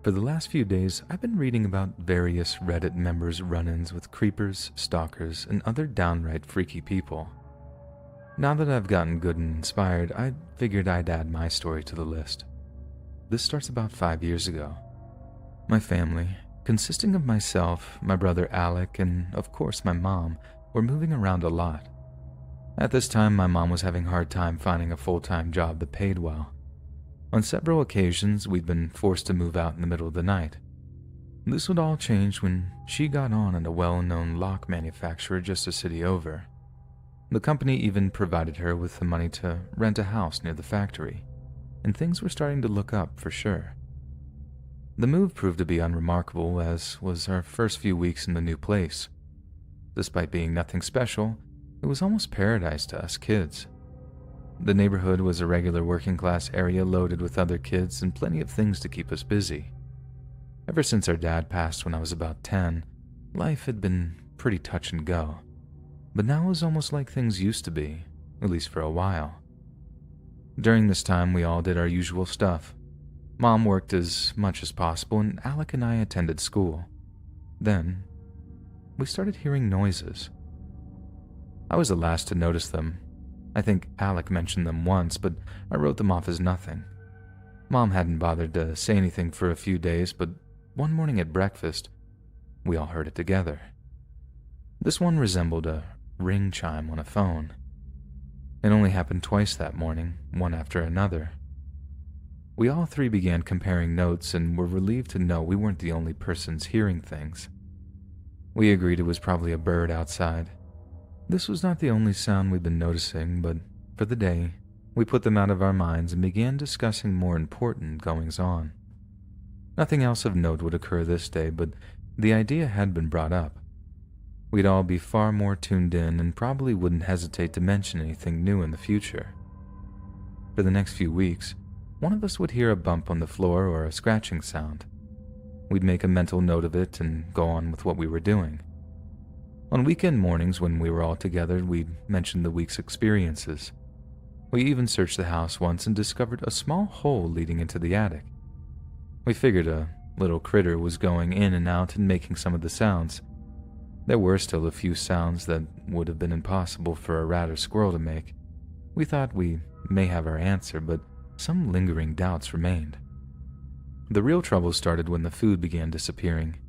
For the last few days, I've been reading about various Reddit members' run-ins with creepers, stalkers, and other downright freaky people. Now that I've gotten good and inspired, I figured I'd add my story to the list. This starts about 5 years ago. My family, consisting of myself, my brother Alec, and of course my mom, were moving around a lot. At this time, my mom was having a hard time finding a full-time job that paid well. On several occasions, we'd been forced to move out in the middle of the night. This would all change when she got on at a well-known lock manufacturer just a city over. The company even provided her with the money to rent a house near the factory, and things were starting to look up for sure. The move proved to be unremarkable, as was our first few weeks in the new place. Despite being nothing special, it was almost paradise to us kids. The neighborhood was a regular working-class area loaded with other kids and plenty of things to keep us busy. Ever since our dad passed when I was about 10, life had been pretty touch and go. But now it was almost like things used to be, at least for a while. During this time, we all did our usual stuff. Mom worked as much as possible, and Alec and I attended school. Then, we started hearing noises. I was the last to notice them. I think Alec mentioned them once, but I wrote them off as nothing. Mom hadn't bothered to say anything for a few days, but one morning at breakfast, we all heard it together. This one resembled a ring chime on a phone. It only happened twice that morning, one after another. We all three began comparing notes and were relieved to know we weren't the only persons hearing things. We agreed it was probably a bird outside. This was not the only sound we'd been noticing, but for the day, we put them out of our minds and began discussing more important goings-on. Nothing else of note would occur this day, but the idea had been brought up. We'd all be far more tuned in and probably wouldn't hesitate to mention anything new in the future. For the next few weeks, one of us would hear a bump on the floor or a scratching sound. We'd make a mental note of it and go on with what we were doing. On weekend mornings when we were all together, we'd mention the week's experiences. We even searched the house once and discovered a small hole leading into the attic. We figured a little critter was going in and out and making some of the sounds. There were still a few sounds that would have been impossible for a rat or squirrel to make. We thought we may have our answer, but some lingering doubts remained. The real trouble started when the food began disappearing.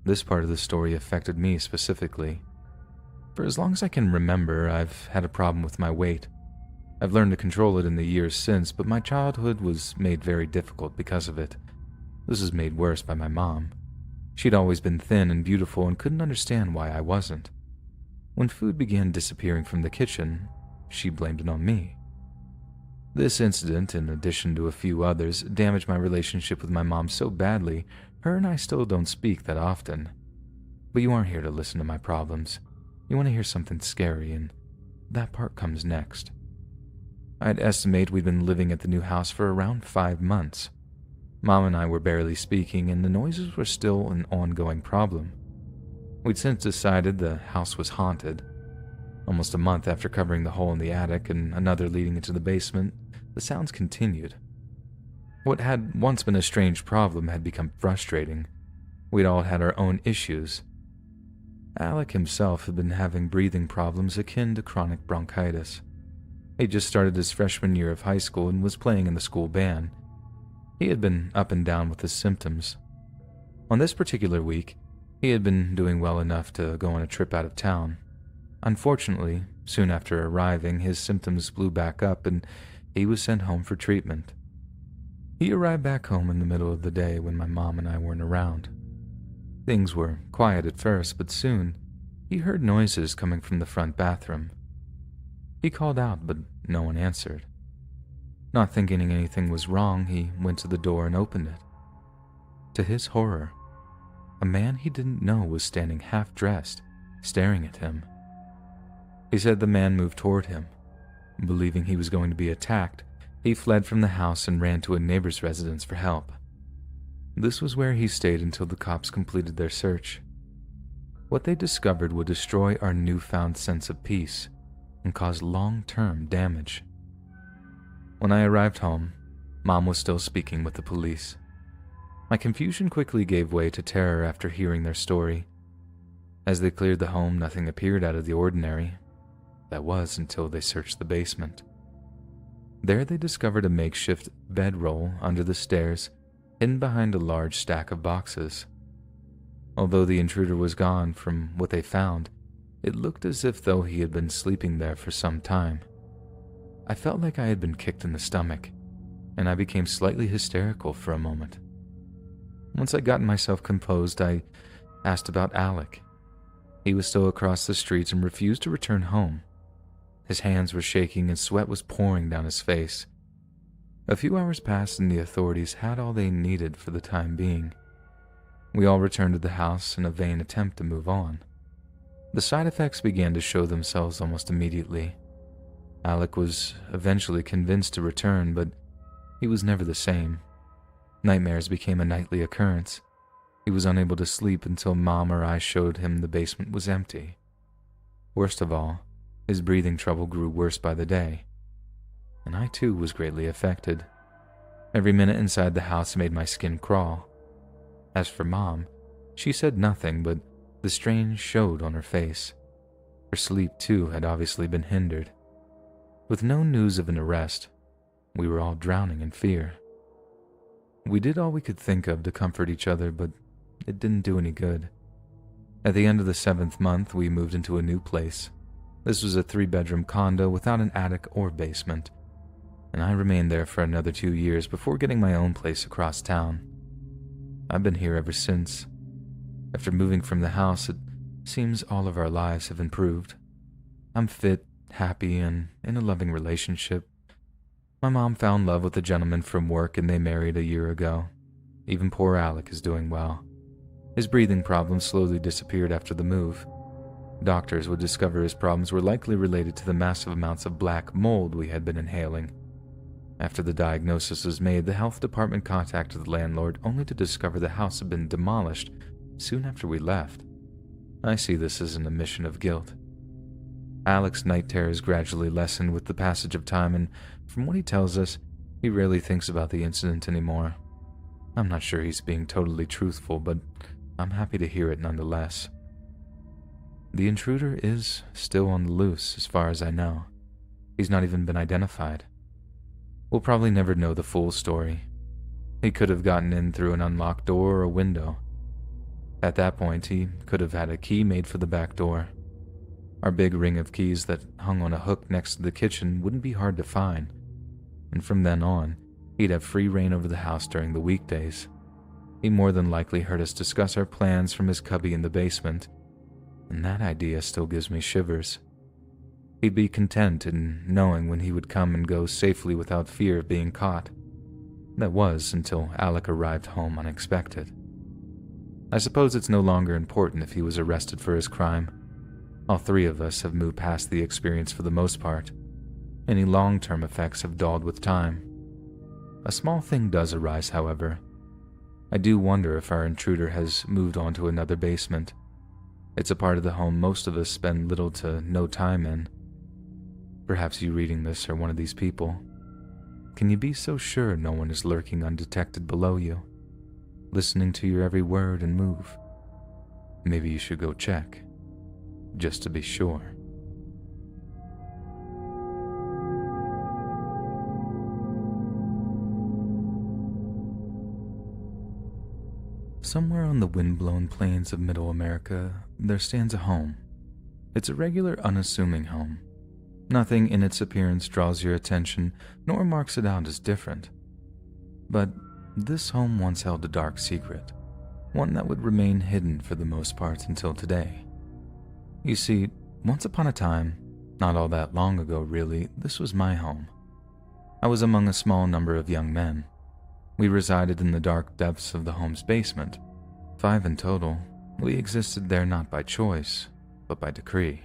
This part of the story affected me specifically. For as long as I can remember, I've had a problem with my weight. I've learned to control it in the years since, but my childhood was made very difficult because of it. This was made worse by my mom. She'd always been thin and beautiful and couldn't understand why I wasn't. When food began disappearing from the kitchen, she blamed it on me. This incident, in addition to a few others, damaged my relationship with my mom so badly, her and I still don't speak that often. But you aren't here to listen to my problems. You want to hear something scary, and that part comes next. I'd estimate we'd been living at the new house for around 5 months. Mom and I were barely speaking, and the noises were still an ongoing problem. We'd since decided the house was haunted. Almost a month after covering the hole in the attic and another leading into the basement, the sounds continued. What had once been a strange problem had become frustrating. We'd all had our own issues. Alec himself had been having breathing problems akin to chronic bronchitis. He just started his freshman year of high school and was playing in the school band. He had been up and down with his symptoms. On this particular week, he had been doing well enough to go on a trip out of town. Unfortunately, soon after arriving, his symptoms blew back up and he was sent home for treatment. He arrived back home in the middle of the day when my mom and I weren't around. Things were quiet at first, but soon he heard noises coming from the front bathroom. He called out, but no one answered. Not thinking anything was wrong, he went to the door and opened it. To his horror, a man he didn't know was standing half-dressed, staring at him. He said the man moved toward him. Believing he was going to be attacked, he fled from the house and ran to a neighbor's residence for help. This was where he stayed until the cops completed their search. What they discovered would destroy our newfound sense of peace and cause long-term damage. When I arrived home, Mom was still speaking with the police. My confusion quickly gave way to terror after hearing their story. As they cleared the home, nothing appeared out of the ordinary. That was until they searched the basement. There they discovered a makeshift bedroll under the stairs, hidden behind a large stack of boxes. Although the intruder was gone from what they found, it looked as if though he had been sleeping there for some time. I felt like I had been kicked in the stomach, and I became slightly hysterical for a moment. Once I got myself composed, I asked about Alec. He was still across the street and refused to return home. His hands were shaking and sweat was pouring down his face. A few hours passed and the authorities had all they needed for the time being. We all returned to the house in a vain attempt to move on. The side effects began to show themselves almost immediately. Alec was eventually convinced to return, but he was never the same. Nightmares became a nightly occurrence. He was unable to sleep until Mom or I showed him the basement was empty. Worst of all, his breathing trouble grew worse by the day, and I too was greatly affected. Every minute inside the house made my skin crawl. As for Mom, she said nothing, but the strain showed on her face. Her sleep too had obviously been hindered. With no news of an arrest, we were all drowning in fear. We did all we could think of to comfort each other, but it didn't do any good. At the end of the 7th month, we moved into a new place. This was a 3-bedroom condo without an attic or basement, and I remained there for another 2 years before getting my own place across town. I've been here ever since. After moving from the house, it seems all of our lives have improved. I'm fit, happy, and in a loving relationship. My mom found love with a gentleman from work and they married a year ago. Even poor Alec is doing well. His breathing problems slowly disappeared after the move. Doctors would discover his problems were likely related to the massive amounts of black mold we had been inhaling. After the diagnosis was made, the health department contacted the landlord only to discover the house had been demolished soon after we left. I see this as an admission of guilt. Alec's night terrors gradually lessened with the passage of time, and from what he tells us, he rarely thinks about the incident anymore. I'm not sure he's being totally truthful, but I'm happy to hear it nonetheless. The intruder is still on the loose, as far as I know. He's not even been identified. We'll probably never know the full story. He could have gotten in through an unlocked door or a window. At that point, he could have had a key made for the back door. Our big ring of keys that hung on a hook next to the kitchen wouldn't be hard to find, and from then on, he'd have free reign over the house during the weekdays. He more than likely heard us discuss our plans from his cubby in the basement, and that idea still gives me shivers. He'd be content in knowing when he would come and go safely without fear of being caught. That was until Alec arrived home unexpected. I suppose it's no longer important if he was arrested for his crime. All 3 of us have moved past the experience for the most part. Any long-term effects have dulled with time. A small thing does arise, however. I do wonder if our intruder has moved on to another basement. It's a part of the home most of us spend little to no time in. Perhaps you reading this are one of these people. Can you be so sure no one is lurking undetected below you, listening to your every word and move? Maybe you should go check, just to be sure. Somewhere on the wind-blown plains of Middle America, there stands a home. It's a regular, unassuming home. Nothing in its appearance draws your attention, nor marks it out as different. But this home once held a dark secret, one that would remain hidden for the most part until today. You see, once upon a time, not all that long ago really, this was my home. I was among a small number of young men. We resided in the dark depths of the home's basement. 5 in total. We existed there not by choice, but by decree.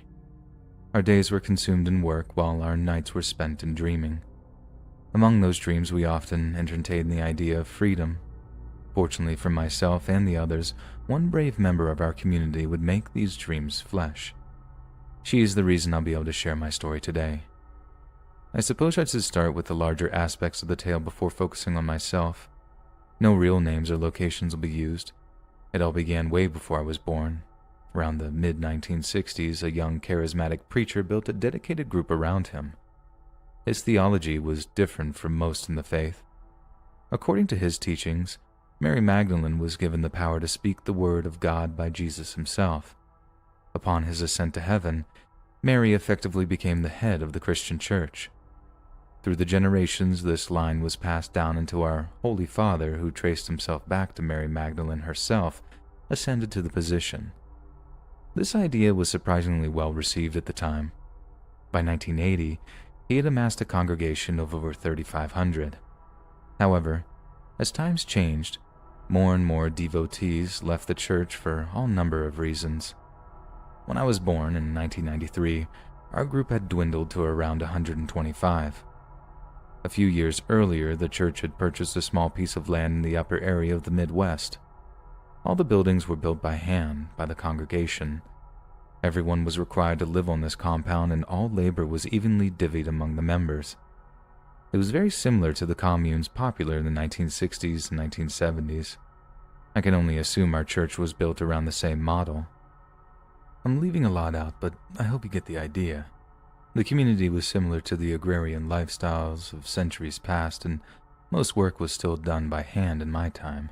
Our days were consumed in work while our nights were spent in dreaming. Among those dreams we often entertained the idea of freedom. Fortunately for myself and the others, one brave member of our community would make these dreams flesh. She is the reason I'll be able to share my story today. I suppose I should start with the larger aspects of the tale before focusing on myself. No real names or locations will be used. It all began way before I was born. Around the mid-1960s, a young charismatic preacher built a dedicated group around him. His theology was different from most in the faith. According to his teachings, Mary Magdalene was given the power to speak the word of God by Jesus himself. Upon his ascent to heaven, Mary effectively became the head of the Christian Church. Through the generations, this line was passed down into our Holy Father, who traced himself back to Mary Magdalene herself, ascended to the position. This idea was surprisingly well received at the time. By 1980, he had amassed a congregation of over 3,500. However, as times changed, more and more devotees left the church for all number of reasons. When I was born in 1993, our group had dwindled to around 125. A few years earlier, the church had purchased a small piece of land in the upper area of the Midwest. All the buildings were built by hand by the congregation. Everyone was required to live on this compound, and all labor was evenly divvied among the members. It was very similar to the communes popular in the 1960s and 1970s. I can only assume our church was built around the same model. I'm leaving a lot out, but I hope you get the idea. The community was similar to the agrarian lifestyles of centuries past, and most work was still done by hand in my time.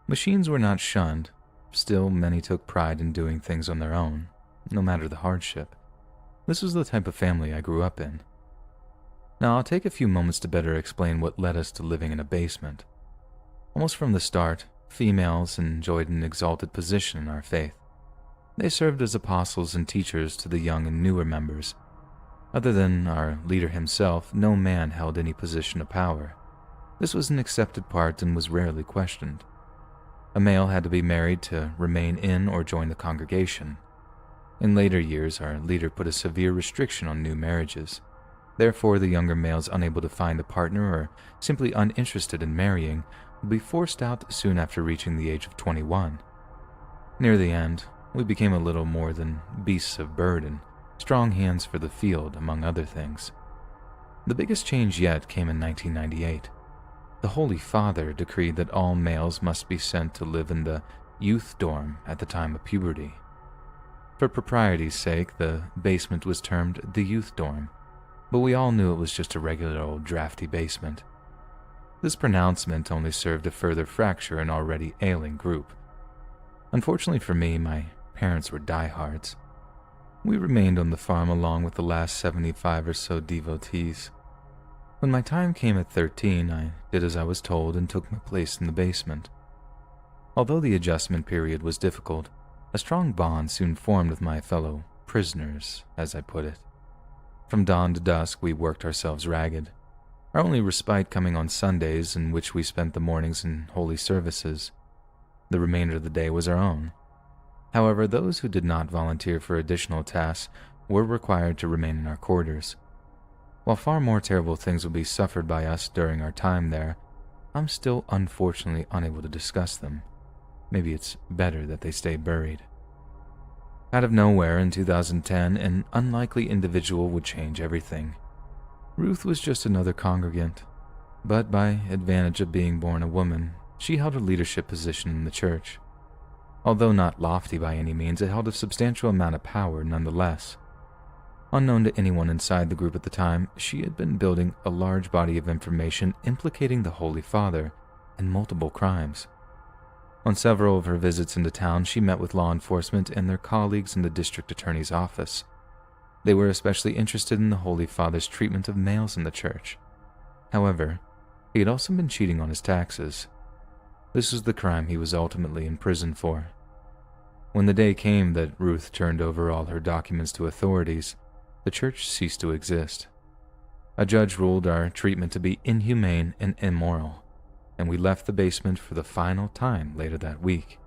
Machines were not shunned. Still, many took pride in doing things on their own, no matter the hardship. This was the type of family I grew up in. Now, I'll take a few moments to better explain what led us to living in a basement. Almost from the start, females enjoyed an exalted position in our faith. They served as apostles and teachers to the young and newer members. Other than our leader himself, no man held any position of power. This was an accepted part and was rarely questioned. A male had to be married to remain in or join the congregation. In later years, our leader put a severe restriction on new marriages. Therefore, the younger males unable to find a partner or simply uninterested in marrying would be forced out soon after reaching the age of 21. Near the end, we became a little more than beasts of burden, strong hands for the field, among other things. The biggest change yet came in 1998. The Holy Father decreed that all males must be sent to live in the youth dorm at the time of puberty. For propriety's sake, the basement was termed the youth dorm, but we all knew it was just a regular old drafty basement. This pronouncement only served to further fracture an already ailing group. Unfortunately for me, my parents were diehards. We remained on the farm along with the last 75 or so devotees. When my time came at 13, I did as I was told and took my place in the basement. Although the adjustment period was difficult, a strong bond soon formed with my fellow prisoners, as I put it. From dawn to dusk, we worked ourselves ragged, our only respite coming on Sundays, in which we spent the mornings in holy services. The remainder of the day was our own. However, those who did not volunteer for additional tasks were required to remain in our quarters. While far more terrible things will be suffered by us during our time there, I'm still unfortunately unable to discuss them. Maybe it's better that they stay buried. Out of nowhere in 2010, an unlikely individual would change everything. Ruth was just another congregant, but by advantage of being born a woman, she held a leadership position in the church. Although not lofty by any means, it held a substantial amount of power nonetheless. Unknown to anyone inside the group at the time, she had been building a large body of information implicating the Holy Father in multiple crimes. On several of her visits into town, she met with law enforcement and their colleagues in the district attorney's office. They were especially interested in the Holy Father's treatment of males in the church. However, he had also been cheating on his taxes. This was the crime he was ultimately in prison for. When the day came that Ruth turned over all her documents to authorities, the church ceased to exist. A judge ruled our treatment to be inhumane and immoral, and we left the basement for the final time later that week.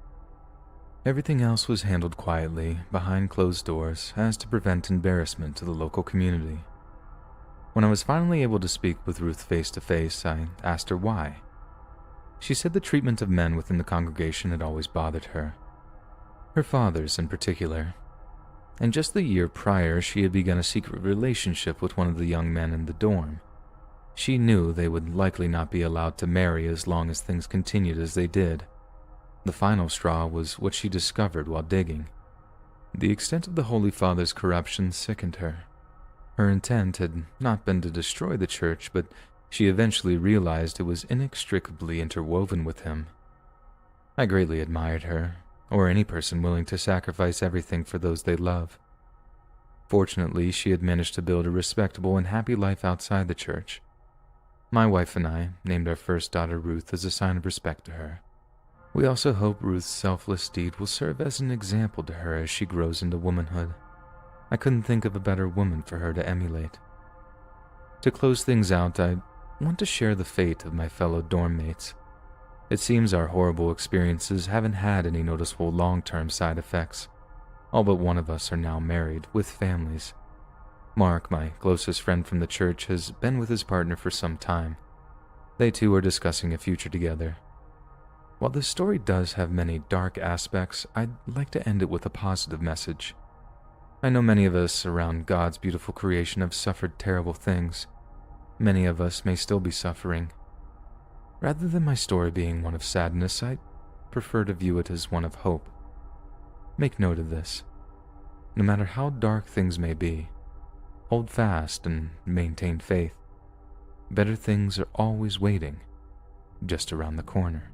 Everything else was handled quietly, behind closed doors, as to prevent embarrassment to the local community. When I was finally able to speak with Ruth face to face, I asked her why. She said the treatment of men within the congregation had always bothered her. Her father's in particular. And just the year prior, she had begun a secret relationship with one of the young men in the dorm. She knew they would likely not be allowed to marry as long as things continued as they did. The final straw was what she discovered while digging. The extent of the Holy Father's corruption sickened her. Her intent had not been to destroy the church, but she eventually realized it was inextricably interwoven with him. I greatly admired her, or any person willing to sacrifice everything for those they love. Fortunately, she had managed to build a respectable and happy life outside the church. My wife and I named our first daughter Ruth as a sign of respect to her. We also hope Ruth's selfless deed will serve as an example to her as she grows into womanhood. I couldn't think of a better woman for her to emulate. To close things out, I want to share the fate of my fellow dorm mates. It seems our horrible experiences haven't had any noticeable long-term side effects. All but one of us are now married, with families. Mark, my closest friend from the church, has been with his partner for some time. They too are discussing a future together. While this story does have many dark aspects, I'd like to end it with a positive message. I know many of us around God's beautiful creation have suffered terrible things. Many of us may still be suffering. Rather than my story being one of sadness, I prefer to view it as one of hope. Make note of this. No matter how dark things may be, hold fast and maintain faith. Better things are always waiting, just around the corner.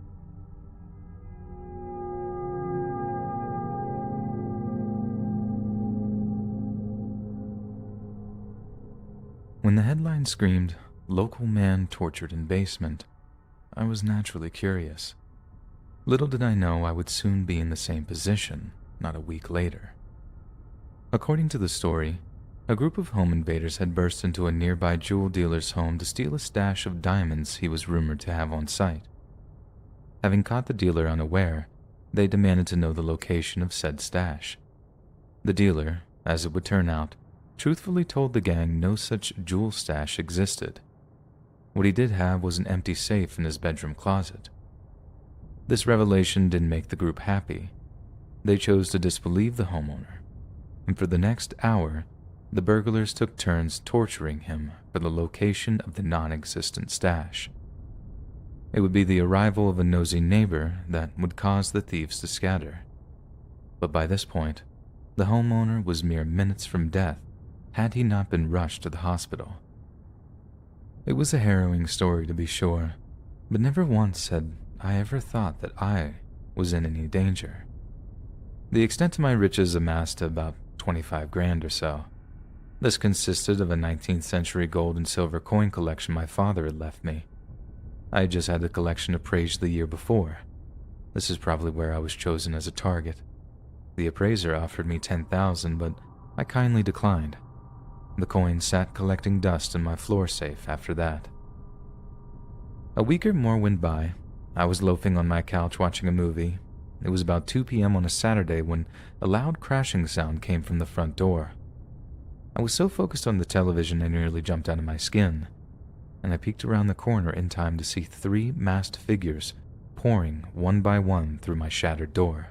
When the headline screamed, "Local man tortured in basement," I was naturally curious. Little did I know I would soon be in the same position, not a week later. According to the story, a group of home invaders had burst into a nearby jewel dealer's home to steal a stash of diamonds he was rumored to have on site. Having caught the dealer unaware, they demanded to know the location of said stash. The dealer, as it would turn out, truthfully told the gang no such jewel stash existed. What he did have was an empty safe in his bedroom closet. This revelation didn't make the group happy. They chose to disbelieve the homeowner, and for the next hour, the burglars took turns torturing him for the location of the non-existent stash. It would be the arrival of a nosy neighbor that would cause the thieves to scatter. But by this point, the homeowner was mere minutes from death had he not been rushed to the hospital. It was a harrowing story to be sure, but never once had I ever thought that I was in any danger. The extent of my riches amassed to about 25 grand or so. This consisted of a 19th century gold and silver coin collection my father had left me. I had just had the collection appraised the year before. This is probably where I was chosen as a target. The appraiser offered me $10,000, but I kindly declined. The coin sat collecting dust in my floor safe after that. A week or more went by. I was loafing on my couch watching a movie. It was about 2 p.m. on a Saturday when a loud crashing sound came from the front door. I was so focused on the television I nearly jumped out of my skin, and I peeked around the corner in time to see 3 masked figures pouring one by one through my shattered door.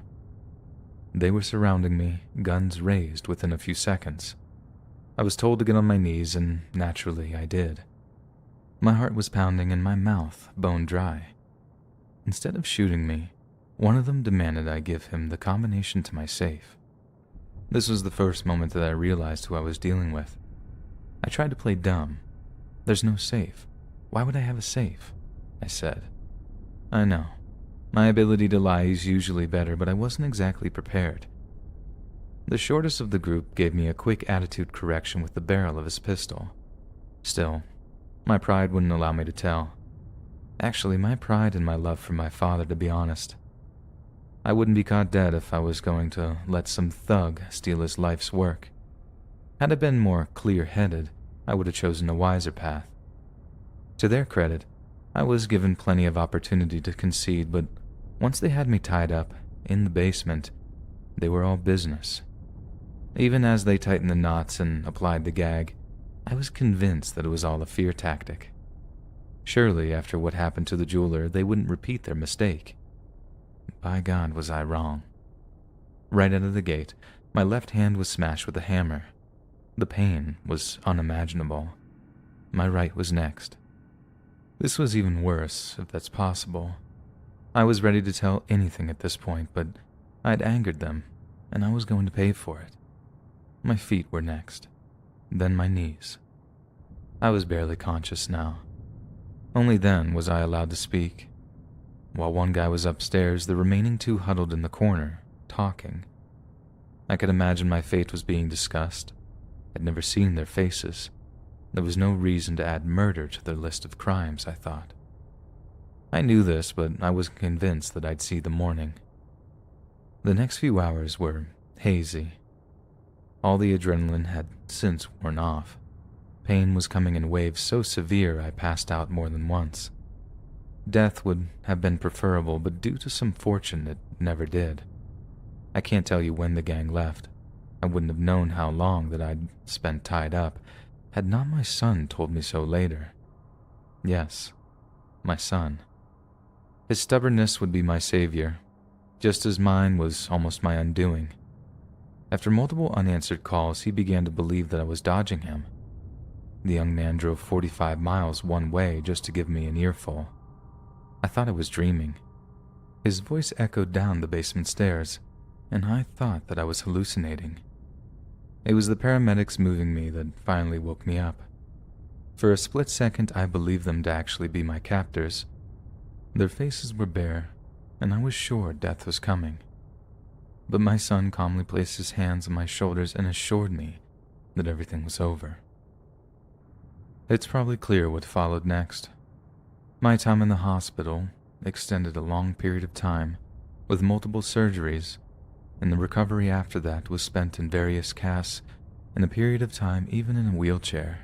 They were surrounding me, guns raised within a few seconds. I was told to get on my knees, and naturally I did. My heart was pounding and my mouth bone dry. Instead of shooting me, one of them demanded I give him the combination to my safe. This was the first moment that I realized who I was dealing with. I tried to play dumb. "There's no safe. Why would I have a safe?" I said. I know. My ability to lie is usually better, but I wasn't exactly prepared. The shortest of the group gave me a quick attitude correction with the barrel of his pistol. Still, my pride wouldn't allow me to tell. Actually, my pride and my love for my father, to be honest. I wouldn't be caught dead if I was going to let some thug steal his life's work. Had I been more clear-headed, I would have chosen a wiser path. To their credit, I was given plenty of opportunity to concede, but once they had me tied up, in the basement, they were all business. Even as they tightened the knots and applied the gag, I was convinced that it was all a fear tactic. Surely, after what happened to the jeweler, they wouldn't repeat their mistake. By God, was I wrong. Right out of the gate, my left hand was smashed with a hammer. The pain was unimaginable. My right was next. This was even worse, if that's possible. I was ready to tell anything at this point, but I'd angered them, and I was going to pay for it. My feet were next, then my knees. I was barely conscious now. Only then was I allowed to speak. While one guy was upstairs, the remaining two huddled in the corner, talking. I could imagine my fate was being discussed. I'd never seen their faces. There was no reason to add murder to their list of crimes, I thought. I knew this, but I was convinced that I'd see the morning. The next few hours were hazy. All the adrenaline had since worn off. Pain was coming in waves so severe I passed out more than once. Death would have been preferable, but due to some fortune it never did. I can't tell you when the gang left. I wouldn't have known how long that I'd spent tied up, had not my son told me so later. Yes, my son. His stubbornness would be my savior, just as mine was almost my undoing. After multiple unanswered calls, he began to believe that I was dodging him. The young man drove 45 miles one way just to give me an earful. I thought I was dreaming. His voice echoed down the basement stairs, and I thought that I was hallucinating. It was the paramedics moving me that finally woke me up. For a split second, I believed them to actually be my captors. Their faces were bare, and I was sure death was coming. But my son calmly placed his hands on my shoulders and assured me that everything was over. It's probably clear what followed next. My time in the hospital extended a long period of time, with multiple surgeries, and the recovery after that was spent in various casts and a period of time even in a wheelchair.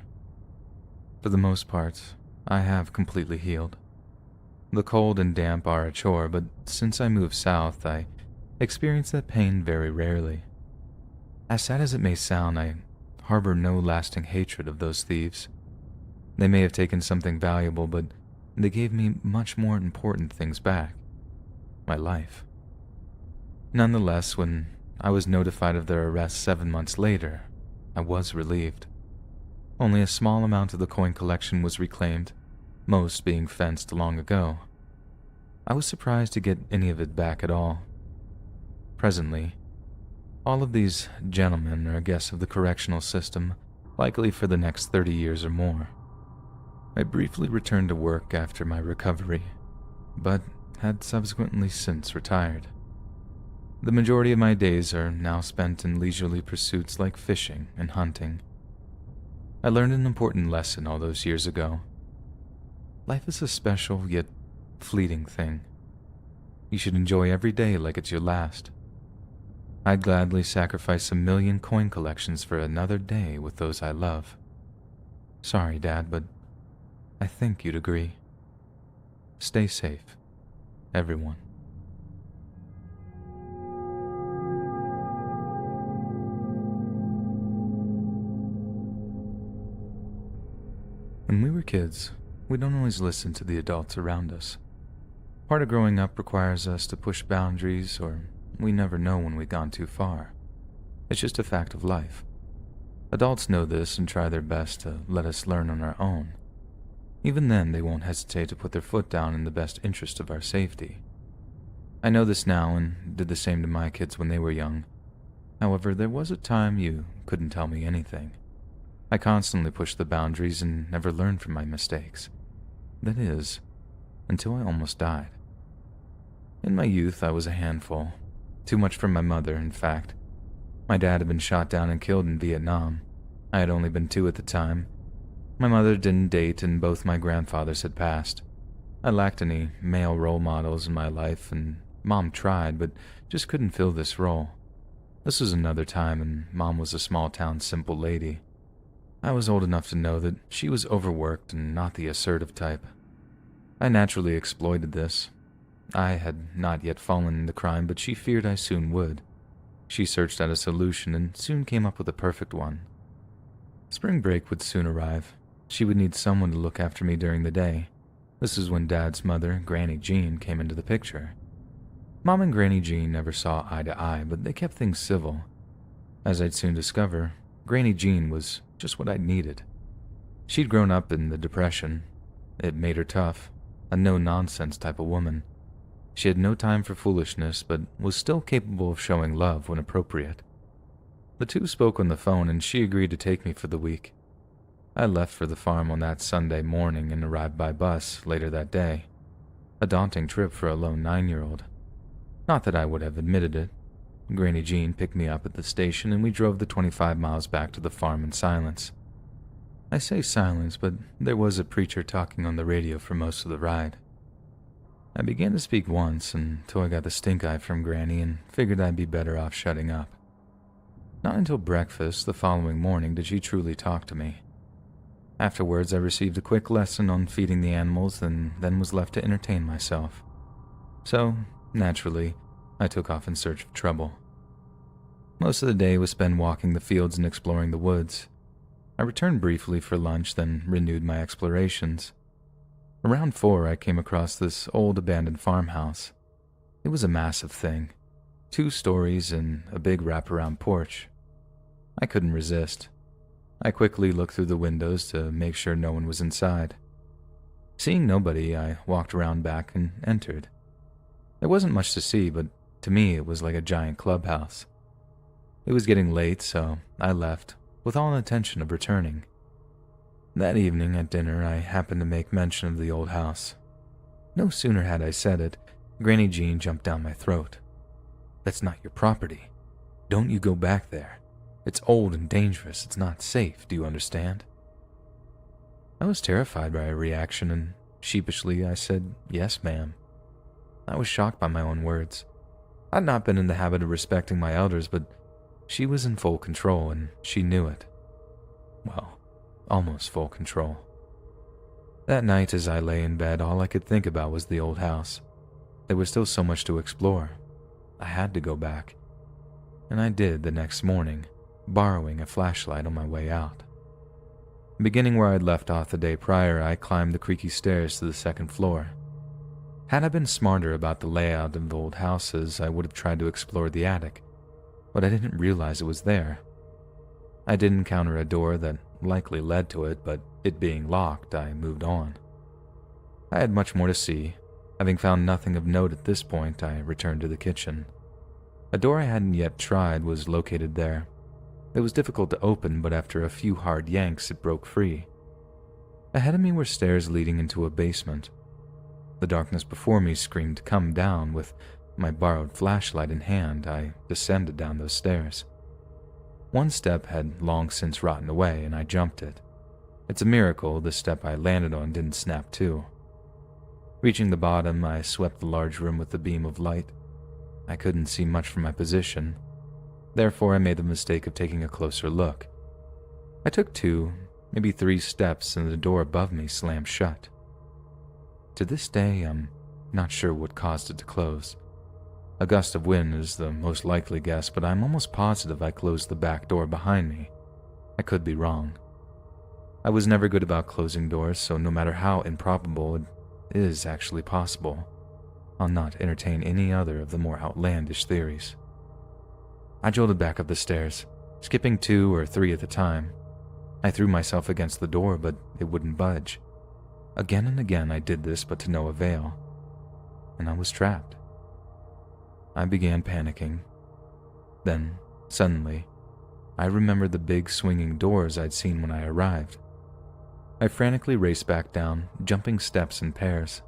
For the most part, I have completely healed. The cold and damp are a chore, but since I moved south, I experience that pain very rarely. As sad as it may sound, I harbor no lasting hatred of those thieves. They may have taken something valuable, but they gave me much more important things back. My life. Nonetheless, when I was notified of their arrest 7 months later, I was relieved. Only a small amount of the coin collection was reclaimed, most being fenced long ago. I was surprised to get any of it back at all. Presently, all of these gentlemen are guests of the correctional system, likely for the next 30 years or more. I briefly returned to work after my recovery, but had subsequently since retired. The majority of my days are now spent in leisurely pursuits like fishing and hunting. I learned an important lesson all those years ago. Life is a special yet fleeting thing. You should enjoy every day like it's your last. I'd gladly sacrifice 1 million coin collections for another day with those I love. Sorry, Dad, but I think you'd agree. Stay safe, everyone. When we were kids, we don't always listen to the adults around us. Part of growing up requires us to push boundaries, or we never know when we've gone too far. It's just a fact of life. Adults know this and try their best to let us learn on our own. Even then, they won't hesitate to put their foot down in the best interest of our safety. I know this now and did the same to my kids when they were young. However, there was a time you couldn't tell me anything. I constantly pushed the boundaries and never learned from my mistakes. That is, until I almost died. In my youth, I was a handful. Too much for my mother, in fact. My dad had been shot down and killed in Vietnam. I had only been 2 at the time. My mother didn't date, and both my grandfathers had passed. I lacked any male role models in my life, and Mom tried, but just couldn't fill this role. This was another time, and Mom was a small-town simple lady. I was old enough to know that she was overworked and not the assertive type. I naturally exploited this. I had not yet fallen into crime, but she feared I soon would. She searched out a solution and soon came up with a perfect one. Spring break would soon arrive. She would need someone to look after me during the day. This is when Dad's mother, Granny Jean, came into the picture. Mom and Granny Jean never saw eye to eye, but they kept things civil. As I'd soon discover, Granny Jean was just what I'd needed. She'd grown up in the Depression. It made her tough, a no-nonsense type of woman. She had no time for foolishness, but was still capable of showing love when appropriate. The two spoke on the phone, and she agreed to take me for the week. I left for the farm on that Sunday morning and arrived by bus later that day. A daunting trip for a lone 9-year-old. Not that I would have admitted it. Granny Jean picked me up at the station and we drove the 25 miles back to the farm in silence. I say silence, but there was a preacher talking on the radio for most of the ride. I began to speak once until I got the stink eye from Granny and figured I'd be better off shutting up. Not until breakfast the following morning did she truly talk to me. Afterwards, I received a quick lesson on feeding the animals and then was left to entertain myself. So, naturally, I took off in search of trouble. Most of the day was spent walking the fields and exploring the woods. I returned briefly for lunch, then renewed my explorations. Around 4, I came across this old abandoned farmhouse. It was a massive thing, 2 stories and a big wraparound porch. I couldn't resist. I quickly looked through the windows to make sure no one was inside. Seeing nobody, I walked around back and entered. There wasn't much to see, but to me it was like a giant clubhouse. It was getting late, so I left, with all intention of returning. That evening at dinner, I happened to make mention of the old house. No sooner had I said it, Granny Jean jumped down my throat. "That's not your property. Don't you go back there. It's old and dangerous. It's not safe. Do you understand?" I was terrified by her reaction, and sheepishly I said, "Yes, ma'am." I was shocked by my own words. I'd not been in the habit of respecting my elders, but she was in full control, and she knew it. Well, almost full control. That night, as I lay in bed, all I could think about was the old house. There was still so much to explore. I had to go back. And I did the next morning, borrowing a flashlight on my way out. Beginning where I'd left off the day prior, I climbed the creaky stairs to the 2nd floor. Had I been smarter about the layout of the old houses, I would have tried to explore the attic, but I didn't realize it was there. I did encounter a door that likely led to it, but it being locked, I moved on. I had much more to see. Having found nothing of note at this point, I returned to the kitchen. A door I hadn't yet tried was located there. It was difficult to open, but after a few hard yanks, it broke free. Ahead of me were stairs leading into a basement. The darkness before me screamed, "Come down." With my borrowed flashlight in hand, I descended down those stairs. One step had long since rotten away, and I jumped it. It's a miracle the step I landed on didn't snap too. Reaching the bottom, I swept the large room with a beam of light. I couldn't see much from my position. Therefore, I made the mistake of taking a closer look. I took 2, maybe 3 steps, and the door above me slammed shut. To this day, I'm not sure what caused it to close. A gust of wind is the most likely guess, but I'm almost positive I closed the back door behind me. I could be wrong. I was never good about closing doors, so no matter how improbable it is actually possible, I'll not entertain any other of the more outlandish theories. I jolted back up the stairs, skipping 2 or 3 at a time. I threw myself against the door, but it wouldn't budge. Again and again I did this, but to no avail, and I was trapped. I began panicking. Then, suddenly, I remembered the big swinging doors I'd seen when I arrived. I frantically raced back down, jumping steps in pairs.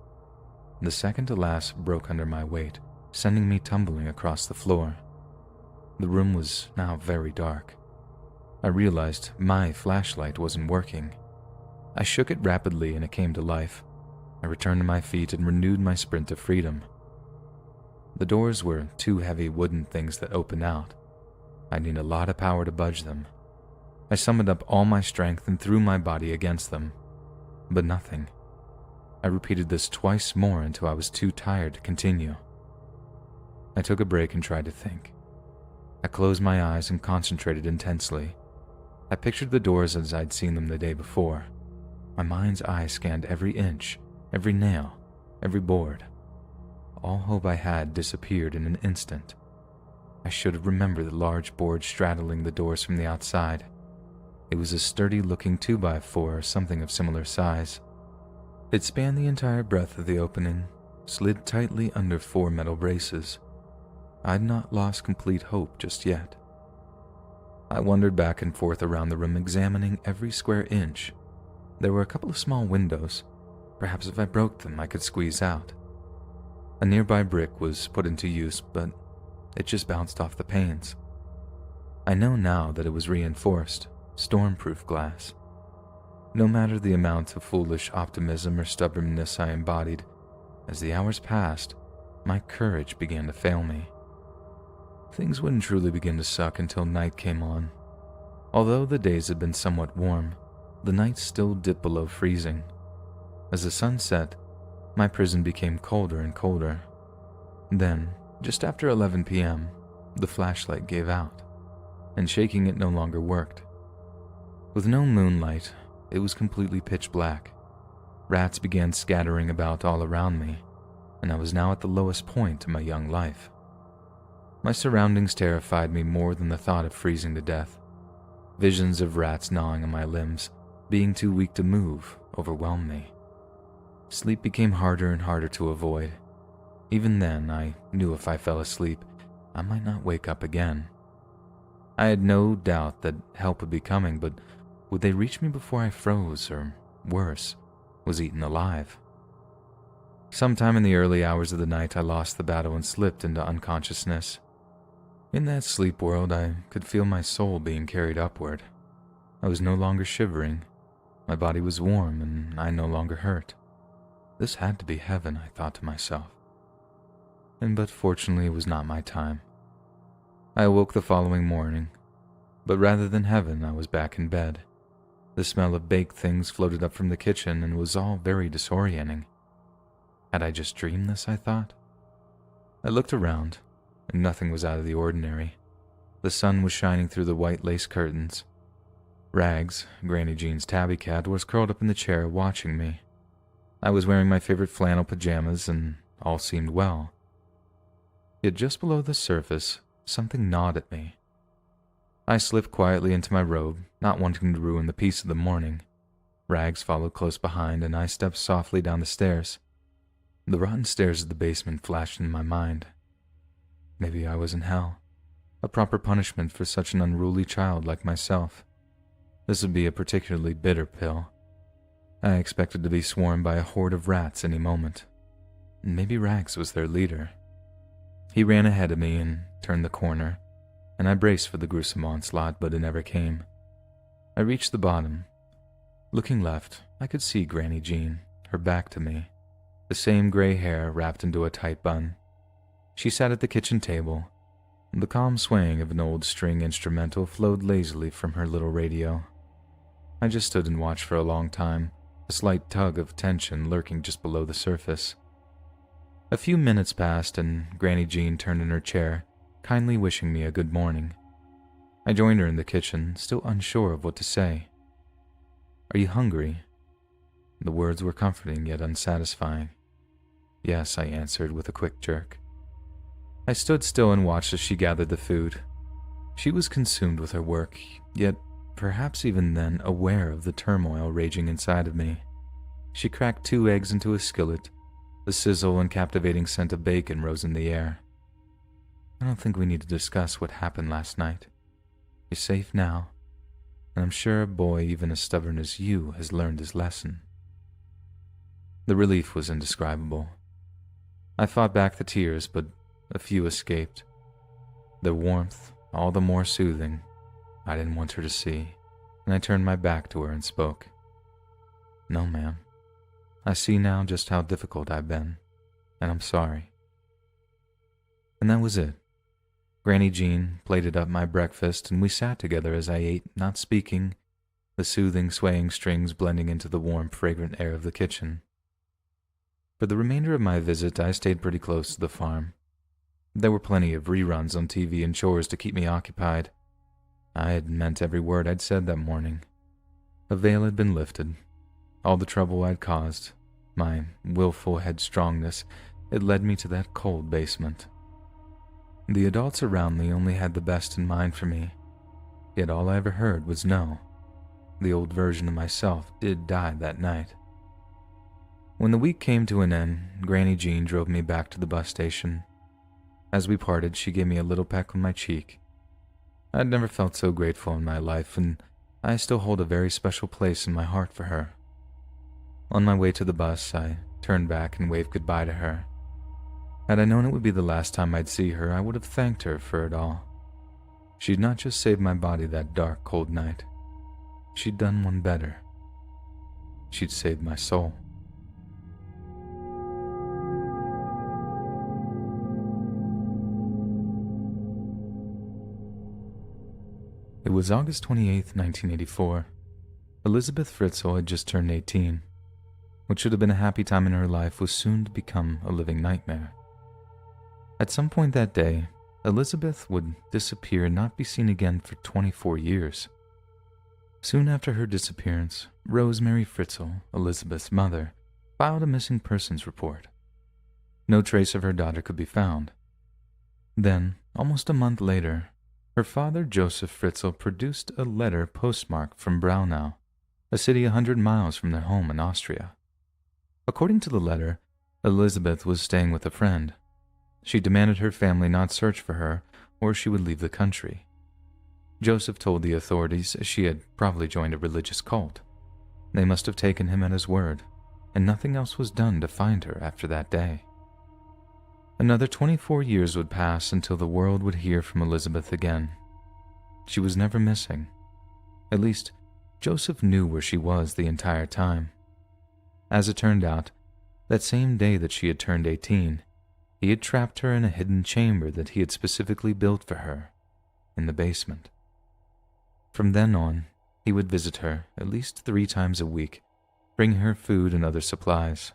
The second to last broke under my weight, sending me tumbling across the floor. The room was now very dark. I realized my flashlight wasn't working. I shook it rapidly and it came to life. I returned to my feet and renewed my sprint to freedom. The doors were 2 heavy wooden things that opened out. I'd need a lot of power to budge them. I summoned up all my strength and threw my body against them, but nothing. I repeated this twice more until I was too tired to continue. I took a break and tried to think. I closed my eyes and concentrated intensely. I pictured the doors as I'd seen them the day before. My mind's eye scanned every inch, every nail, every board. All hope I had disappeared in an instant. I should have remembered the large board straddling the doors from the outside. It was a sturdy-looking 2x4 or something of similar size. It spanned the entire breadth of the opening, slid tightly under 4 metal braces. I'd not lost complete hope just yet. I wandered back and forth around the room, examining every square inch. There were a couple of small windows. Perhaps if I broke them, I could squeeze out. A nearby brick was put into use, but it just bounced off the panes. I know now that it was reinforced, storm-proof glass. No matter the amount of foolish optimism or stubbornness I embodied, as the hours passed, my courage began to fail me. Things wouldn't truly begin to suck until night came on. Although the days had been somewhat warm, the nights still dipped below freezing. As the sun set, my prison became colder and colder. Then, just after 11 p.m., the flashlight gave out, and shaking it no longer worked. With no moonlight, it was completely pitch black. Rats began scattering about all around me, and I was now at the lowest point in my young life. My surroundings terrified me more than the thought of freezing to death. Visions of rats gnawing on my limbs, being too weak to move, overwhelmed me. Sleep became harder and harder to avoid. Even then, I knew if I fell asleep, I might not wake up again. I had no doubt that help would be coming, but would they reach me before I froze, or worse, was eaten alive? Sometime in the early hours of the night, I lost the battle and slipped into unconsciousness. In that sleep world, I could feel my soul being carried upward. I was no longer shivering. My body was warm, and I no longer hurt. This had to be heaven, I thought to myself. But fortunately, it was not my time. I awoke the following morning, but rather than heaven, I was back in bed. The smell of baked things floated up from the kitchen and was all very disorienting. Had I just dreamed this, I thought? I looked around, and nothing was out of the ordinary. The sun was shining through the white lace curtains. Rags, Granny Jean's tabby cat, was curled up in the chair watching me. I was wearing my favorite flannel pajamas, and all seemed well. Yet just below the surface, something gnawed at me. I slipped quietly into my robe, not wanting to ruin the peace of the morning. Rags followed close behind, and I stepped softly down the stairs. The rotten stairs of the basement flashed in my mind. Maybe I was in hell, a proper punishment for such an unruly child like myself. This would be a particularly bitter pill. I expected to be swarmed by a horde of rats any moment. Maybe Rags was their leader. He ran ahead of me and turned the corner, and I braced for the gruesome onslaught, but it never came. I reached the bottom. Looking left, I could see Granny Jean, her back to me, the same gray hair wrapped into a tight bun. She sat at the kitchen table. The calm swaying of an old string instrumental flowed lazily from her little radio. I just stood and watched for a long time, a slight tug of tension lurking just below the surface. A few minutes passed, and Granny Jean turned in her chair, kindly wishing me a good morning. I joined her in the kitchen, still unsure of what to say. "Are you hungry?" The words were comforting yet unsatisfying. "Yes," I answered with a quick jerk. I stood still and watched as she gathered the food. She was consumed with her work, yet perhaps even then aware of the turmoil raging inside of me. She cracked 2 eggs into a skillet. The sizzle and captivating scent of bacon rose in the air. "I don't think we need to discuss what happened last night. You're safe now, and I'm sure a boy even as stubborn as you has learned his lesson." The relief was indescribable. I fought back the tears, but a few escaped. Their warmth, all the more soothing, I didn't want her to see, and I turned my back to her and spoke. "No, ma'am. I see now just how difficult I've been, and I'm sorry." And that was it. Granny Jean plated up my breakfast, and we sat together as I ate, not speaking, the soothing, swaying strings blending into the warm, fragrant air of the kitchen. For the remainder of my visit, I stayed pretty close to the farm. There were plenty of reruns on TV and chores to keep me occupied. I had meant every word I'd said that morning. A veil had been lifted. All the trouble I'd caused, my willful headstrongness, it led me to that cold basement. The adults around me only had the best in mind for me, yet all I ever heard was no. The old version of myself did die that night. When the week came to an end, Granny Jean drove me back to the bus station. As we parted, she gave me a little peck on my cheek. I'd never felt so grateful in my life, and I still hold a very special place in my heart for her. On my way to the bus, I turned back and waved goodbye to her. Had I known it would be the last time I'd see her, I would have thanked her for it all. She'd not just saved my body that dark, cold night. She'd done one better. She'd saved my soul. It was August 28th, 1984. Elizabeth Fritzl had just turned 18. What should have been a happy time in her life was soon to become a living nightmare. At some point that day, Elizabeth would disappear and not be seen again for 24 years. Soon after her disappearance, Rosemary Fritzl, Elizabeth's mother, filed a missing persons report. No trace of her daughter could be found. Then, almost a month later, her father, Joseph Fritzl, produced a letter postmarked from Braunau, a city 100 miles from their home in Austria. According to the letter, Elizabeth was staying with a friend. She demanded her family not search for her, or she would leave the country. Joseph told the authorities she had probably joined a religious cult. They must have taken him at his word, and nothing else was done to find her after that day. Another 24 years would pass until the world would hear from Elizabeth again. She was never missing. At least, Joseph knew where she was the entire time. As it turned out, that same day that she had turned 18, he had trapped her in a hidden chamber that he had specifically built for her, in the basement. From then on, he would visit her at least 3 times a week, bringing her food and other supplies.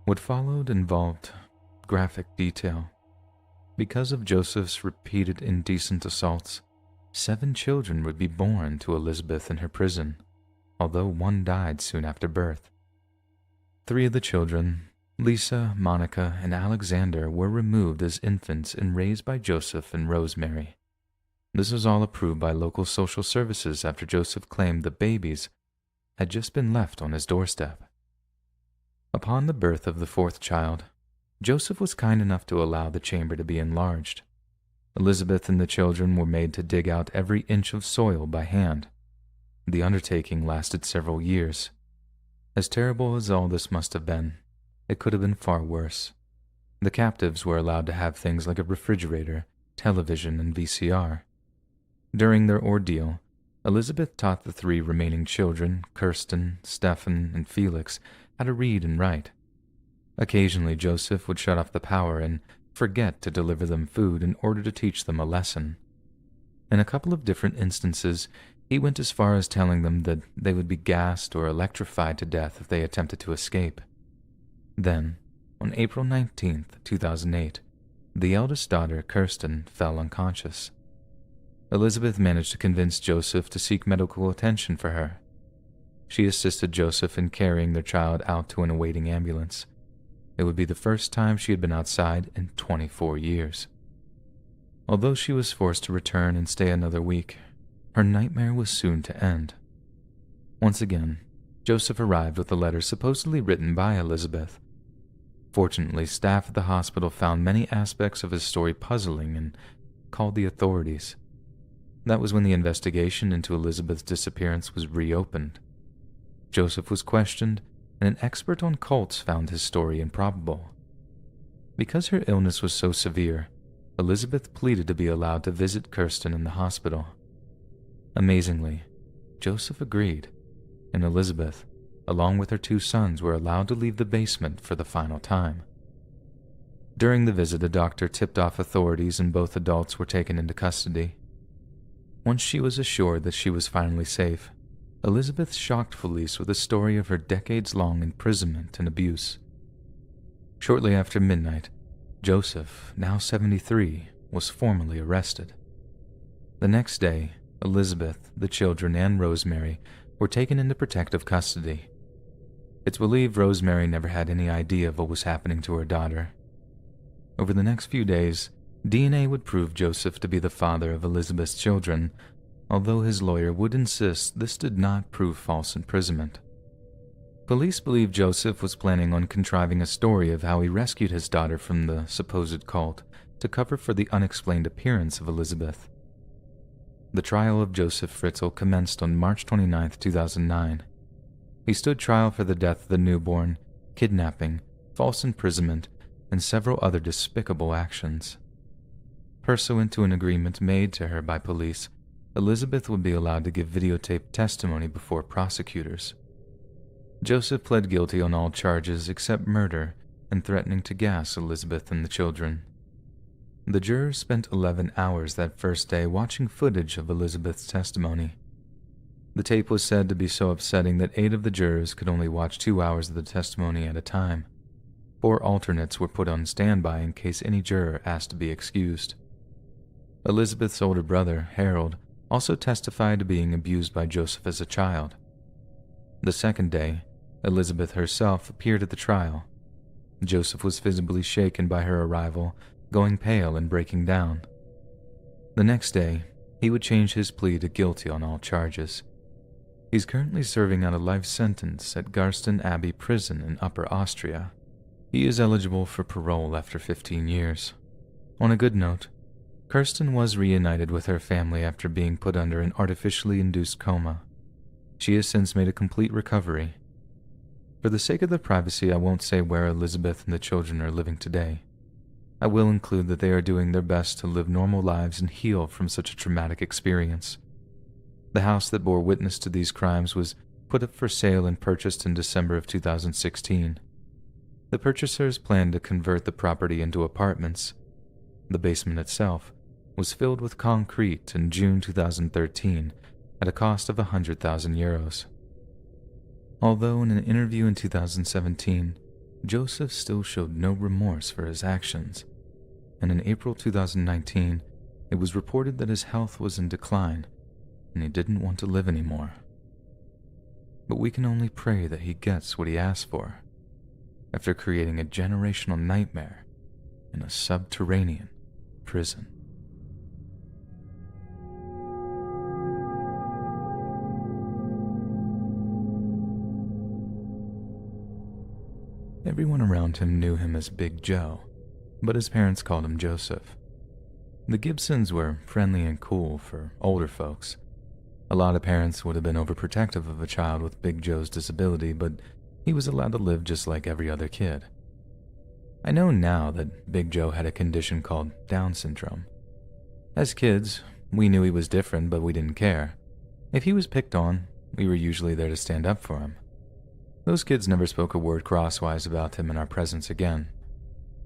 What followed involved graphic detail. Because of Joseph's repeated indecent assaults, 7 children would be born to Elizabeth in her prison, although 1 died soon after birth. 3 of the children, Lisa, Monica, and Alexander, were removed as infants and raised by Joseph and Rosemary. This was all approved by local social services after Joseph claimed the babies had just been left on his doorstep. Upon the birth of the 4th child, Joseph was kind enough to allow the chamber to be enlarged. Elizabeth and the children were made to dig out every inch of soil by hand. The undertaking lasted several years. As terrible as all this must have been, it could have been far worse. The captives were allowed to have things like a refrigerator, television, and VCR. During their ordeal, Elizabeth taught the 3 remaining children, Kirsten, Stefan, and Felix, how to read and write. Occasionally, Joseph would shut off the power and forget to deliver them food in order to teach them a lesson. In a couple of different instances, he went as far as telling them that they would be gassed or electrified to death if they attempted to escape. Then, on April 19, 2008, the eldest daughter, Kirsten, fell unconscious. Elizabeth managed to convince Joseph to seek medical attention for her. She assisted Joseph in carrying their child out to an awaiting ambulance. It would be the first time she had been outside in 24 years. Although she was forced to return and stay another week, her nightmare was soon to end. Once again, Joseph arrived with a letter supposedly written by Elizabeth. Fortunately, staff at the hospital found many aspects of his story puzzling and called the authorities. That was when the investigation into Elizabeth's disappearance was reopened. Joseph was questioned, and an expert on cults found his story improbable. Because her illness was so severe, Elizabeth pleaded to be allowed to visit Kirsten in the hospital. Amazingly, Joseph agreed, and Elizabeth, along with her 2 sons, were allowed to leave the basement for the final time. During the visit, a doctor tipped off authorities and both adults were taken into custody. Once she was assured that she was finally safe, Elizabeth shocked police with a story of her decades-long imprisonment and abuse. Shortly after midnight, Joseph, now 73, was formally arrested. The next day, Elizabeth, the children, and Rosemary were taken into protective custody. It's believed Rosemary never had any idea of what was happening to her daughter. Over the next few days, DNA would prove Joseph to be the father of Elizabeth's children, although his lawyer would insist this did not prove false imprisonment. Police believe Joseph was planning on contriving a story of how he rescued his daughter from the supposed cult to cover for the unexplained appearance of Elizabeth. The trial of Joseph Fritzl commenced on March 29, 2009. He stood trial for the death of the newborn, kidnapping, false imprisonment, and several other despicable actions. Pursuant to an agreement made to her by police, Elizabeth would be allowed to give videotaped testimony before prosecutors. Joseph pled guilty on all charges except murder and threatening to gas Elizabeth and the children. The jurors spent 11 hours that first day watching footage of Elizabeth's testimony. The tape was said to be so upsetting that 8 of the jurors could only watch 2 hours of the testimony at a time. 4 alternates were put on standby in case any juror asked to be excused. Elizabeth's older brother, Harold, also testified to being abused by Joseph as a child. The second day, Elizabeth herself appeared at the trial. Joseph was visibly shaken by her arrival, going pale and breaking down. The next day, he would change his plea to guilty on all charges. He's currently serving out a life sentence at Garston Abbey Prison in Upper Austria. He is eligible for parole after 15 years. On a good note, Kirsten was reunited with her family after being put under an artificially induced coma. She has since made a complete recovery. For the sake of the privacy, I won't say where Elizabeth and the children are living today. I will include that they are doing their best to live normal lives and heal from such a traumatic experience. The house that bore witness to these crimes was put up for sale and purchased in December of 2016. The purchasers planned to convert the property into apartments. The basement itself was filled with concrete in June 2013 at a cost of €100,000. Although in an interview in 2017, Joseph still showed no remorse for his actions, and in April 2019, it was reported that his health was in decline and he didn't want to live anymore. But we can only pray that he gets what he asked for, after creating a generational nightmare in a subterranean prison. Everyone around him knew him as Big Joe, but his parents called him Joseph. The Gibsons were friendly and cool for older folks. A lot of parents would have been overprotective of a child with Big Joe's disability, but he was allowed to live just like every other kid. I know now that Big Joe had a condition called Down syndrome. As kids, we knew he was different, but we didn't care. If he was picked on, we were usually there to stand up for him. Those kids never spoke a word crosswise about him in our presence again.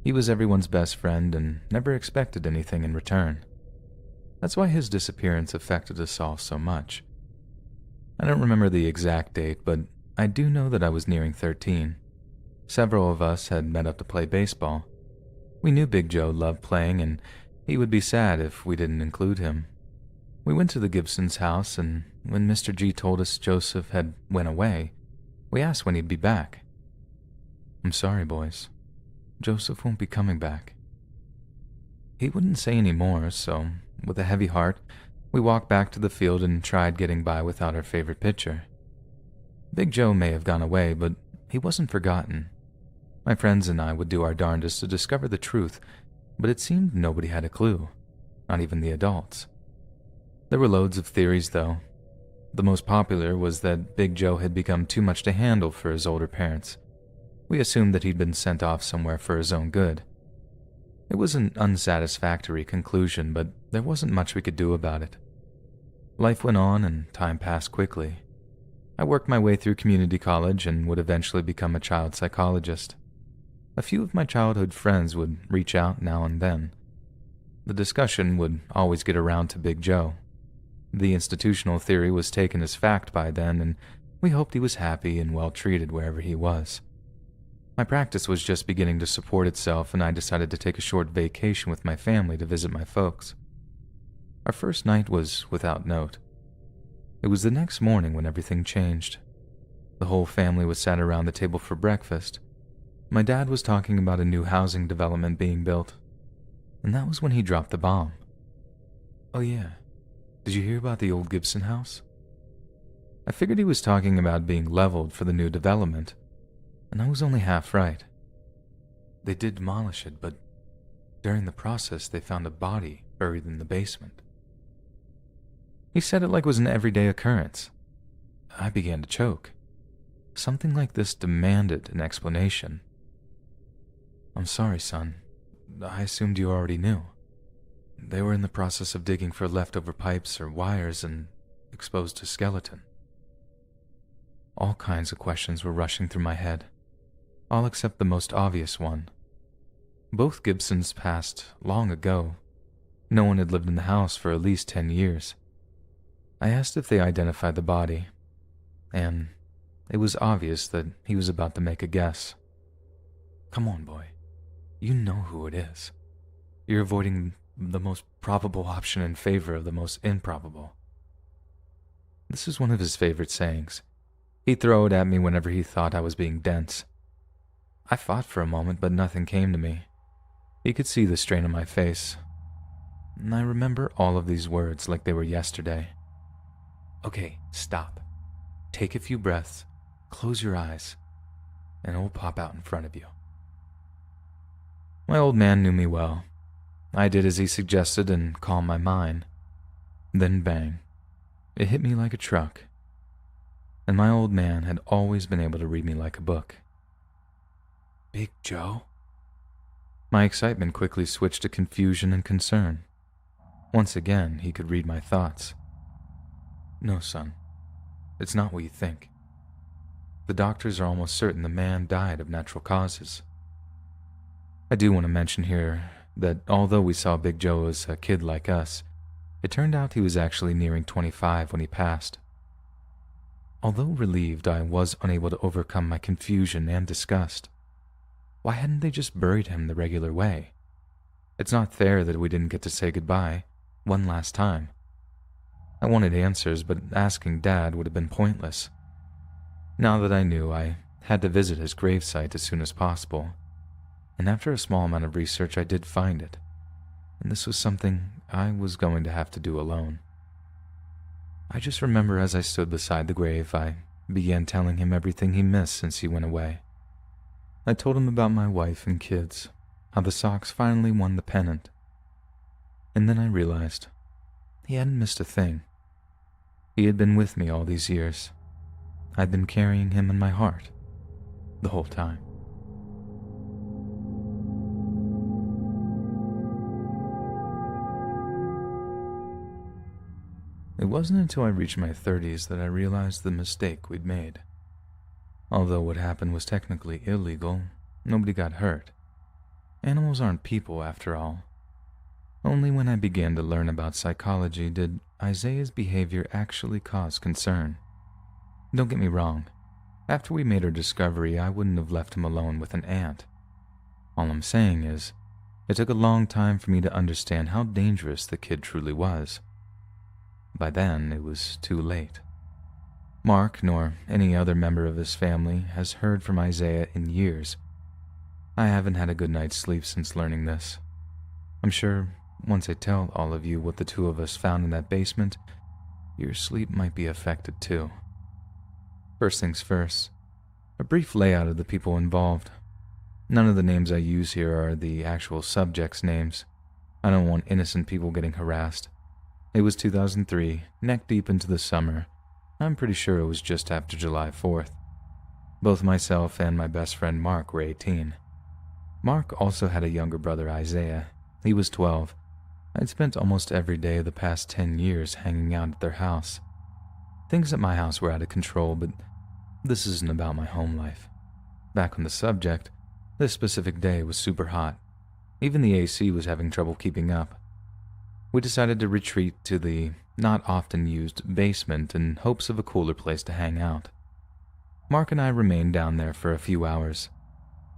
He was everyone's best friend and never expected anything in return. That's why his disappearance affected us all so much. I don't remember the exact date, but I do know that I was nearing 13. Several of us had met up to play baseball. We knew Big Joe loved playing, and he would be sad if we didn't include him. We went to the Gibsons' house, and when Mr. G told us Joseph had went away, we asked when he'd be back. "I'm sorry, boys. Joseph won't be coming back." He wouldn't say any more, so with a heavy heart, we walked back to the field and tried getting by without our favorite pitcher. Big Joe may have gone away, but he wasn't forgotten. My friends and I would do our darndest to discover the truth, but it seemed nobody had a clue, not even the adults. There were loads of theories, though. The most popular was that Big Joe had become too much to handle for his older parents. We assumed that he'd been sent off somewhere for his own good. It was an unsatisfactory conclusion, but there wasn't much we could do about it. Life went on and time passed quickly. I worked my way through community college and would eventually become a child psychologist. A few of my childhood friends would reach out now and then. The discussion would always get around to Big Joe. The institutional theory was taken as fact by then, and we hoped he was happy and well treated wherever he was. My practice was just beginning to support itself, and I decided to take a short vacation with my family to visit my folks. Our first night was without note. It was the next morning when everything changed. The whole family was sat around the table for breakfast. My dad was talking about a new housing development being built, and that was when he dropped the bomb. "Oh yeah, did you hear about the old Gibson house?" I figured he was talking about being leveled for the new development, and I was only half right. They did demolish it, but during the process they found a body buried in the basement. He said it like it was an everyday occurrence. I began to choke. Something like this demanded an explanation. I'm sorry, son. I assumed you already knew. They were in the process of digging for leftover pipes or wires and exposed a skeleton. All kinds of questions were rushing through my head, all except the most obvious one. Both Gibsons passed long ago. No one had lived in the house for at least 10 years. I asked if they identified the body, and it was obvious that he was about to make a guess. Come on, boy. You know who it is. You're avoiding the most probable option in favor of the most improbable. This is one of his favorite sayings. He'd throw it at me whenever he thought I was being dense. I fought for a moment, but nothing came to me. He could see the strain on my face, and I remember all of these words like they were yesterday. Okay, stop. Take a few breaths, close your eyes, and it will pop out in front of you. My old man knew me well. I did as he suggested and calmed my mind. Then bang, it hit me like a truck. And my old man had always been able to read me like a book. Big Joe? My excitement quickly switched to confusion and concern. Once again, he could read my thoughts. No, son. It's not what you think. The doctors are almost certain the man died of natural causes. I do want to mention here that although we saw Big Joe as a kid like us, it turned out he was actually nearing 25 when he passed. Although relieved, I was unable to overcome my confusion and disgust. Why hadn't they just buried him the regular way? It's not fair that we didn't get to say goodbye one last time. I wanted answers, but asking Dad would have been pointless. Now that I knew, I had to visit his gravesite as soon as possible, and after a small amount of research I did find it, and this was something I was going to have to do alone. I just remember as I stood beside the grave, I began telling him everything he missed since he went away. I told him about my wife and kids, how the Sox finally won the pennant. And then I realized he hadn't missed a thing. He had been with me all these years. I'd been carrying him in my heart the whole time. It wasn't until I reached my 30s that I realized the mistake we'd made. Although what happened was technically illegal, nobody got hurt. Animals aren't people, after all. Only when I began to learn about psychology did Isaiah's behavior actually cause concern. Don't get me wrong. After we made our discovery, I wouldn't have left him alone with an ant. All I'm saying is, it took a long time for me to understand how dangerous the kid truly was. By then, it was too late. Mark, nor any other member of his family, has heard from Isaiah in years. I haven't had a good night's sleep since learning this. I'm sure once I tell all of you what the two of us found in that basement, your sleep might be affected too. First things first, a brief layout of the people involved. None of the names I use here are the actual subjects' names. I don't want innocent people getting harassed. It was 2003, neck deep into the summer. I'm pretty sure it was just after July 4th. Both myself and my best friend Mark were 18. Mark also had a younger brother, Isaiah. He was 12. I'd spent almost every day of the past 10 years hanging out at their house. Things at my house were out of control, but this isn't about my home life. Back on the subject, this specific day was super hot. Even the AC was having trouble keeping up. We decided to retreat to the not often used basement in hopes of a cooler place to hang out. Mark and I remained down there for a few hours.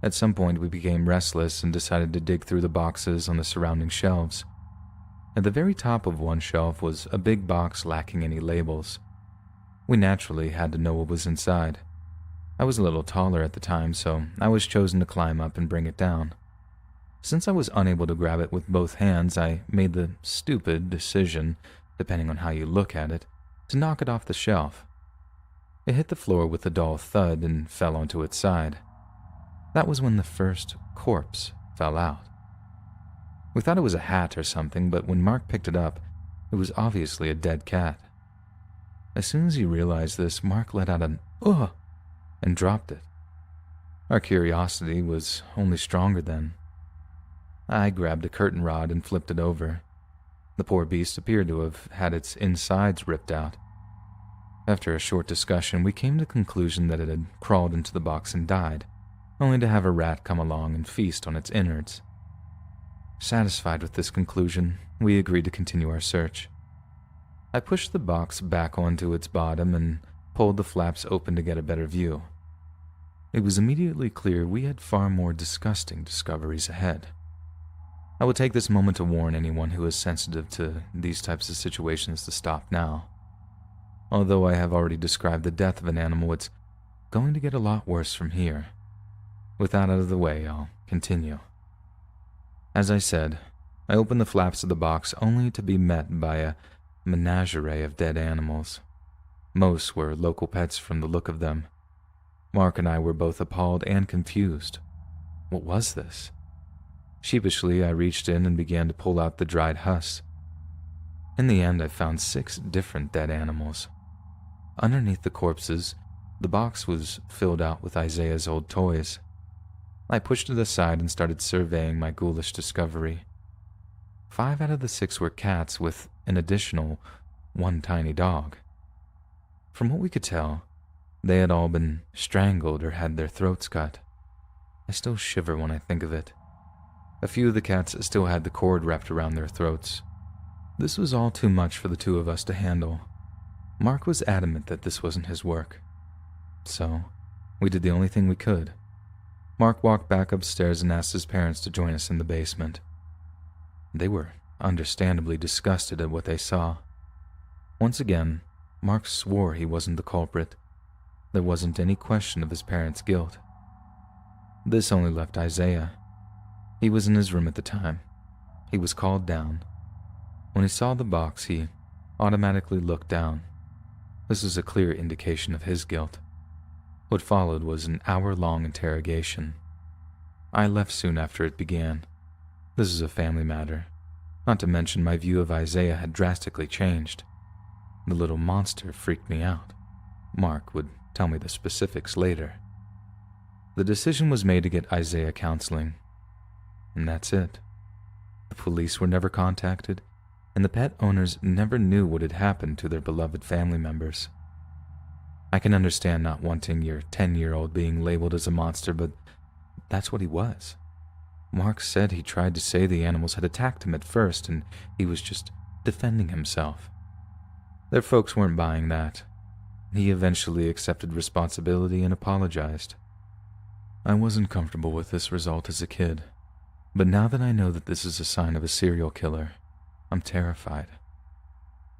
At some point we became restless and decided to dig through the boxes on the surrounding shelves. At the very top of one shelf was a big box lacking any labels. We naturally had to know what was inside. I was a little taller at the time, so I was chosen to climb up and bring it down. Since I was unable to grab it with both hands, I made the stupid decision, depending on how you look at it, to knock it off the shelf. It hit the floor with a dull thud and fell onto its side. That was when the first corpse fell out. We thought it was a hat or something, but when Mark picked it up, it was obviously a dead cat. As soon as he realized this, Mark let out an "ugh" and dropped it. Our curiosity was only stronger then. I grabbed a curtain rod and flipped it over. The poor beast appeared to have had its insides ripped out. After a short discussion, we came to the conclusion that it had crawled into the box and died, only to have a rat come along and feast on its innards. Satisfied with this conclusion, we agreed to continue our search. I pushed the box back onto its bottom and pulled the flaps open to get a better view. It was immediately clear we had far more disgusting discoveries ahead. I will take this moment to warn anyone who is sensitive to these types of situations to stop now. Although I have already described the death of an animal, it's going to get a lot worse from here. With that out of the way, I'll continue. As I said, I opened the flaps of the box only to be met by a menagerie of dead animals. Most were local pets from the look of them. Mark and I were both appalled and confused. What was this? Sheepishly, I reached in and began to pull out the dried husks. In the end, I found 6 different dead animals. Underneath the corpses, the box was filled out with Isaiah's old toys. I pushed it aside and started surveying my ghoulish discovery. 5 out of the 6 were cats, with an additional 1 tiny dog. From what we could tell, they had all been strangled or had their throats cut. I still shiver when I think of it. A few of the cats still had the cord wrapped around their throats. This was all too much for the 2 of us to handle. Mark was adamant that this wasn't his work. So, we did the only thing we could. Mark walked back upstairs and asked his parents to join us in the basement. They were understandably disgusted at what they saw. Once again, Mark swore he wasn't the culprit. There wasn't any question of his parents' guilt. This only left Isaiah. He was in his room at the time. He was called down. When he saw the box, he automatically looked down. This was a clear indication of his guilt. What followed was an hour-long interrogation. I left soon after it began. This is a family matter. Not to mention my view of Isaiah had drastically changed. The little monster freaked me out. Mark would tell me the specifics later. The decision was made to get Isaiah counseling. And that's it. The police were never contacted, and the pet owners never knew what had happened to their beloved family members. I can understand not wanting your 10-year-old being labeled as a monster, but that's what he was. Mark said he tried to say the animals had attacked him at first, and he was just defending himself. Their folks weren't buying that. He eventually accepted responsibility and apologized. I wasn't comfortable with this result as a kid, but now that I know that this is a sign of a serial killer, I'm terrified.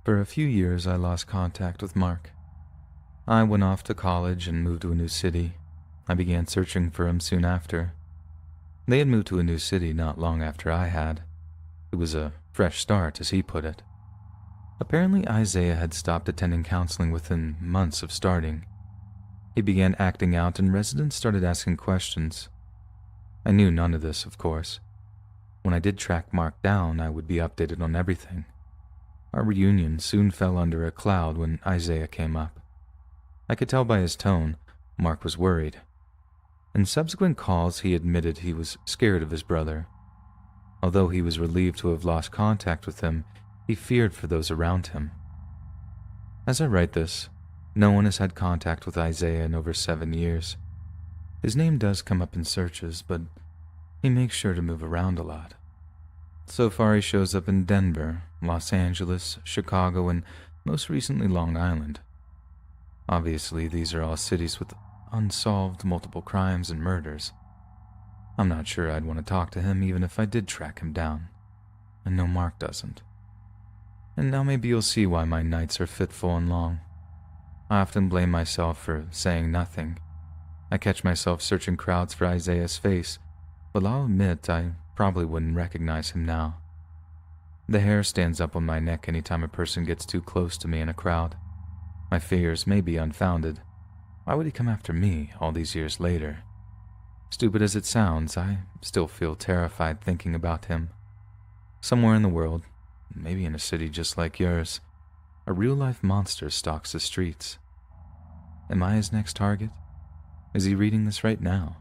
For a few years, I lost contact with Mark. I went off to college and moved to a new city. I began searching for him soon after. They had moved to a new city not long after I had. It was a fresh start, as he put it. Apparently, Isaiah had stopped attending counseling within months of starting. He began acting out, and residents started asking questions. I knew none of this, of course. When I did track Mark down, I would be updated on everything. Our reunion soon fell under a cloud when Isaiah came up. I could tell by his tone, Mark was worried. In subsequent calls, he admitted he was scared of his brother. Although he was relieved to have lost contact with him, he feared for those around him. As I write this, no one has had contact with Isaiah in over 7 years. His name does come up in searches, but he makes sure to move around a lot. So far, he shows up in Denver, Los Angeles, Chicago, and most recently Long Island. Obviously, these are all cities with unsolved multiple crimes and murders. I'm not sure I'd want to talk to him even if I did track him down. And no, Mark doesn't. And now maybe you'll see why my nights are fitful and long. I often blame myself for saying nothing. I catch myself searching crowds for Isaiah's face, but I'll admit I probably wouldn't recognize him now. The hair stands up on my neck anytime a person gets too close to me in a crowd. My fears may be unfounded, why would he come after me all these years later? Stupid as it sounds, I still feel terrified thinking about him. Somewhere in the world, maybe in a city just like yours, a real-life monster stalks the streets. Am I his next target? Is he reading this right now?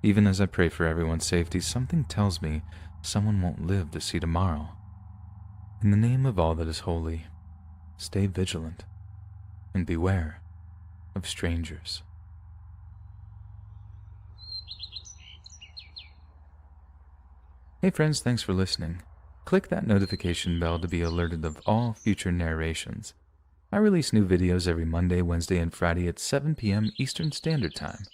Even as I pray for everyone's safety, something tells me someone won't live to see tomorrow. In the name of all that is holy, stay vigilant and beware of strangers. Hey friends, thanks for listening. Click that notification bell to be alerted of all future narrations. I release new videos every Monday, Wednesday, and Friday at 7 p.m. Eastern Standard Time.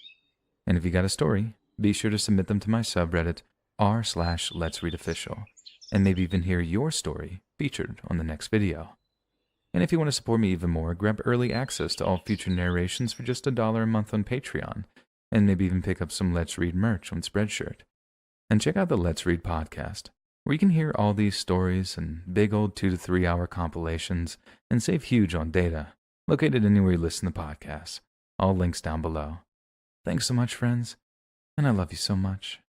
And if you got a story, be sure to submit them to my subreddit r/letsreadofficial, and maybe even hear your story featured on the next video. And if you want to support me even more, grab early access to all future narrations for just $1 a month on Patreon, and maybe even pick up some Let's Read merch on Spreadshirt. And check out the Let's Read podcast, where you can hear all these stories and big old 2 to 3 hour compilations and save huge on data, located anywhere you listen to podcasts. All links down below. Thanks so much, friends, and I love you so much.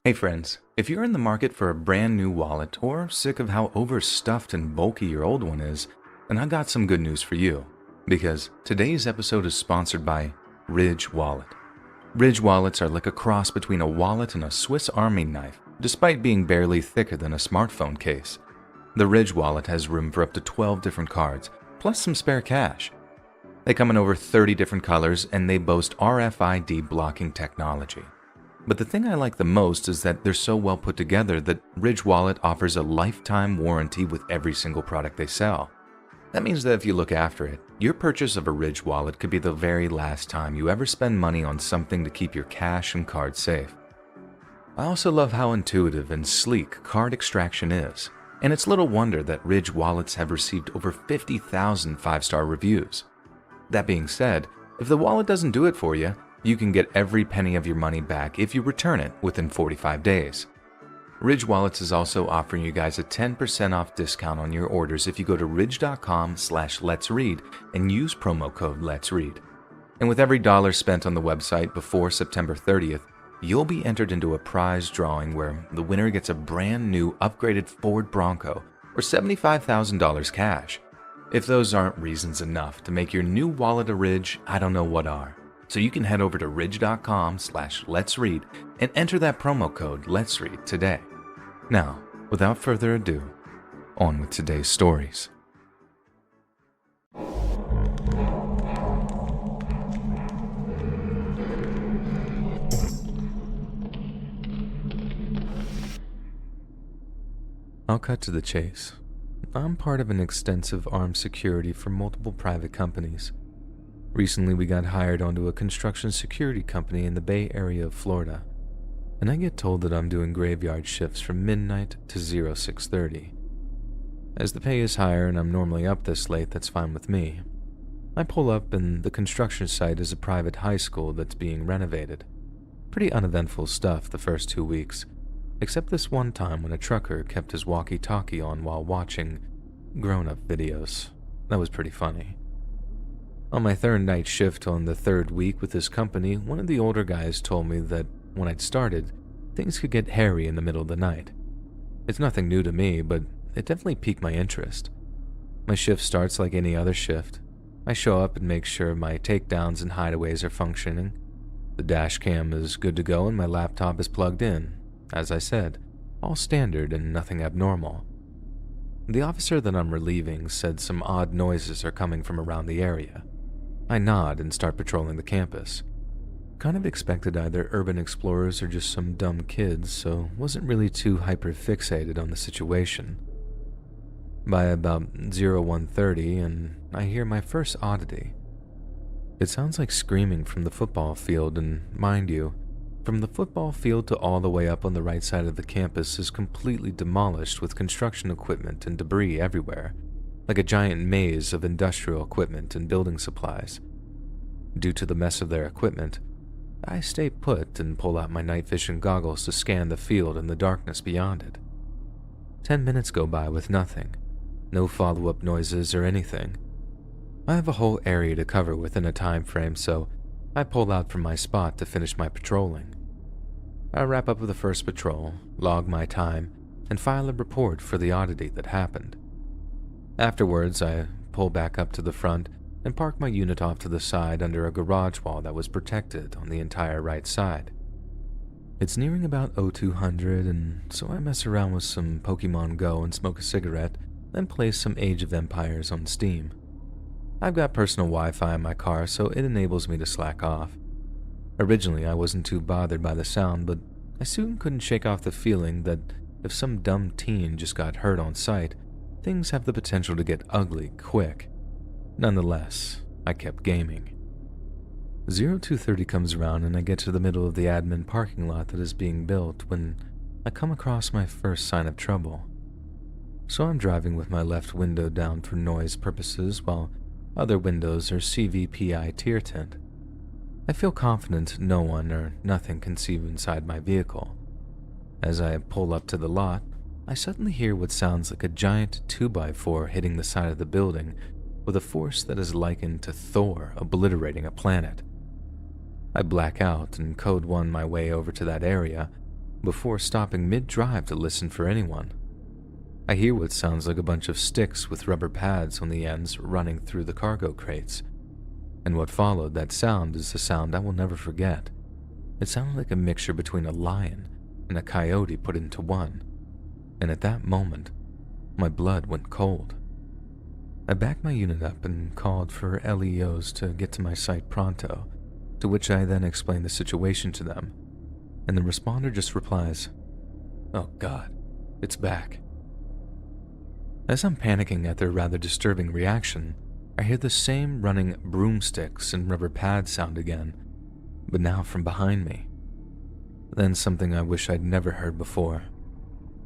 Hey friends, if you're in the market for a brand new wallet or sick of how overstuffed and bulky your old one is, then I got some good news for you, because today's episode is sponsored by Ridge Wallet. Ridge wallets are like a cross between a wallet and a Swiss Army knife, despite being barely thicker than a smartphone case. The Ridge wallet has room for up to 12 different cards, plus some spare cash. They come in over 30 different colors, and they boast RFID blocking technology. But the thing I like the most is that they're so well put together that Ridge Wallet offers a lifetime warranty with every single product they sell. That means that if you look after it, your purchase of a Ridge Wallet could be the very last time you ever spend money on something to keep your cash and cards safe. I also love how intuitive and sleek card extraction is, and it's little wonder that Ridge Wallets have received over 50,000 5-star reviews. That being said, if the wallet doesn't do it for you, you can get every penny of your money back if you return it within 45 days. Ridge Wallets is also offering you guys a 10% off discount on your orders if you go to ridge.com/letsread and use promo code LetsRead. And with every dollar spent on the website before September 30th, you'll be entered into a prize drawing where the winner gets a brand new upgraded Ford Bronco or $75,000 cash. If those aren't reasons enough to make your new wallet a Ridge, I don't know what are. So you can head over to ridge.com/letsread and enter that promo code LetsRead today. Now, without further ado, on with today's stories. I'll cut to the chase. I'm part of an extensive armed security for multiple private companies. Recently, we got hired onto a construction security company in the Bay Area of Florida, and I get told that I'm doing graveyard shifts from midnight to 0630. As the pay is higher and I'm normally up this late, that's fine with me. I pull up and the construction site is a private high school that's being renovated. Pretty uneventful stuff the first 2 weeks, except this one time when a trucker kept his walkie-talkie on while watching grown-up videos. That was pretty funny. On my third night shift on the third week with this company, one of the older guys told me that when I'd started, things could get hairy in the middle of the night. It's nothing new to me, but it definitely piqued my interest. My shift starts like any other shift. I show up and make sure my takedowns and hideaways are functioning. The dash cam is good to go and my laptop is plugged in. As I said, all standard and nothing abnormal. The officer that I'm relieving said some odd noises are coming from around the area. I nod and start patrolling the campus. Kind of expected either urban explorers or just some dumb kids, so wasn't really too hyper-fixated on the situation. By about 0130, and I hear my first oddity. It sounds like screaming from the football field, and mind you, from the football field to all the way up on the right side of the campus is completely demolished with construction equipment and debris everywhere, like a giant maze of industrial equipment and building supplies. Due to the mess of their equipment, I stay put and pull out my night vision goggles to scan the field and the darkness beyond it. 10 minutes go by with nothing, no follow-up noises or anything. I have a whole area to cover within a time frame, so I pull out from my spot to finish my patrolling. I wrap up with the first patrol, log my time, and file a report for the oddity that happened. Afterwards, I pull back up to the front and park my unit off to the side under a garage wall that was protected on the entire right side. It's nearing about 0200, and so I mess around with some Pokemon Go and smoke a cigarette, then play some Age of Empires on Steam. I've got personal Wi-Fi in my car, so it enables me to slack off. Originally, I wasn't too bothered by the sound, but I soon couldn't shake off the feeling that if some dumb teen just got hurt on sight, things have the potential to get ugly quick. Nonetheless, I kept gaming. 0230 comes around and I get to the middle of the admin parking lot that is being built when I come across my first sign of trouble. So I'm driving with my left window down for noise purposes while other windows are CVPI tier tint. I feel confident no one or nothing can see inside my vehicle. As I pull up to the lot, I suddenly hear what sounds like a giant 2x4 hitting the side of the building with a force that is likened to Thor obliterating a planet. I black out and code 1 my way over to that area before stopping mid-drive to listen for anyone. I hear what sounds like a bunch of sticks with rubber pads on the ends running through the cargo crates. And what followed that sound is a sound I will never forget. It sounded like a mixture between a lion and a coyote put into one. And at that moment, my blood went cold. I backed my unit up and called for LEOs to get to my site pronto, to which I then explained the situation to them, and the responder just replies, "Oh God, it's back." As I'm panicking at their rather disturbing reaction, I hear the same running broomsticks and rubber pads sound again, but now from behind me. Then something I wish I'd never heard before.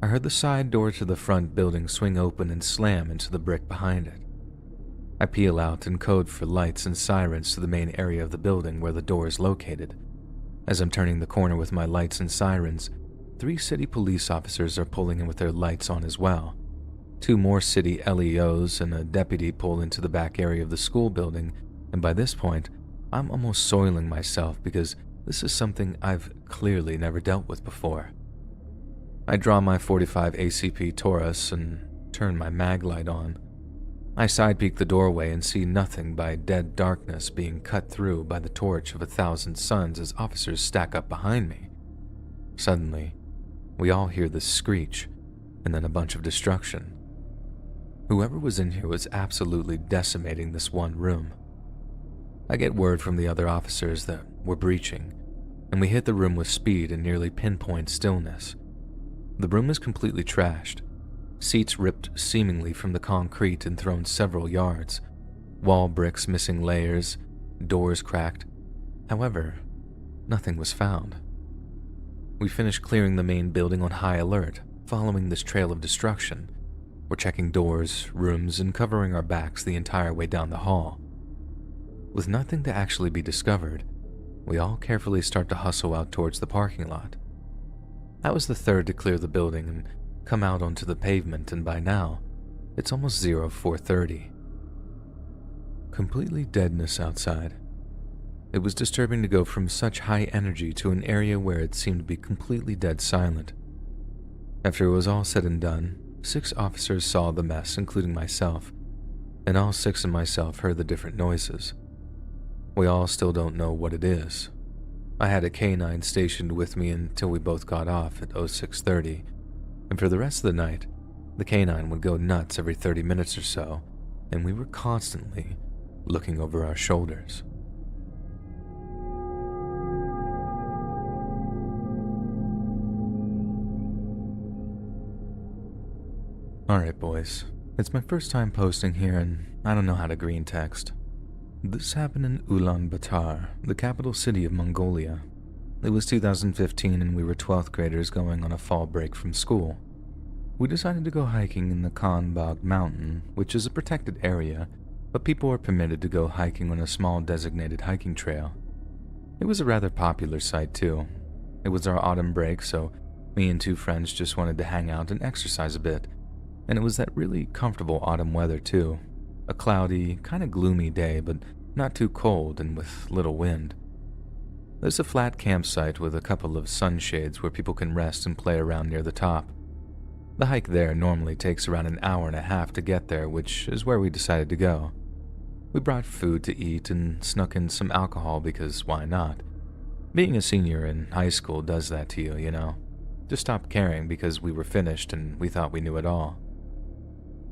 I heard the side door to the front building swing open and slam into the brick behind it. I peel out and code for lights and sirens to the main area of the building where the door is located. As I'm turning the corner with my lights and sirens, 3 city police officers are pulling in with their lights on as well. 2 more city LEOs and a deputy pull into the back area of the school building, and by this point, I'm almost soiling myself because this is something I've clearly never dealt with before. I draw my .45 ACP Taurus and turn my mag light on. I side peek the doorway and see nothing but dead darkness being cut through by the torch of 1,000 suns as officers stack up behind me. Suddenly, we all hear this screech, and then a bunch of destruction. Whoever was in here was absolutely decimating this one room. I get word from the other officers that we're breaching, and we hit the room with speed and nearly pinpoint stillness. The room is completely trashed. Seats ripped seemingly from the concrete and thrown several yards. Wall bricks missing layers, doors cracked. However, nothing was found. We finished clearing the main building on high alert, following this trail of destruction. We're checking doors, rooms, and covering our backs the entire way down the hall. With nothing to actually be discovered, we all carefully start to hustle out towards the parking lot. I was the third to clear the building and come out onto the pavement, and by now, it's almost 0430. Completely deadness outside. It was disturbing to go from such high energy to an area where it seemed to be completely dead silent. After it was all said and done, 6 officers saw the mess, including myself, and all 6 and myself heard the different noises. We all still don't know what it is. I had a canine stationed with me until we both got off at 0630, and for the rest of the night, the canine would go nuts every 30 minutes or so, and we were constantly looking over our shoulders. Alright boys, it's my first time posting here and I don't know how to green text. This happened in Ulaanbaatar, the capital city of Mongolia. It was 2015 and we were 12th graders going on a fall break from school. We decided to go hiking in the Khanbag Mountain, which is a protected area, but people are permitted to go hiking on a small designated hiking trail. It was a rather popular site too. It was our autumn break, so me and 2 friends just wanted to hang out and exercise a bit, and it was that really comfortable autumn weather too. A cloudy, kind of gloomy day, but not too cold and with little wind. There's a flat campsite with a couple of sunshades where people can rest and play around near the top. The hike there normally takes around an hour and a half to get there, which is where we decided to go. We brought food to eat and snuck in some alcohol because why not? Being a senior in high school does that to you, you know. Just stopped caring because we were finished and we thought we knew it all.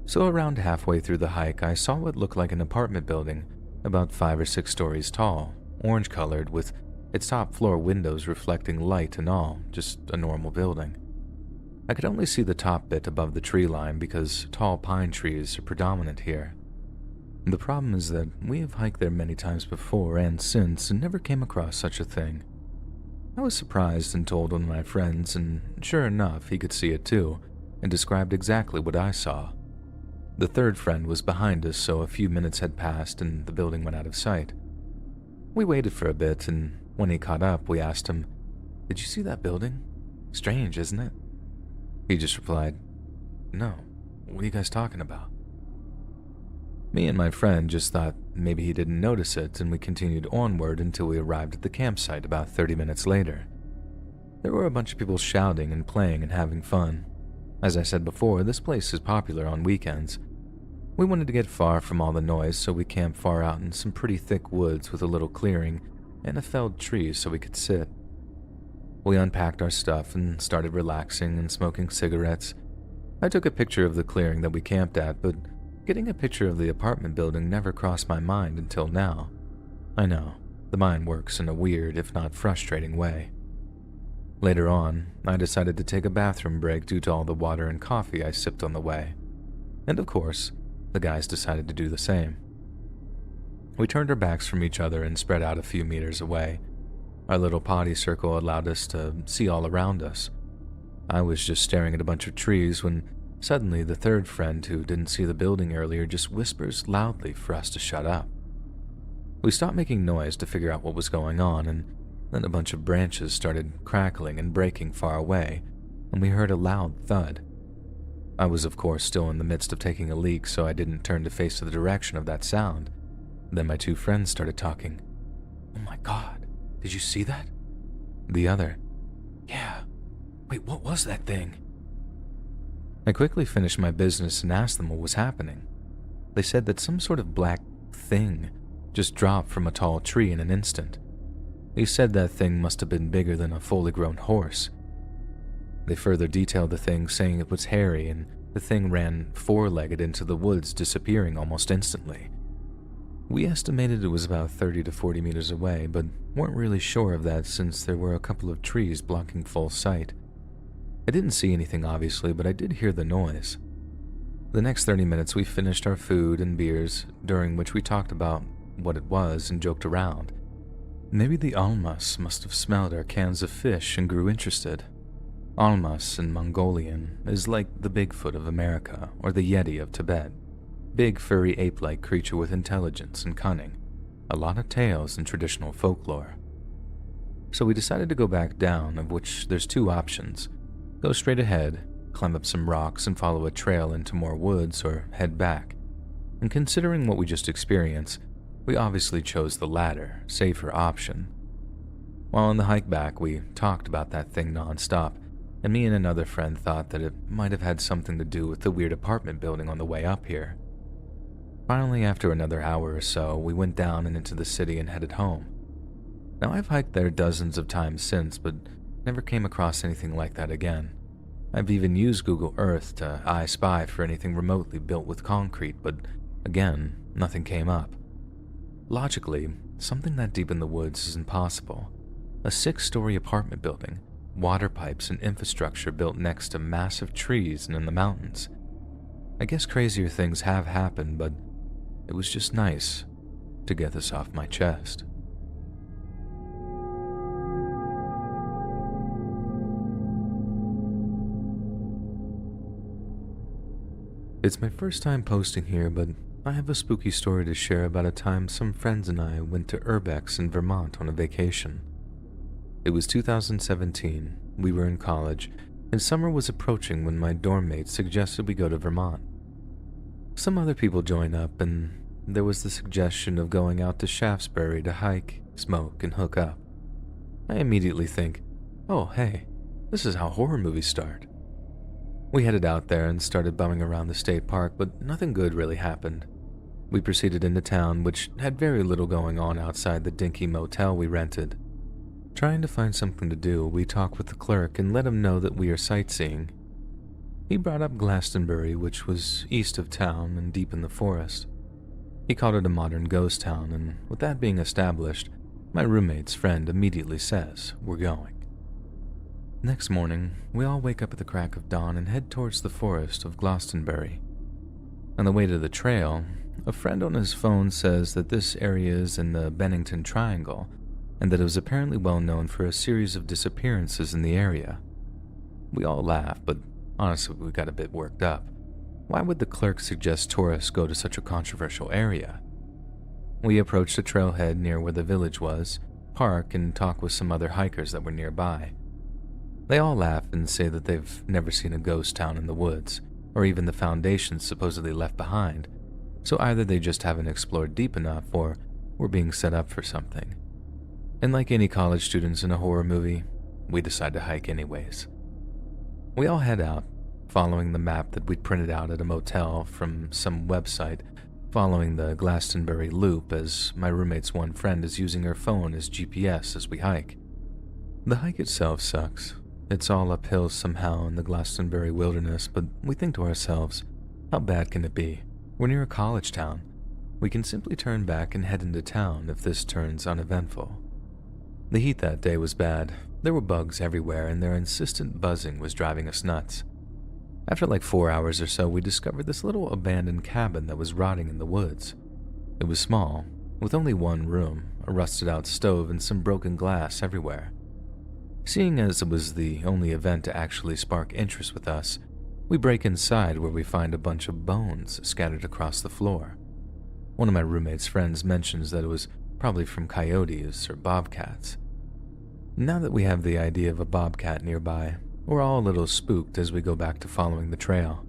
So around halfway through the hike, I saw what looked like an apartment building, about 5 or 6 stories tall, orange-colored, with its top floor windows reflecting light and all, just a normal building. I could only see the top bit above the tree line because tall pine trees are predominant here. The problem is that we have hiked there many times before and since and never came across such a thing. I was surprised and told one of my friends, and sure enough, he could see it too, and described exactly what I saw. The third friend was behind us, so a few minutes had passed and the building went out of sight. We waited for a bit, and when he caught up, we asked him, "Did you see that building? Strange, isn't it?" He just replied, "No, what are you guys talking about?" Me and my friend just thought maybe he didn't notice it, and we continued onward until we arrived at the campsite about 30 minutes later. There were a bunch of people shouting and playing and having fun. As I said before, this place is popular on weekends. We wanted to get far from all the noise, so we camped far out in some pretty thick woods with a little clearing and a felled tree so we could sit. We unpacked our stuff and started relaxing and smoking cigarettes. I took a picture of the clearing that we camped at, but getting a picture of the apartment building never crossed my mind until now. I know, the mind works in a weird, if not frustrating way. Later on, I decided to take a bathroom break due to all the water and coffee I sipped on the way. And of course, the guys decided to do the same. We turned our backs from each other and spread out a few meters away. Our little potty circle allowed us to see all around us. I was just staring at a bunch of trees when suddenly the third friend who didn't see the building earlier just whispers loudly for us to shut up. We stopped making noise to figure out what was going on, and then a bunch of branches started crackling and breaking far away, and we heard a loud thud. I was of course still in the midst of taking a leak, so I didn't turn to face the direction of that sound. Then my two friends started talking. "Oh my God, did you see that?" The other, "Yeah. Wait, what was that thing?" I quickly finished my business and asked them what was happening. They said that some sort of black thing just dropped from a tall tree in an instant. They said that thing must have been bigger than a fully grown horse. They further detailed the thing, saying it was hairy and the thing ran four-legged into the woods, disappearing almost instantly. We estimated it was about 30 to 40 meters away, but weren't really sure of that since there were a couple of trees blocking full sight. I didn't see anything obviously, but I did hear the noise. The next 30 minutes we finished our food and beers, during which we talked about what it was and joked around. Maybe the Almas must have smelled our cans of fish and grew interested. Almas in Mongolian is like the Bigfoot of America or the Yeti of Tibet. Big, furry, ape-like creature with intelligence and cunning. A lot of tales and traditional folklore. So we decided to go back down, of which there's two options. Go straight ahead, climb up some rocks and follow a trail into more woods, or head back. And considering what we just experienced, we obviously chose the latter, safer option. While on the hike back, we talked about that thing non-stop, and me and another friend thought that it might have had something to do with the weird apartment building on the way up here. Finally, after another hour or so, we went down and into the city and headed home. Now, I've hiked there dozens of times since, but never came across anything like that again. I've even used Google Earth to I Spy for anything remotely built with concrete, but again, nothing came up. Logically, something that deep in the woods is impossible. A 6-story apartment building, water pipes and infrastructure built next to massive trees and in the mountains. I guess crazier things have happened, but it was just nice to get this off my chest. It's my first time posting here, but I have a spooky story to share about a time some friends and I went to Urbex in Vermont on a vacation. It was 2017, we were in college, and summer was approaching when my dorm mate suggested we go to Vermont. Some other people join up, and there was the suggestion of going out to Shaftesbury to hike, smoke, and hook up. I immediately think, oh hey, this is how horror movies start. We headed out there and started bumming around the state park, but nothing good really happened. We proceeded into town, which had very little going on outside the dinky motel we rented. Trying to find something to do, we talked with the clerk and let him know that we are sightseeing. He brought up Glastonbury, which was east of town and deep in the forest. He called it a modern ghost town, and with that being established, my roommate's friend immediately says we're going. Next morning, we all wake up at the crack of dawn and head towards the forest of Glastonbury. On the way to the trail, a friend on his phone says that this area is in the Bennington Triangle, and that it was apparently well known for a series of disappearances in the area. We all laugh, but honestly we got a bit worked up. Why would the clerk suggest tourists go to such a controversial area? We approached a trailhead near where the village was, park, and talk with some other hikers that were nearby. They all laugh and say that they've never seen a ghost town in the woods, or even the foundations supposedly left behind, so either they just haven't explored deep enough or we're being set up for something. And like any college students in a horror movie, we decide to hike anyways. We all head out, following the map that we'd printed out at a motel from some website, following the Glastonbury Loop as my roommate's one friend is using her phone as GPS as we hike. The hike itself sucks. It's all uphill somehow in the Glastonbury wilderness, but we think to ourselves, how bad can it be? We're near a college town. We can simply turn back and head into town if this turns uneventful. The heat that day was bad. There were bugs everywhere, and their insistent buzzing was driving us nuts. After like 4 hours or so, we discovered this little abandoned cabin that was rotting in the woods. It was small, with only one room, a rusted-out stove, and some broken glass everywhere. Seeing as it was the only event to actually spark interest with us, we break inside where we find a bunch of bones scattered across the floor. One of my roommate's friends mentions that it was probably from coyotes or bobcats. Now that we have the idea of a bobcat nearby, we're all a little spooked as we go back to following the trail.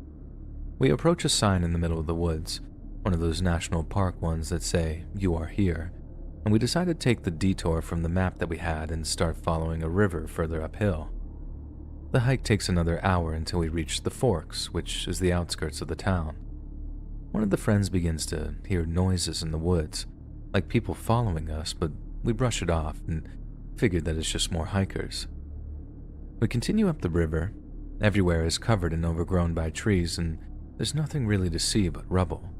We approach a sign in the middle of the woods, one of those national park ones that say, "You are here," and we decide to take the detour from the map that we had and start following a river further uphill. The hike takes another hour until we reach the Forks, which is the outskirts of the town. One of the friends begins to hear noises in the woods, like people following us, but we brush it off and figured that it's just more hikers. We continue up the river. Everywhere is covered and overgrown by trees, and there's nothing really to see but rubble.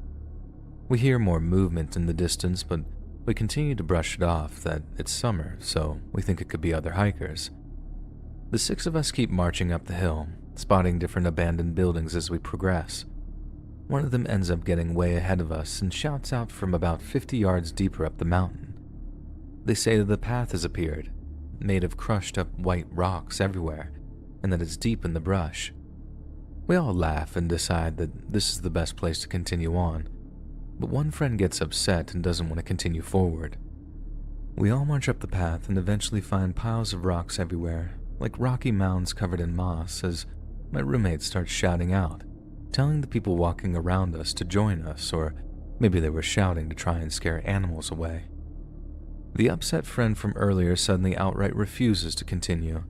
We hear more movement in the distance, but we continue to brush it off that it's summer, so we think it could be other hikers. The 6 of us keep marching up the hill, spotting different abandoned buildings as we progress. One of them ends up getting way ahead of us and shouts out from about 50 yards deeper up the mountain. They say that the path has appeared, made of crushed up white rocks everywhere, and that it's deep in the brush. We all laugh and decide that this is the best place to continue on, but one friend gets upset and doesn't want to continue forward. We all march up the path and eventually find piles of rocks everywhere, like rocky mounds covered in moss, as my roommate starts shouting out, telling the people walking around us to join us, or maybe they were shouting to try and scare animals away. The upset friend from earlier suddenly outright refuses to continue,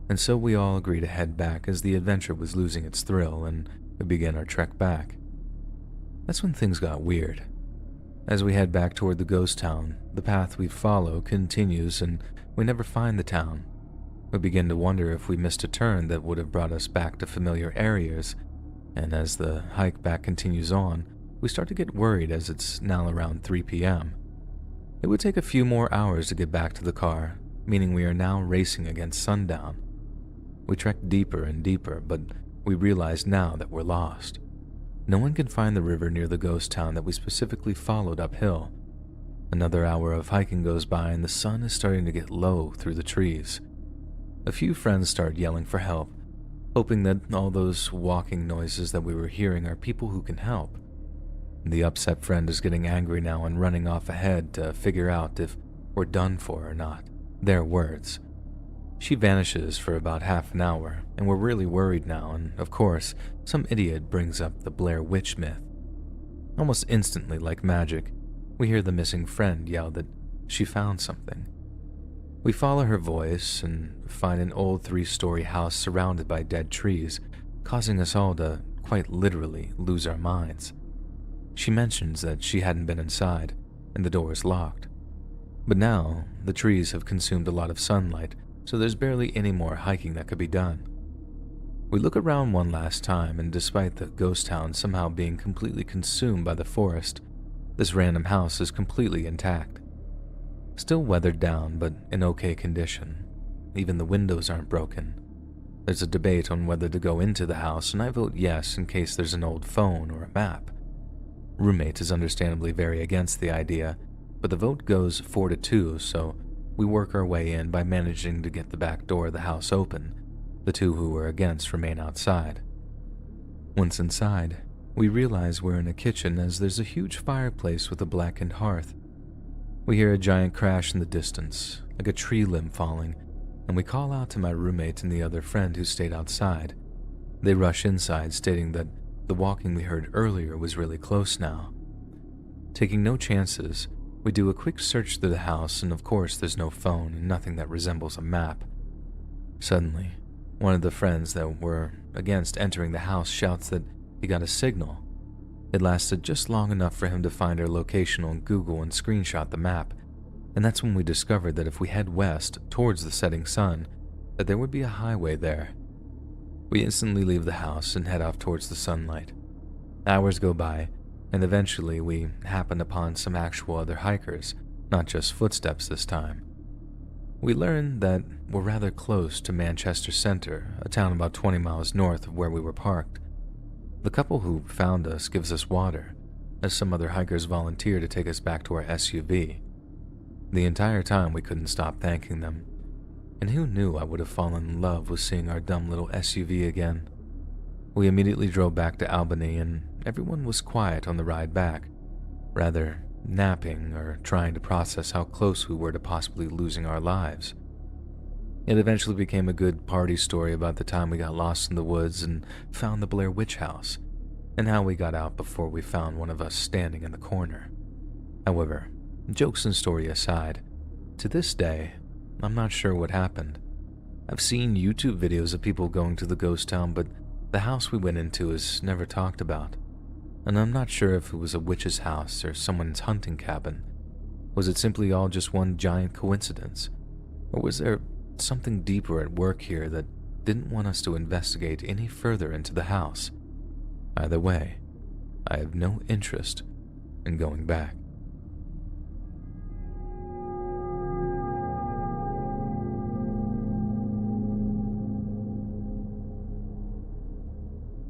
and so we all agree to head back as the adventure was losing its thrill, and we begin our trek back. That's when things got weird. As we head back toward the ghost town, the path we follow continues and we never find the town. We begin to wonder if we missed a turn that would have brought us back to familiar areas, and as the hike back continues on, we start to get worried as it's now around 3 p.m. It would take a few more hours to get back to the car, meaning we are now racing against sundown. We trek deeper and deeper, but we realize now that we're lost. No one can find the river near the ghost town that we specifically followed uphill. Another hour of hiking goes by and the sun is starting to get low through the trees. A few friends start yelling for help, hoping that all those walking noises that we were hearing are people who can help. The upset friend is getting angry now and running off ahead to figure out if we're done for or not. Their words. She vanishes for about half an hour, and we're really worried now, and of course, some idiot brings up the Blair Witch myth. Almost instantly, like magic, we hear the missing friend yell that she found something. We follow her voice and find an old 3-story house surrounded by dead trees, causing us all to quite literally lose our minds. She mentions that she hadn't been inside and the door is locked. But now, the trees have consumed a lot of sunlight, so there's barely any more hiking that could be done. We look around one last time, and despite the ghost town somehow being completely consumed by the forest, this random house is completely intact. Still weathered down, but in okay condition. Even the windows aren't broken. There's a debate on whether to go into the house, and I vote yes in case there's an old phone or a map. Roommate is understandably very against the idea, but the vote goes 4-2, so we work our way in by managing to get the back door of the house open. The two who were against remain outside. Once inside, we realize we're in a kitchen as there's a huge fireplace with a blackened hearth. We hear a giant crash in the distance, like a tree limb falling, and we call out to my roommate and the other friend who stayed outside. They rush inside, stating that the walking we heard earlier was really close now. Taking no chances, we do a quick search through the house, and of course there's no phone and nothing that resembles a map. Suddenly, one of the friends that were against entering the house shouts that he got a signal. It lasted just long enough for him to find our location on Google and screenshot the map, and that's when we discovered that if we head west towards the setting sun, that there would be a highway there. We instantly leave the house and head off towards the sunlight. Hours go by, and eventually we happen upon some actual other hikers, not just footsteps this time. We learn that we're rather close to Manchester Center, a town about 20 miles north of where we were parked. The couple who found us gives us water, as some other hikers volunteer to take us back to our SUV. The entire time we couldn't stop thanking them. And who knew I would have fallen in love with seeing our dumb little SUV again? We immediately drove back to Albany, and everyone was quiet on the ride back, rather napping or trying to process how close we were to possibly losing our lives. It eventually became a good party story about the time we got lost in the woods and found the Blair Witch House, and how we got out before we found one of us standing in the corner. However, jokes and story aside, to this day, I'm not sure what happened. I've seen YouTube videos of people going to the ghost town, but the house we went into is never talked about. And I'm not sure if it was a witch's house or someone's hunting cabin. Was it simply all just one giant coincidence? Or was there something deeper at work here that didn't want us to investigate any further into the house? Either way, I have no interest in going back.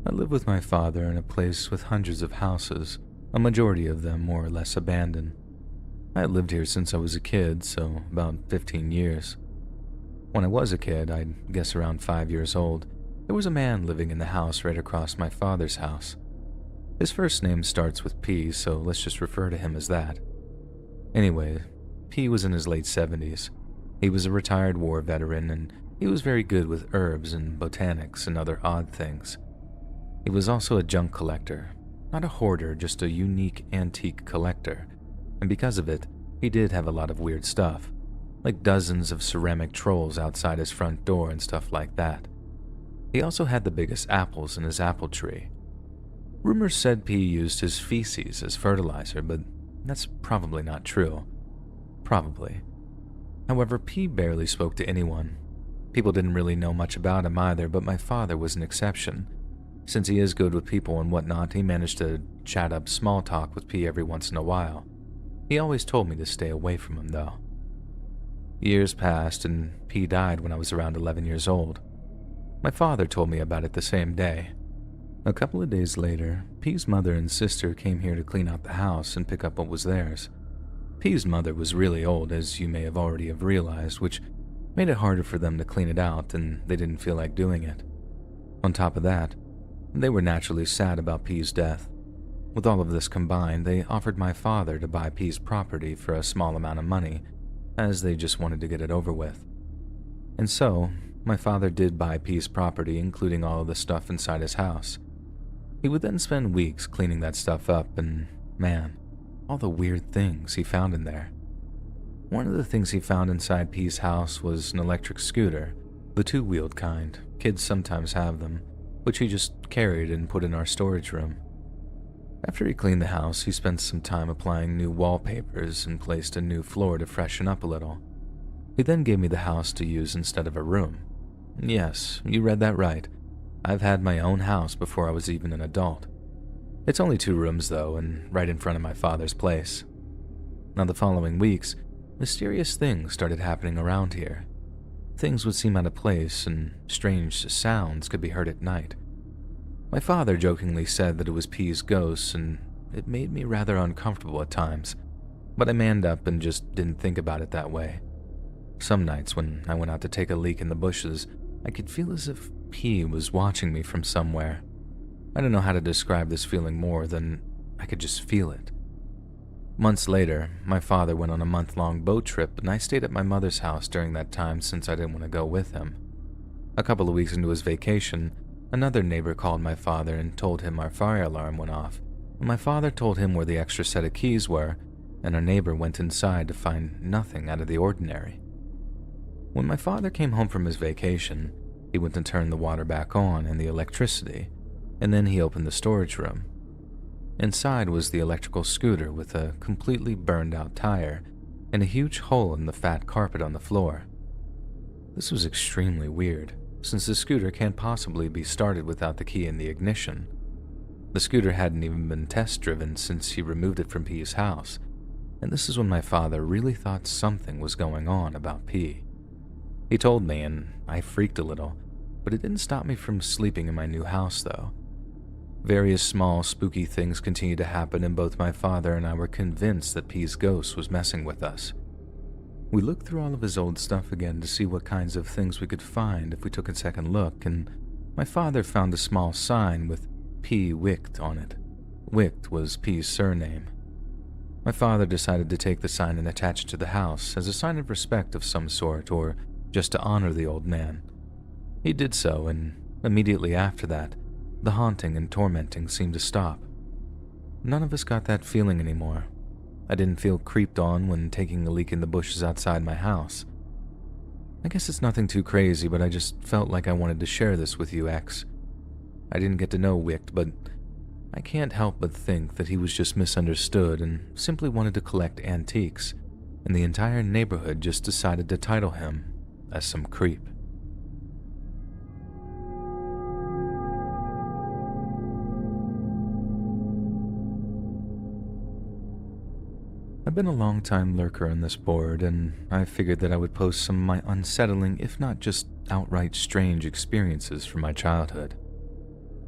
I live with my father in a place with hundreds of houses, a majority of them more or less abandoned. I had lived here since I was a kid, so about 15 years. When I was a kid, I'd guess around 5 years old, there was a man living in the house right across my father's house. His first name starts with P, so let's just refer to him as that. Anyway, P was in his late 70s. He was a retired war veteran, and he was very good with herbs and botanics and other odd things. He was also a junk collector, not a hoarder, just a unique antique collector, and because of it, he did have a lot of weird stuff, like dozens of ceramic trolls outside his front door and stuff like that. He also had the biggest apples in his apple tree. Rumors said P used his feces as fertilizer, but that's probably not true. Probably. However, P barely spoke to anyone. People didn't really know much about him either, but my father was an exception. Since he is good with people and whatnot, he managed to chat up small talk with P every once in a while. He always told me to stay away from him, though. Years passed, and P died when I was around 11 years old. My father told me about it the same day. A couple of days later, P's mother and sister came here to clean out the house and pick up what was theirs. P's mother was really old, as you may have already have realized, which made it harder for them to clean it out, and they didn't feel like doing it. On top of that, they were naturally sad about P's death. With all of this combined, they offered my father to buy P's property for a small amount of money, as they just wanted to get it over with. And so, my father did buy P's property, including all of the stuff inside his house. He would then spend weeks cleaning that stuff up, and man, all the weird things he found in there. One of the things he found inside P's house was an electric scooter, the two-wheeled kind. Kids sometimes have them, which he just carried and put in our storage room. After he cleaned the house, he spent some time applying new wallpapers and placed a new floor to freshen up a little. He then gave me the house to use instead of a room. Yes, you read that right. I've had my own house before I was even an adult. It's only 2 rooms though, and right in front of my father's place. Now the following weeks, mysterious things started happening around here. Things would seem out of place, and strange sounds could be heard at night. My father jokingly said that it was P's ghost, and it made me rather uncomfortable at times, but I manned up and just didn't think about it that way. Some nights when I went out to take a leak in the bushes, I could feel as if P was watching me from somewhere. I don't know how to describe this feeling more than I could just feel it. Months later, my father went on a month-long boat trip, and I stayed at my mother's house during that time since I didn't want to go with him. A couple of weeks into his vacation, another neighbor called my father and told him our fire alarm went off. My father told him where the extra set of keys were, and our neighbor went inside to find nothing out of the ordinary. When my father came home from his vacation, he went and turned the water back on and the electricity, and then he opened the storage room. Inside was the electrical scooter with a completely burned out tire and a huge hole in the fat carpet on the floor. This was extremely weird, since the scooter can't possibly be started without the key in the ignition. The scooter hadn't even been test driven since he removed it from P's house, and this is when my father really thought something was going on about P. He told me, and I freaked a little, but it didn't stop me from sleeping in my new house though. Various small, spooky things continued to happen, and both my father and I were convinced that P's ghost was messing with us. We looked through all of his old stuff again to see what kinds of things we could find if we took a second look, and my father found a small sign with P. Wicht on it. Wicht was P's surname. My father decided to take the sign and attach it to the house as a sign of respect of some sort, or just to honor the old man. He did so, and immediately after that, the haunting and tormenting seemed to stop. None of us got that feeling anymore. I didn't feel creeped on when taking a leak in the bushes outside my house. I guess it's nothing too crazy, but I just felt like I wanted to share this with you, X. I didn't get to know Wicht, but I can't help but think that he was just misunderstood and simply wanted to collect antiques, and the entire neighborhood just decided to title him as some creep. I've been a long-time lurker on this board, and I figured that I would post some of my unsettling, if not just outright strange experiences from my childhood.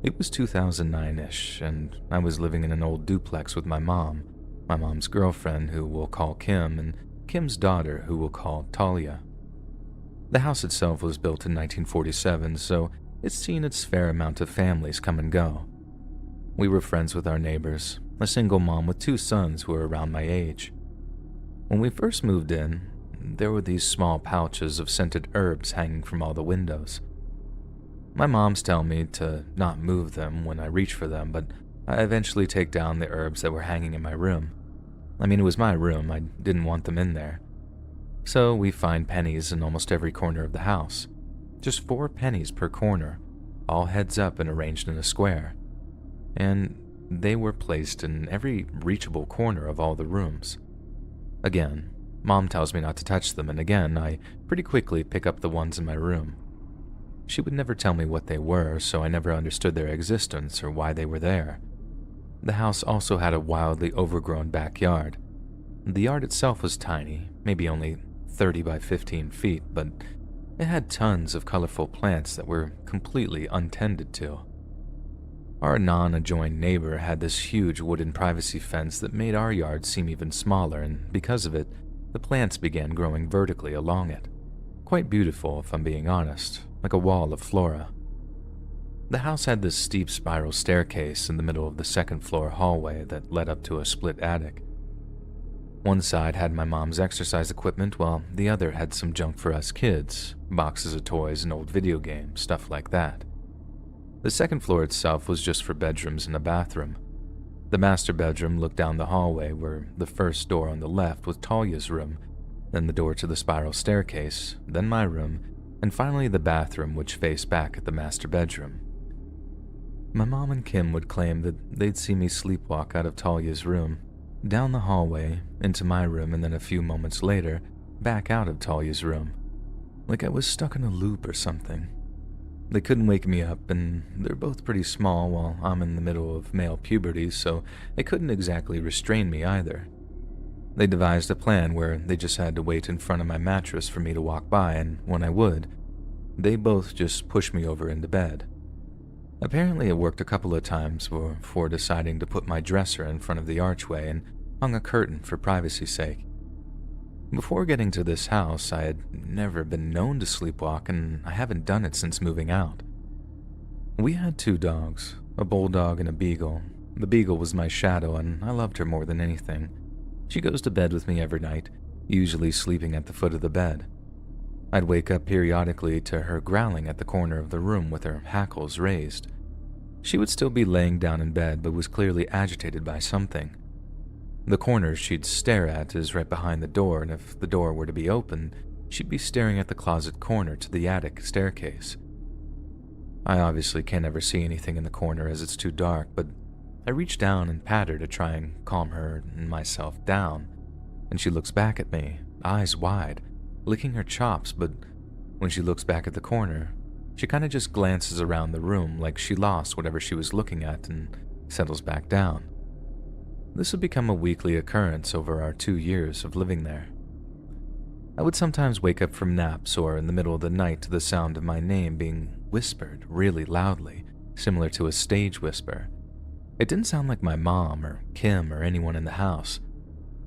It was 2009-ish, and I was living in an old duplex with my mom's girlfriend, who we'll call Kim, and Kim's daughter, who we'll call Talia. The house itself was built in 1947, so it's seen its fair amount of families come and go. We were friends with our neighbors, a single mom with 2 sons who were around my age. When we first moved in, there were these small pouches of scented herbs hanging from all the windows. My moms tell me to not move them when I reach for them, but I eventually take down the herbs that were hanging in my room. I mean, it was my room, I didn't want them in there. So we find pennies in almost every corner of the house. Just 4 pennies per corner, all heads up and arranged in a square. And they were placed in every reachable corner of all the rooms. Again, Mom tells me not to touch them, and again, I pretty quickly pick up the ones in my room. She would never tell me what they were, so I never understood their existence or why they were there. The house also had a wildly overgrown backyard. The yard itself was tiny, maybe only 30 by 15 feet, but it had tons of colorful plants that were completely untended to. Our non-adjoined neighbor had this huge wooden privacy fence that made our yard seem even smaller, and because of it, the plants began growing vertically along it. Quite beautiful, if I'm being honest, like a wall of flora. The house had this steep spiral staircase in the middle of the second-floor hallway that led up to a split attic. One side had my mom's exercise equipment, while the other had some junk for us kids, boxes of toys and old video games, stuff like that. The second floor itself was just for bedrooms and a bathroom. The master bedroom looked down the hallway where the first door on the left was Talia's room, then the door to the spiral staircase, then my room, and finally the bathroom which faced back at the master bedroom. My mom and Kim would claim that they'd see me sleepwalk out of Talia's room, down the hallway, into my room, and then a few moments later, back out of Talia's room, like I was stuck in a loop or something. They couldn't wake me up, and they're both pretty small while I'm in the middle of male puberty, so they couldn't exactly restrain me either. They devised a plan where they just had to wait in front of my mattress for me to walk by, and when I would, they both just pushed me over into bed. Apparently it worked a couple of times before deciding to put my dresser in front of the archway and hung a curtain for privacy's sake. Before getting to this house, I had never been known to sleepwalk, and I haven't done it since moving out. We had 2 dogs, a bulldog and a beagle. The beagle was my shadow, and I loved her more than anything. She goes to bed with me every night, usually sleeping at the foot of the bed. I'd wake up periodically to her growling at the corner of the room with her hackles raised. She would still be laying down in bed, but was clearly agitated by something. The corner she'd stare at is right behind the door, and if the door were to be open, she'd be staring at the closet corner to the attic staircase. I obviously can't ever see anything in the corner as it's too dark, but I reach down and pat her to try and calm her and myself down, and she looks back at me, eyes wide, licking her chops, but when she looks back at the corner, she kind of just glances around the room like she lost whatever she was looking at and settles back down. This would become a weekly occurrence over our 2 years of living there. I would sometimes wake up from naps or in the middle of the night to the sound of my name being whispered really loudly, similar to a stage whisper. It didn't sound like my mom or Kim or anyone in the house.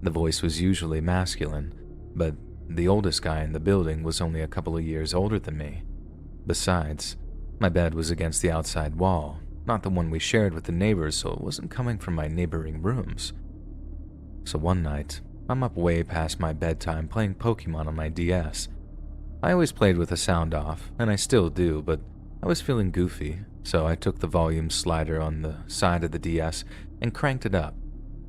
The voice was usually masculine, but the oldest guy in the building was only a couple of years older than me. Besides, my bed was against the outside wall, not the one we shared with the neighbors, so it wasn't coming from my neighboring rooms. So one night, I'm up way past my bedtime playing Pokemon on my DS. I always played with the sound off, and I still do, but I was feeling goofy, so I took the volume slider on the side of the DS and cranked it up,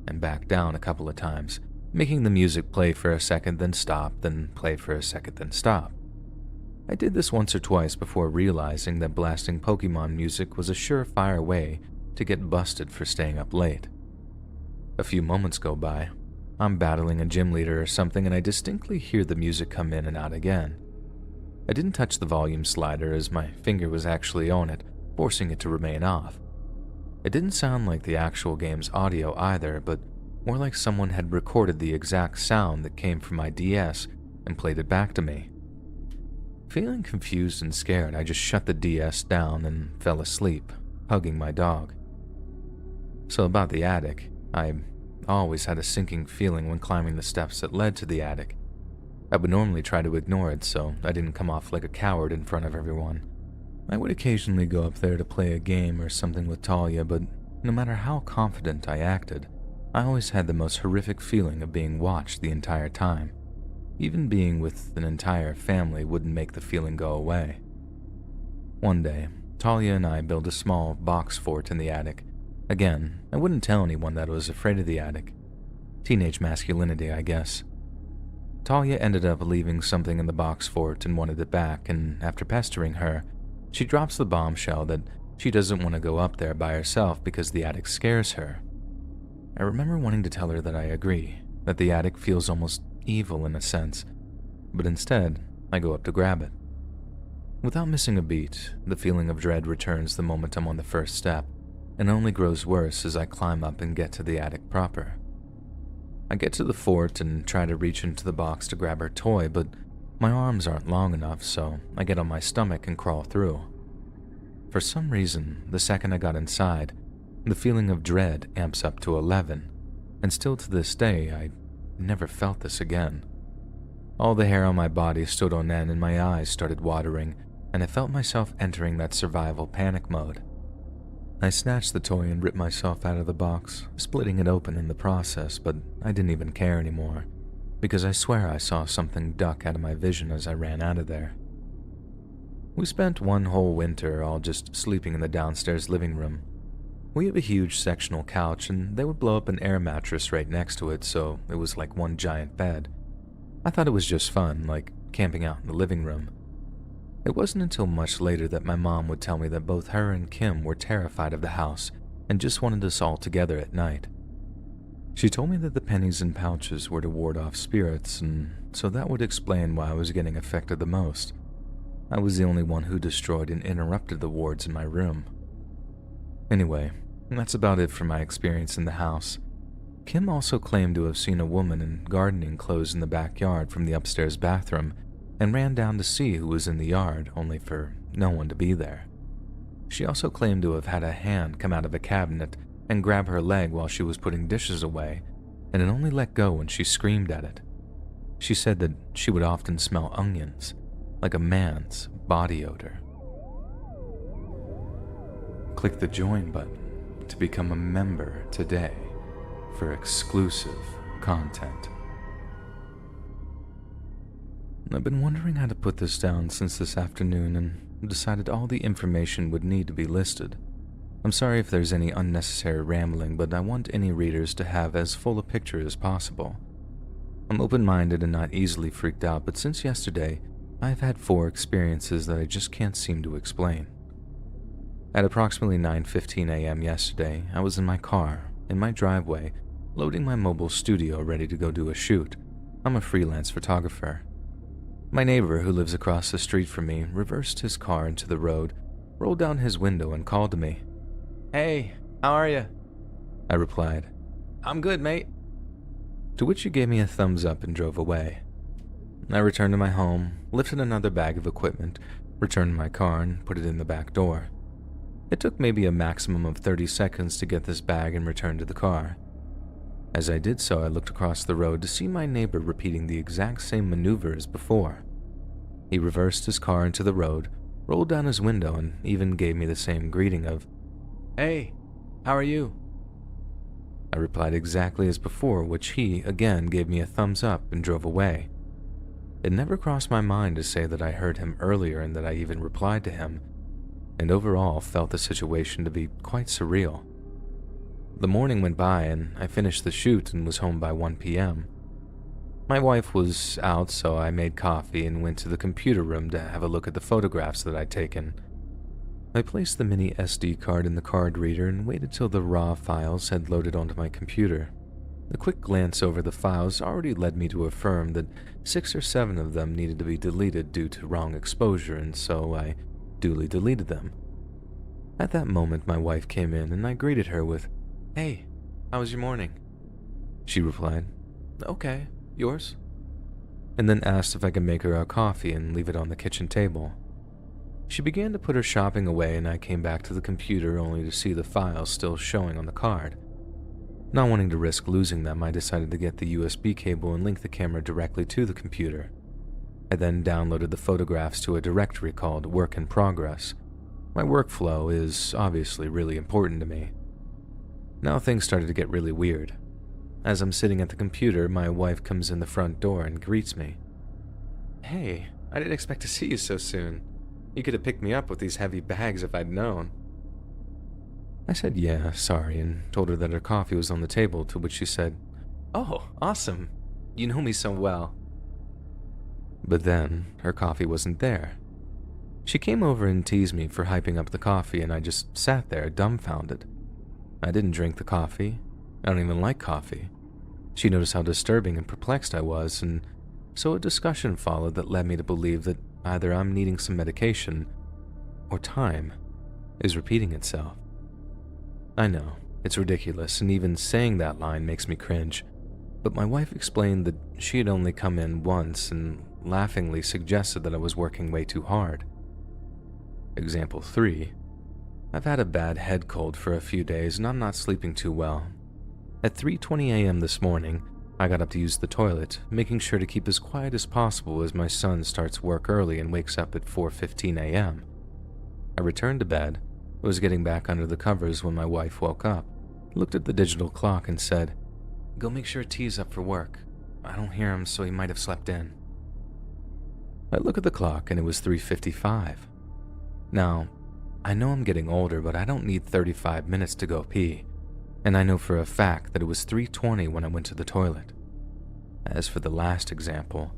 and back down a couple of times, making the music play for a second then stop, then play for a second then stop. I did this once or twice before realizing that blasting Pokemon music was a surefire way to get busted for staying up late. A few moments go by. I'm battling a gym leader or something, and I distinctly hear the music come in and out again. I didn't touch the volume slider as my finger was actually on it, forcing it to remain off. It didn't sound like the actual game's audio either, but more like someone had recorded the exact sound that came from my DS and played it back to me. Feeling confused and scared, I just shut the DS down and fell asleep, hugging my dog. So about the attic, I always had a sinking feeling when climbing the steps that led to the attic. I would normally try to ignore it so I didn't come off like a coward in front of everyone. I would occasionally go up there to play a game or something with Talia, but no matter how confident I acted, I always had the most horrific feeling of being watched the entire time. Even being with an entire family wouldn't make the feeling go away. One day, Talia and I built a small box fort in the attic. Again, I wouldn't tell anyone that I was afraid of the attic. Teenage masculinity, I guess. Talia ended up leaving something in the box fort and wanted it back, and after pestering her, she drops the bombshell that she doesn't want to go up there by herself because the attic scares her. I remember wanting to tell her that I agree, that the attic feels almost evil in a sense, but instead, I go up to grab it. Without missing a beat, the feeling of dread returns the moment I'm on the first step, and only grows worse as I climb up and get to the attic proper. I get to the fort and try to reach into the box to grab her toy, but my arms aren't long enough, so I get on my stomach and crawl through. For some reason, the second I got inside, the feeling of dread amps up to 11, and still to this day, I never felt this again. All the hair on my body stood on end and my eyes started watering, and I felt myself entering that survival panic mode. I snatched the toy and ripped myself out of the box, splitting it open in the process, but I didn't even care anymore, because I swear I saw something duck out of my vision as I ran out of there. We spent one whole winter all just sleeping in the downstairs living room. We have a huge sectional couch, and they would blow up an air mattress right next to it, so it was like one giant bed. I thought it was just fun, like camping out in the living room. It wasn't until much later that my mom would tell me that both her and Kim were terrified of the house and just wanted us all together at night. She told me that the pennies and pouches were to ward off spirits, and so that would explain why I was getting affected the most. I was the only one who destroyed and interrupted the wards in my room. Anyway, that's about it for my experience in the house. Kim also claimed to have seen a woman in gardening clothes in the backyard from the upstairs bathroom and ran down to see who was in the yard, only for no one to be there. She also claimed to have had a hand come out of a cabinet and grab her leg while she was putting dishes away, and it only let go when she screamed at it. She said that she would often smell onions, like a man's body odor. Click the join button to become a member today for exclusive content. I've been wondering how to put this down since this afternoon and decided all the information would need to be listed. I'm sorry if there's any unnecessary rambling, but I want any readers to have as full a picture as possible. I'm open-minded and not easily freaked out, but since yesterday, I've had 4 experiences that I just can't seem to explain. At approximately 9:15 a.m. yesterday, I was in my car, in my driveway, loading my mobile studio ready to go do a shoot. I'm a freelance photographer. My neighbor, who lives across the street from me, reversed his car into the road, rolled down his window, and called to me. "Hey, how are you?" I replied, "I'm good, mate." To which he gave me a thumbs up and drove away. I returned to my home, lifted another bag of equipment, returned to my car, and put it in the back door. It took maybe a maximum of 30 seconds to get this bag and return to the car. As I did so, I looked across the road to see my neighbor repeating the exact same maneuver as before. He reversed his car into the road, rolled down his window, and even gave me the same greeting of, "Hey, how are you?" I replied exactly as before, which he, again, gave me a thumbs up and drove away. It never crossed my mind to say that I heard him earlier and that I even replied to him, and overall felt the situation to be quite surreal. The morning went by and I finished the shoot and was home by 1 p.m. My wife was out, so I made coffee and went to the computer room to have a look at the photographs that I'd taken. I placed the mini SD card in the card reader and waited till the RAW files had loaded onto my computer. A quick glance over the files already led me to affirm that 6 or 7 of them needed to be deleted due to wrong exposure, and so I duly deleted them. At that moment, my wife came in and I greeted her with, "Hey, how was your morning?" She replied, "Okay, yours?" And then asked if I could make her a coffee and leave it on the kitchen table. She began to put her shopping away and I came back to the computer only to see the files still showing on the card. Not wanting to risk losing them, I decided to get the USB cable and link the camera directly to the computer. I then downloaded the photographs to a directory called Work in Progress. My workflow is obviously really important to me. Now things started to get really weird. As I'm sitting at the computer, my wife comes in the front door and greets me. "Hey, I didn't expect to see you so soon. You could have picked me up with these heavy bags if I'd known." I said yeah, sorry, and told her that her coffee was on the table, to which she said, "Oh, awesome. You know me so well." But then, her coffee wasn't there. She came over and teased me for hyping up the coffee, and I just sat there dumbfounded. I didn't drink the coffee. I don't even like coffee. She noticed how disturbing and perplexed I was, and so a discussion followed that led me to believe that either I'm needing some medication, or time is repeating itself. I know, it's ridiculous, and even saying that line makes me cringe, but my wife explained that she had only come in once and laughingly suggested that I was working way too hard. Example 3. I've had a bad head cold for a few days and I'm not sleeping too well. At 3:20 a.m. this morning, I got up to use the toilet, making sure to keep as quiet as possible as my son starts work early and wakes up at 4:15 a.m. I returned to bed, was getting back under the covers when my wife woke up, looked at the digital clock and said, "Go make sure T's up for work. I don't hear him, so he might have slept in." I look at the clock and it was 3:55. Now, I know I'm getting older, but I don't need 35 minutes to go pee, and I know for a fact that it was 3:20 when I went to the toilet. As for the last example,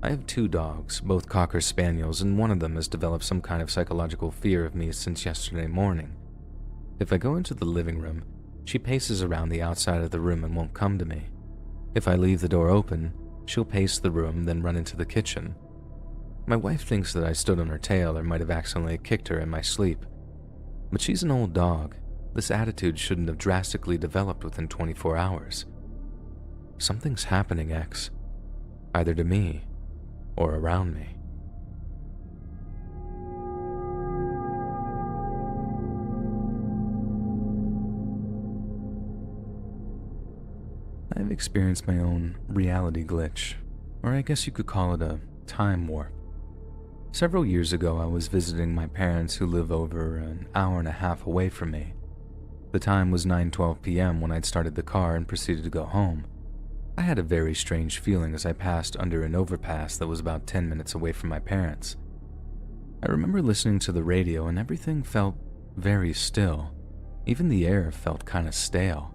I have 2 dogs, both Cocker Spaniels, and one of them has developed some kind of psychological fear of me since yesterday morning. If I go into the living room, she paces around the outside of the room and won't come to me. If I leave the door open, she'll pace the room, then run into the kitchen. My wife thinks that I stood on her tail or might have accidentally kicked her in my sleep. But she's an old dog. This attitude shouldn't have drastically developed within 24 hours. Something's happening, X. Either to me or around me. I've experienced my own reality glitch, or I guess you could call it a time warp. Several years ago, I was visiting my parents who live over an hour and a half away from me. The time was 9:12 p.m. when I'd started the car and proceeded to go home. I had a very strange feeling as I passed under an overpass that was about 10 minutes away from my parents. I remember listening to the radio and everything felt very still. Even the air felt kind of stale.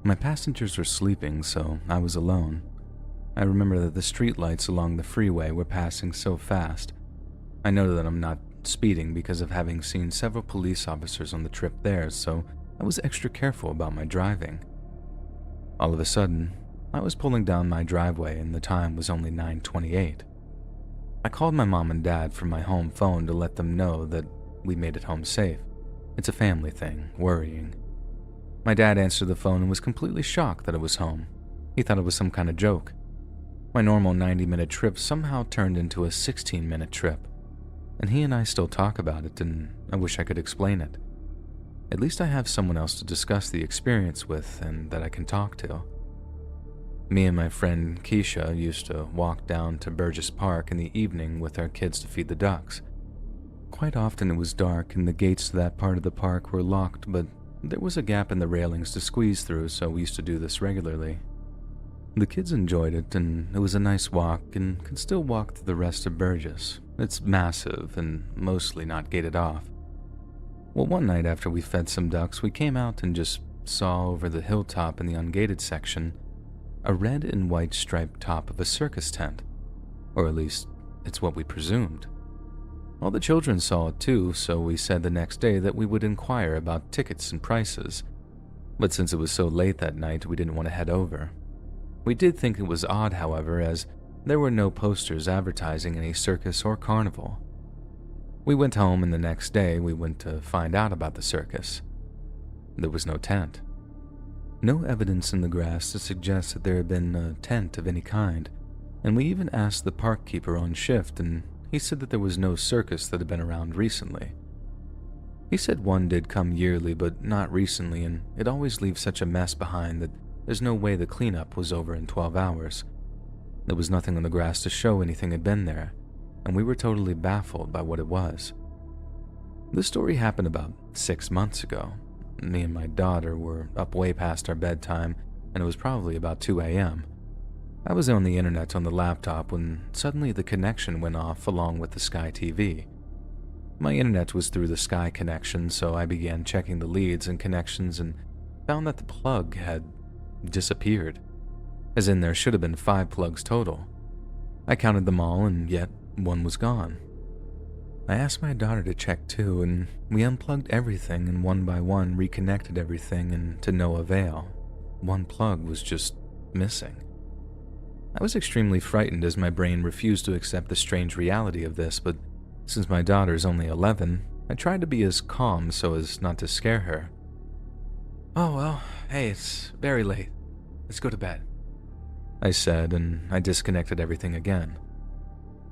My passengers were sleeping, so I was alone. I remember that the streetlights along the freeway were passing so fast. I know that I'm not speeding because of having seen several police officers on the trip there, so I was extra careful about my driving. All of a sudden, I was pulling down my driveway and the time was only 9:28. I called my mom and dad from my home phone to let them know that we made it home safe. It's a family thing, worrying. My dad answered the phone and was completely shocked that I was home. He thought it was some kind of joke. My normal 90-minute trip somehow turned into a 16-minute trip, and he and I still talk about it, and I wish I could explain it. At least I have someone else to discuss the experience with and that I can talk to. Me and my friend Keisha used to walk down to Burgess Park in the evening with our kids to feed the ducks. Quite often it was dark and the gates to that part of the park were locked, but there was a gap in the railings to squeeze through, so we used to do this regularly. The kids enjoyed it, and it was a nice walk and could still walk through the rest of Burgess. It's massive and mostly not gated off. Well, one night after we fed some ducks, we came out and just saw over the hilltop in the ungated section a red and white striped top of a circus tent, or at least it's what we presumed. All the children saw it too, so we said the next day that we would inquire about tickets and prices, but since it was so late that night, we didn't want to head over. We did think it was odd, however, as there were no posters advertising any circus or carnival. We went home, and the next day we went to find out about the circus. There was no tent. No evidence in the grass to suggest that there had been a tent of any kind, and we even asked the park keeper on shift, and he said that there was no circus that had been around recently. He said one did come yearly, but not recently, and it always leaves such a mess behind that there's no way the cleanup was over in 12 hours. There was nothing on the grass to show anything had been there, and we were totally baffled by what it was. This story happened about 6 months ago. Me and my daughter were up way past our bedtime, and it was probably about 2 a.m. I was on the internet on the laptop when suddenly the connection went off along with the Sky TV. My internet was through the Sky connection, so I began checking the leads and connections and found that the plug had disappeared. As in, there should have been 5 plugs total. I counted them all, and yet one was gone. I asked my daughter to check too, and we unplugged everything and one by one reconnected everything, and to no avail. One plug was just missing. I was extremely frightened as my brain refused to accept the strange reality of this, but since my daughter is only 11, I tried to be as calm so as not to scare her. "Oh well, hey, it's very late. Let's go to bed," I said, and I disconnected everything again.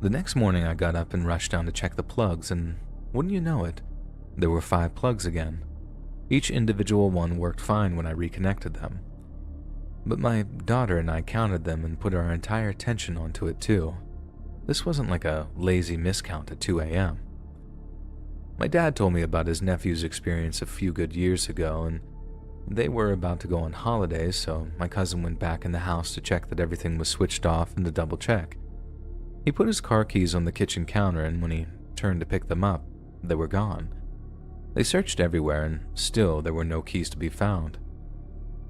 The next morning I got up and rushed down to check the plugs, and wouldn't you know it, there were 5 plugs again. Each individual one worked fine when I reconnected them. But my daughter and I counted them and put our entire attention onto it too. This wasn't like a lazy miscount at 2 a.m. My dad told me about his nephew's experience a few good years ago, and they were about to go on holidays, so my cousin went back in the house to check that everything was switched off and to double check. He put his car keys on the kitchen counter, and when he turned to pick them up, they were gone. They searched everywhere, and still there were no keys to be found.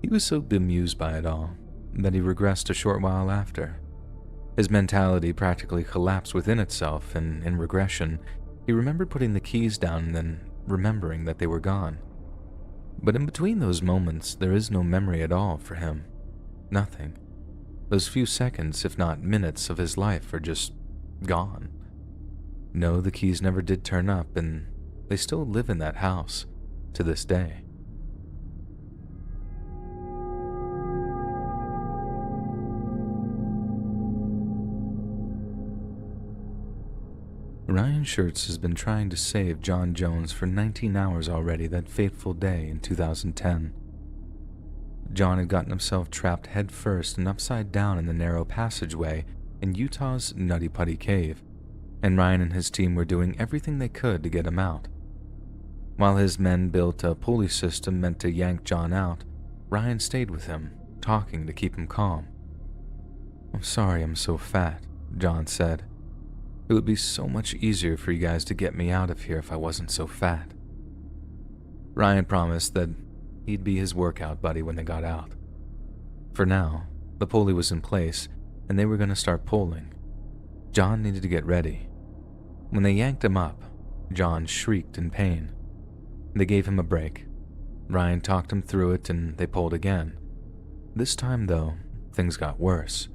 He was so bemused by it all that he regressed a short while after. His mentality practically collapsed within itself, and in regression, he remembered putting the keys down and then remembering that they were gone. But in between those moments, there is no memory at all for him. Nothing. Those few seconds, if not minutes, of his life are just gone. No, the keys never did turn up, and they still live in that house to this day. Ryan Schertz has been trying to save John Jones for 19 hours already that fateful day in 2010. John had gotten himself trapped headfirst and upside down in the narrow passageway in Utah's Nutty Putty Cave, and Ryan and his team were doing everything they could to get him out. While his men built a pulley system meant to yank John out, Ryan stayed with him, talking to keep him calm. "I'm sorry I'm so fat," John said. "It would be so much easier for you guys to get me out of here if I wasn't so fat." Ryan promised that he'd be his workout buddy when they got out. For now, the pulley was in place, and they were going to start pulling. John needed to get ready. When they yanked him up, John shrieked in pain. They gave him a break. Ryan talked him through it, and they pulled again. This time, though, things got worse.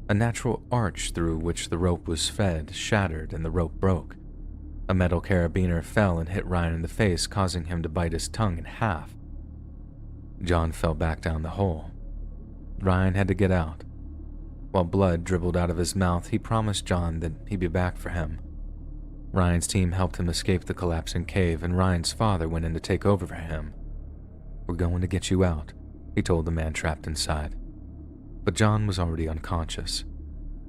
A natural arch through which the rope was fed shattered and the rope broke. A metal carabiner fell and hit Ryan in the face, causing him to bite his tongue in half. John fell back down the hole. Ryan had to get out. While blood dribbled out of his mouth, he promised John that he'd be back for him. Ryan's team helped him escape the collapsing cave, and Ryan's father went in to take over for him. "We're going to get you out," he told the man trapped inside. But John was already unconscious,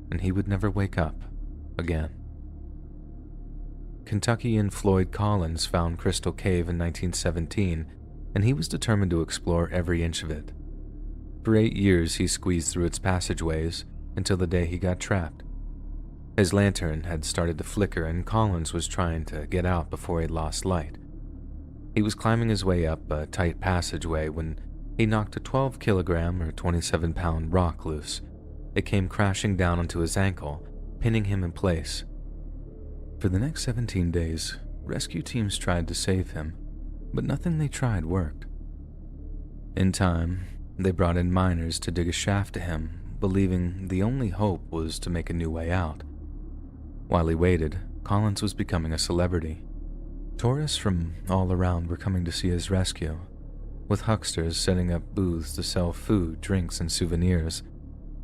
and he would never wake up again. Kentuckian Floyd Collins found Crystal Cave in 1917, and he was determined to explore every inch of it. For 8 years, he squeezed through its passageways until the day he got trapped. His lantern had started to flicker, and Collins was trying to get out before he lost light. He was climbing his way up a tight passageway when he knocked a 12-kilogram or 27-pound rock loose. It came crashing down onto his ankle, pinning him in place. For the next 17 days, rescue teams tried to save him, but nothing they tried worked. In time, they brought in miners to dig a shaft to him, believing the only hope was to make a new way out. While he waited, Collins was becoming a celebrity. Tourists from all around were coming to see his rescue, with hucksters setting up booths to sell food, drinks, and souvenirs.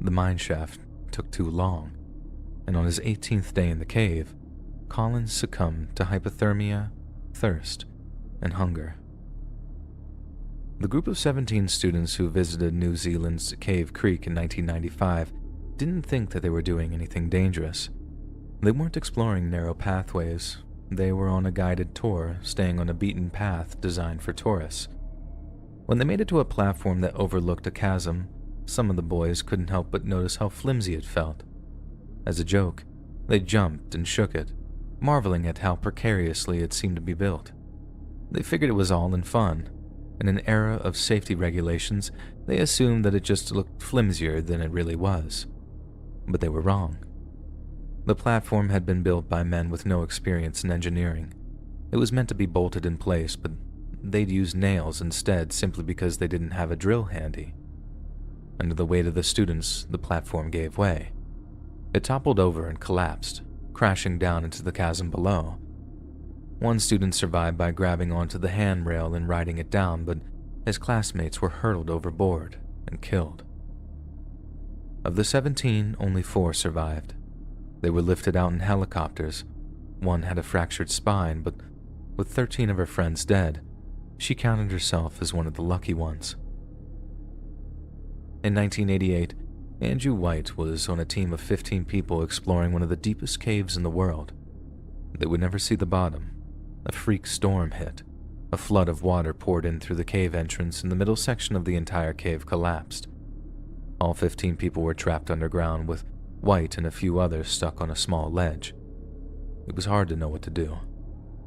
The mine shaft took too long, and on his 18th day in the cave, Collins succumbed to hypothermia, thirst, and hunger. The group of 17 students who visited New Zealand's Cave Creek in 1995 didn't think that they were doing anything dangerous. They weren't exploring narrow pathways. They were on a guided tour, staying on a beaten path designed for tourists. When they made it to a platform that overlooked a chasm, some of the boys couldn't help but notice how flimsy it felt. As a joke, they jumped and shook it, marveling at how precariously it seemed to be built. They figured it was all in fun. In an era of safety regulations, they assumed that it just looked flimsier than it really was. But they were wrong. The platform had been built by men with no experience in engineering. It was meant to be bolted in place, but they'd used nails instead simply because they didn't have a drill handy. Under the weight of the students, the platform gave way. It toppled over and collapsed, crashing down into the chasm below. One student survived by grabbing onto the handrail and riding it down, but his classmates were hurtled overboard and killed. Of the 17, only 4 survived. They were lifted out in helicopters. One had a fractured spine, but with 13 of her friends dead, she counted herself as one of the lucky ones. In 1988, Andrew White was on a team of 15 people exploring one of the deepest caves in the world. They would never see the bottom. A freak storm hit. A flood of water poured in through the cave entrance, and the middle section of the entire cave collapsed. All 15 people were trapped underground, with White and a few others stuck on a small ledge. It was hard to know what to do.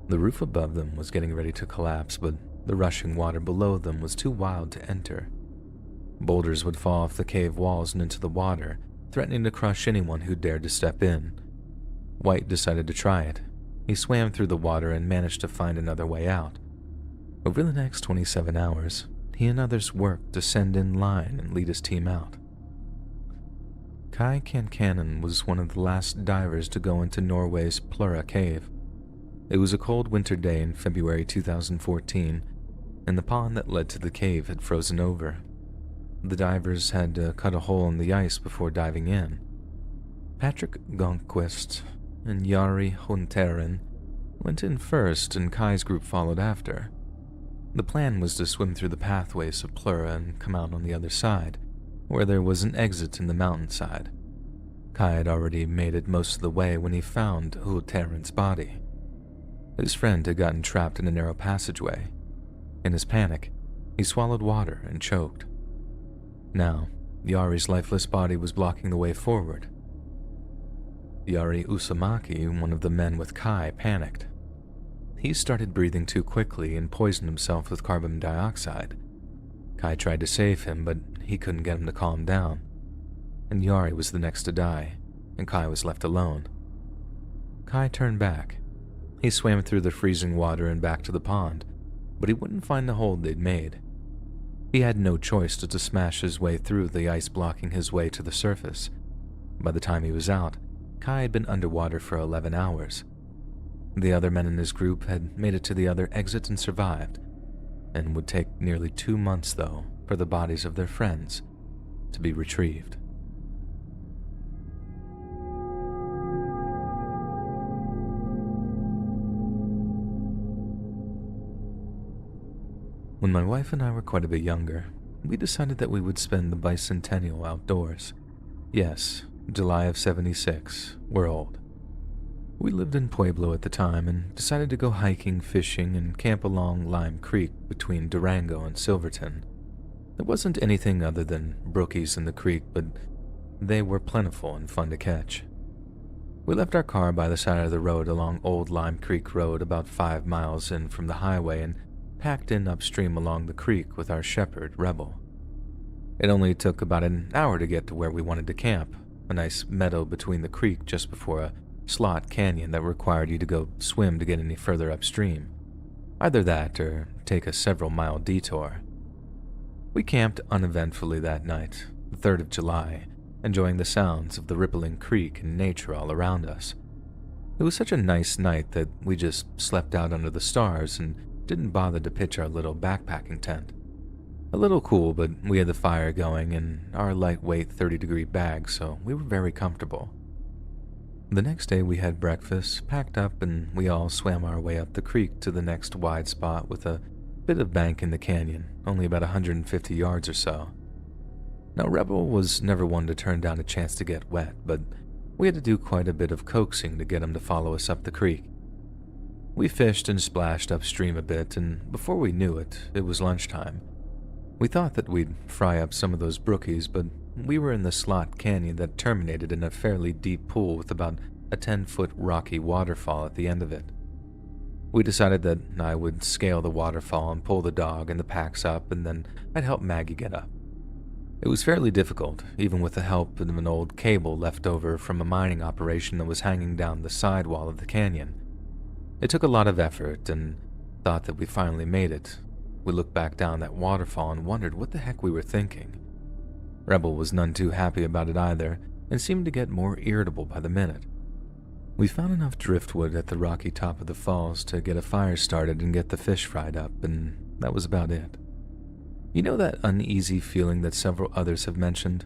The roof above them was getting ready to collapse, but the rushing water below them was too wild to enter. Boulders would fall off the cave walls and into the water, threatening to crush anyone who dared to step in. White decided to try it. He swam through the water and managed to find another way out. Over the next 27 hours, he and others worked to send in line and lead his team out. Kai Kankanen was one of the last divers to go into Norway's Plura Cave. It was a cold winter day in February 2014, and the pond that led to the cave had frozen over. The divers had to cut a hole in the ice before diving in. Patrick Gonquist and Jari Hunteren went in first, and Kai's group followed after. The plan was to swim through the pathways of Plura and come out on the other side, where there was an exit in the mountainside. Kai had already made it most of the way when he found Hunteren's body. His friend had gotten trapped in a narrow passageway. In his panic, he swallowed water and choked. Now, Yari's lifeless body was blocking the way forward. Yari Usamaki, one of the men with Kai, panicked. He started breathing too quickly and poisoned himself with carbon dioxide. Kai tried to save him, but he couldn't get him to calm down. And Yari was the next to die, and Kai was left alone. Kai turned back. He swam through the freezing water and back to the pond, but he wouldn't find the hole they'd made. He had no choice but to smash his way through the ice blocking his way to the surface. By the time he was out, Kai had been underwater for 11 hours. The other men in his group had made it to the other exit and survived, and would take nearly 2 months, though, for the bodies of their friends to be retrieved. When my wife and I were quite a bit younger, we decided that we would spend the bicentennial outdoors. Yes, July of '76, we're old. We lived in Pueblo at the time and decided to go hiking, fishing, and camp along Lime Creek between Durango and Silverton. There wasn't anything other than brookies in the creek, but they were plentiful and fun to catch. We left our car by the side of the road along Old Lime Creek Road about 5 miles in from the highway and packed in upstream along the creek with our shepherd, Rebel. It only took about an hour to get to where we wanted to camp, a nice meadow between the creek just before a slot canyon that required you to go swim to get any further upstream. Either that or take a several-mile detour. We camped uneventfully that night, the 3rd of July, enjoying the sounds of the rippling creek and nature all around us. It was such a nice night that we just slept out under the stars and didn't bother to pitch our little backpacking tent. A little cool, but we had the fire going and our lightweight 30-degree bag, so we were very comfortable. The next day we had breakfast, packed up, and we all swam our way up the creek to the next wide spot with a bit of bank in the canyon, only about 150 yards or so. Now, Rebel was never one to turn down a chance to get wet, but we had to do quite a bit of coaxing to get him to follow us up the creek. We fished and splashed upstream a bit, and before we knew it, it was lunchtime. We thought that we'd fry up some of those brookies, but we were in the slot canyon that terminated in a fairly deep pool with about a 10-foot rocky waterfall at the end of it. We decided that I would scale the waterfall and pull the dog and the packs up, and then I'd help Maggie get up. It was fairly difficult, even with the help of an old cable left over from a mining operation that was hanging down the sidewall of the canyon. It took a lot of effort, and thought that we finally made it. We looked back down that waterfall and wondered what the heck we were thinking. Rebel was none too happy about it either, and seemed to get more irritable by the minute. We found enough driftwood at the rocky top of the falls to get a fire started and get the fish fried up, and that was about it. You know that uneasy feeling that several others have mentioned?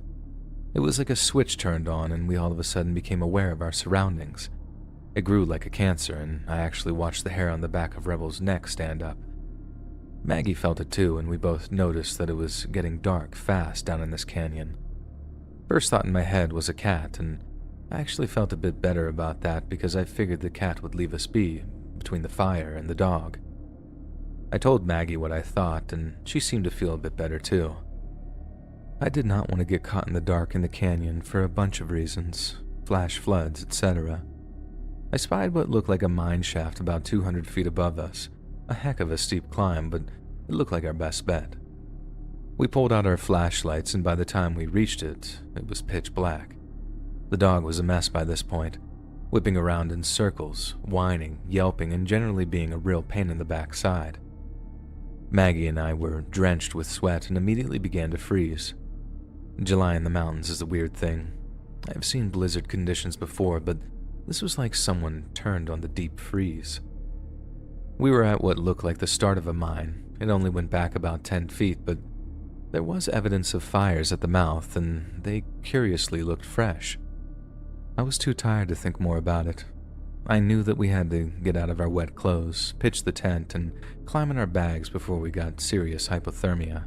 It was like a switch turned on and we all of a sudden became aware of our surroundings. It grew like a cancer, and I actually watched the hair on the back of Rebel's neck stand up. Maggie felt it too, and we both noticed that it was getting dark fast down in this canyon. First thought in my head was a cat, and I actually felt a bit better about that because I figured the cat would leave us be between the fire and the dog. I told Maggie what I thought, and she seemed to feel a bit better too. I did not want to get caught in the dark in the canyon for a bunch of reasons, flash floods, etc. I spied what looked like a mine shaft about 200 feet above us. A heck of a steep climb, but it looked like our best bet. We pulled out our flashlights, and by the time we reached it, it was pitch black. The dog was a mess by this point, whipping around in circles, whining, yelping, and generally being a real pain in the backside. Maggie and I were drenched with sweat and immediately began to freeze. July in the mountains is a weird thing. I have seen blizzard conditions before, but this was like someone turned on the deep freeze. We were at what looked like the start of a mine. It only went back about 10 feet, but there was evidence of fires at the mouth, and they curiously looked fresh. I was too tired to think more about it. I knew that we had to get out of our wet clothes, pitch the tent, and climb in our bags before we got serious hypothermia.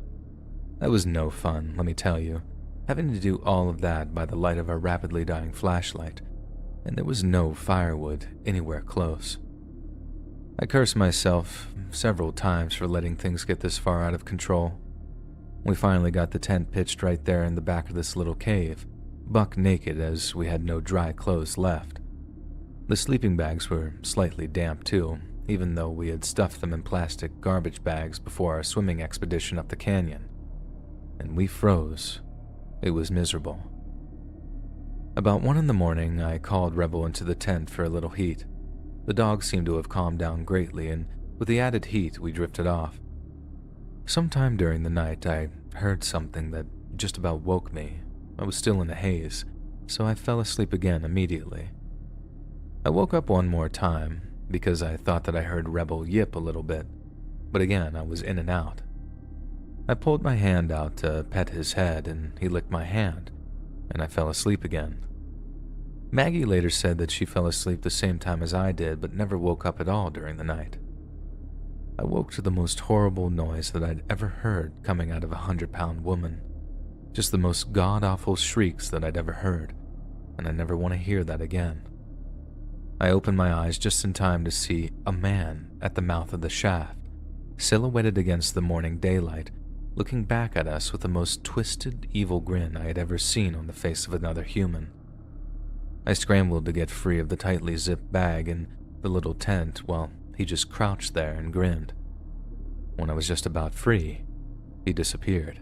That was no fun, let me tell you, having to do all of that by the light of our rapidly dying flashlight, and there was no firewood anywhere close. I cursed myself several times for letting things get this far out of control. We finally got the tent pitched right there in the back of this little cave, buck naked as we had no dry clothes left. The sleeping bags were slightly damp too, even though we had stuffed them in plastic garbage bags before our swimming expedition up the canyon. And we froze. It was miserable. About 1 a.m, I called Rebel into the tent for a little heat. The dog seemed to have calmed down greatly, and with the added heat, we drifted off. Sometime during the night, I heard something that just about woke me. I was still in a haze, so I fell asleep again immediately. I woke up one more time because I thought that I heard Rebel yip a little bit, but again I was in and out. I pulled my hand out to pet his head, and he licked my hand, and I fell asleep again. Maggie later said that she fell asleep the same time as I did, but never woke up at all during the night. I woke to the most horrible noise that I'd ever heard coming out of a 100-pound woman. Just the most god-awful shrieks that I'd ever heard, and I never want to hear that again. I opened my eyes just in time to see a man at the mouth of the shaft, silhouetted against the morning daylight, looking back at us with the most twisted, evil grin I had ever seen on the face of another human. I scrambled to get free of the tightly zipped bag and the little tent while he just crouched there and grinned. When I was just about free, he disappeared.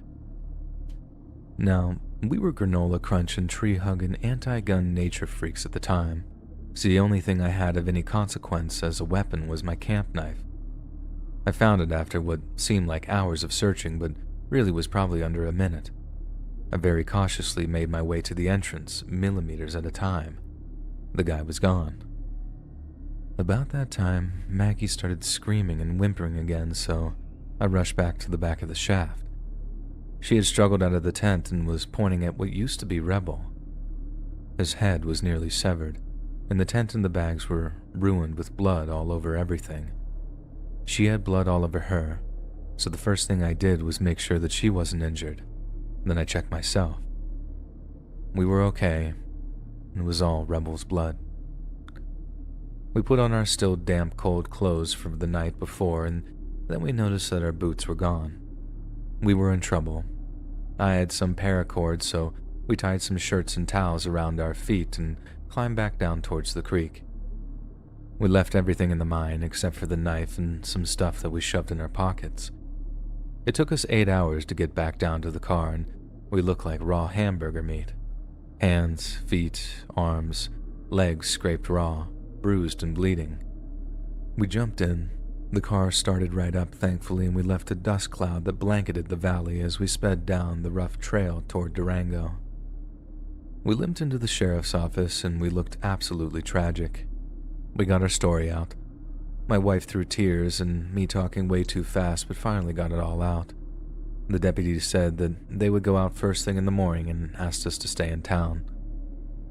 Now, we were granola crunch and tree-hugging anti-gun nature freaks at the time, so the only thing I had of any consequence as a weapon was my camp knife. I found it after what seemed like hours of searching, but really was probably under a minute. I very cautiously made my way to the entrance, millimeters at a time. The guy was gone. About that time, Maggie started screaming and whimpering again, so I rushed back to the back of the shaft. She had struggled out of the tent and was pointing at what used to be Rebel. His head was nearly severed, and the tent and the bags were ruined with blood all over everything. She had blood all over her, so the first thing I did was make sure that she wasn't injured. Then I checked myself. We were okay. It was all Rebel's blood. We put on our still damp, cold clothes from the night before, and then we noticed that our boots were gone. We were in trouble. I had some paracord, so we tied some shirts and towels around our feet and climbed back down towards the creek. We left everything in the mine except for the knife and some stuff that we shoved in our pockets. It took us 8 hours to get back down to the car, and we looked like raw hamburger meat. Hands, feet, arms, legs scraped raw, bruised and bleeding. We jumped in. The car started right up, thankfully, and we left a dust cloud that blanketed the valley as we sped down the rough trail toward Durango. We limped into the sheriff's office, and we looked absolutely tragic. We got our story out. My wife through tears and me talking way too fast, but finally got it all out. The deputies said that they would go out first thing in the morning and asked us to stay in town.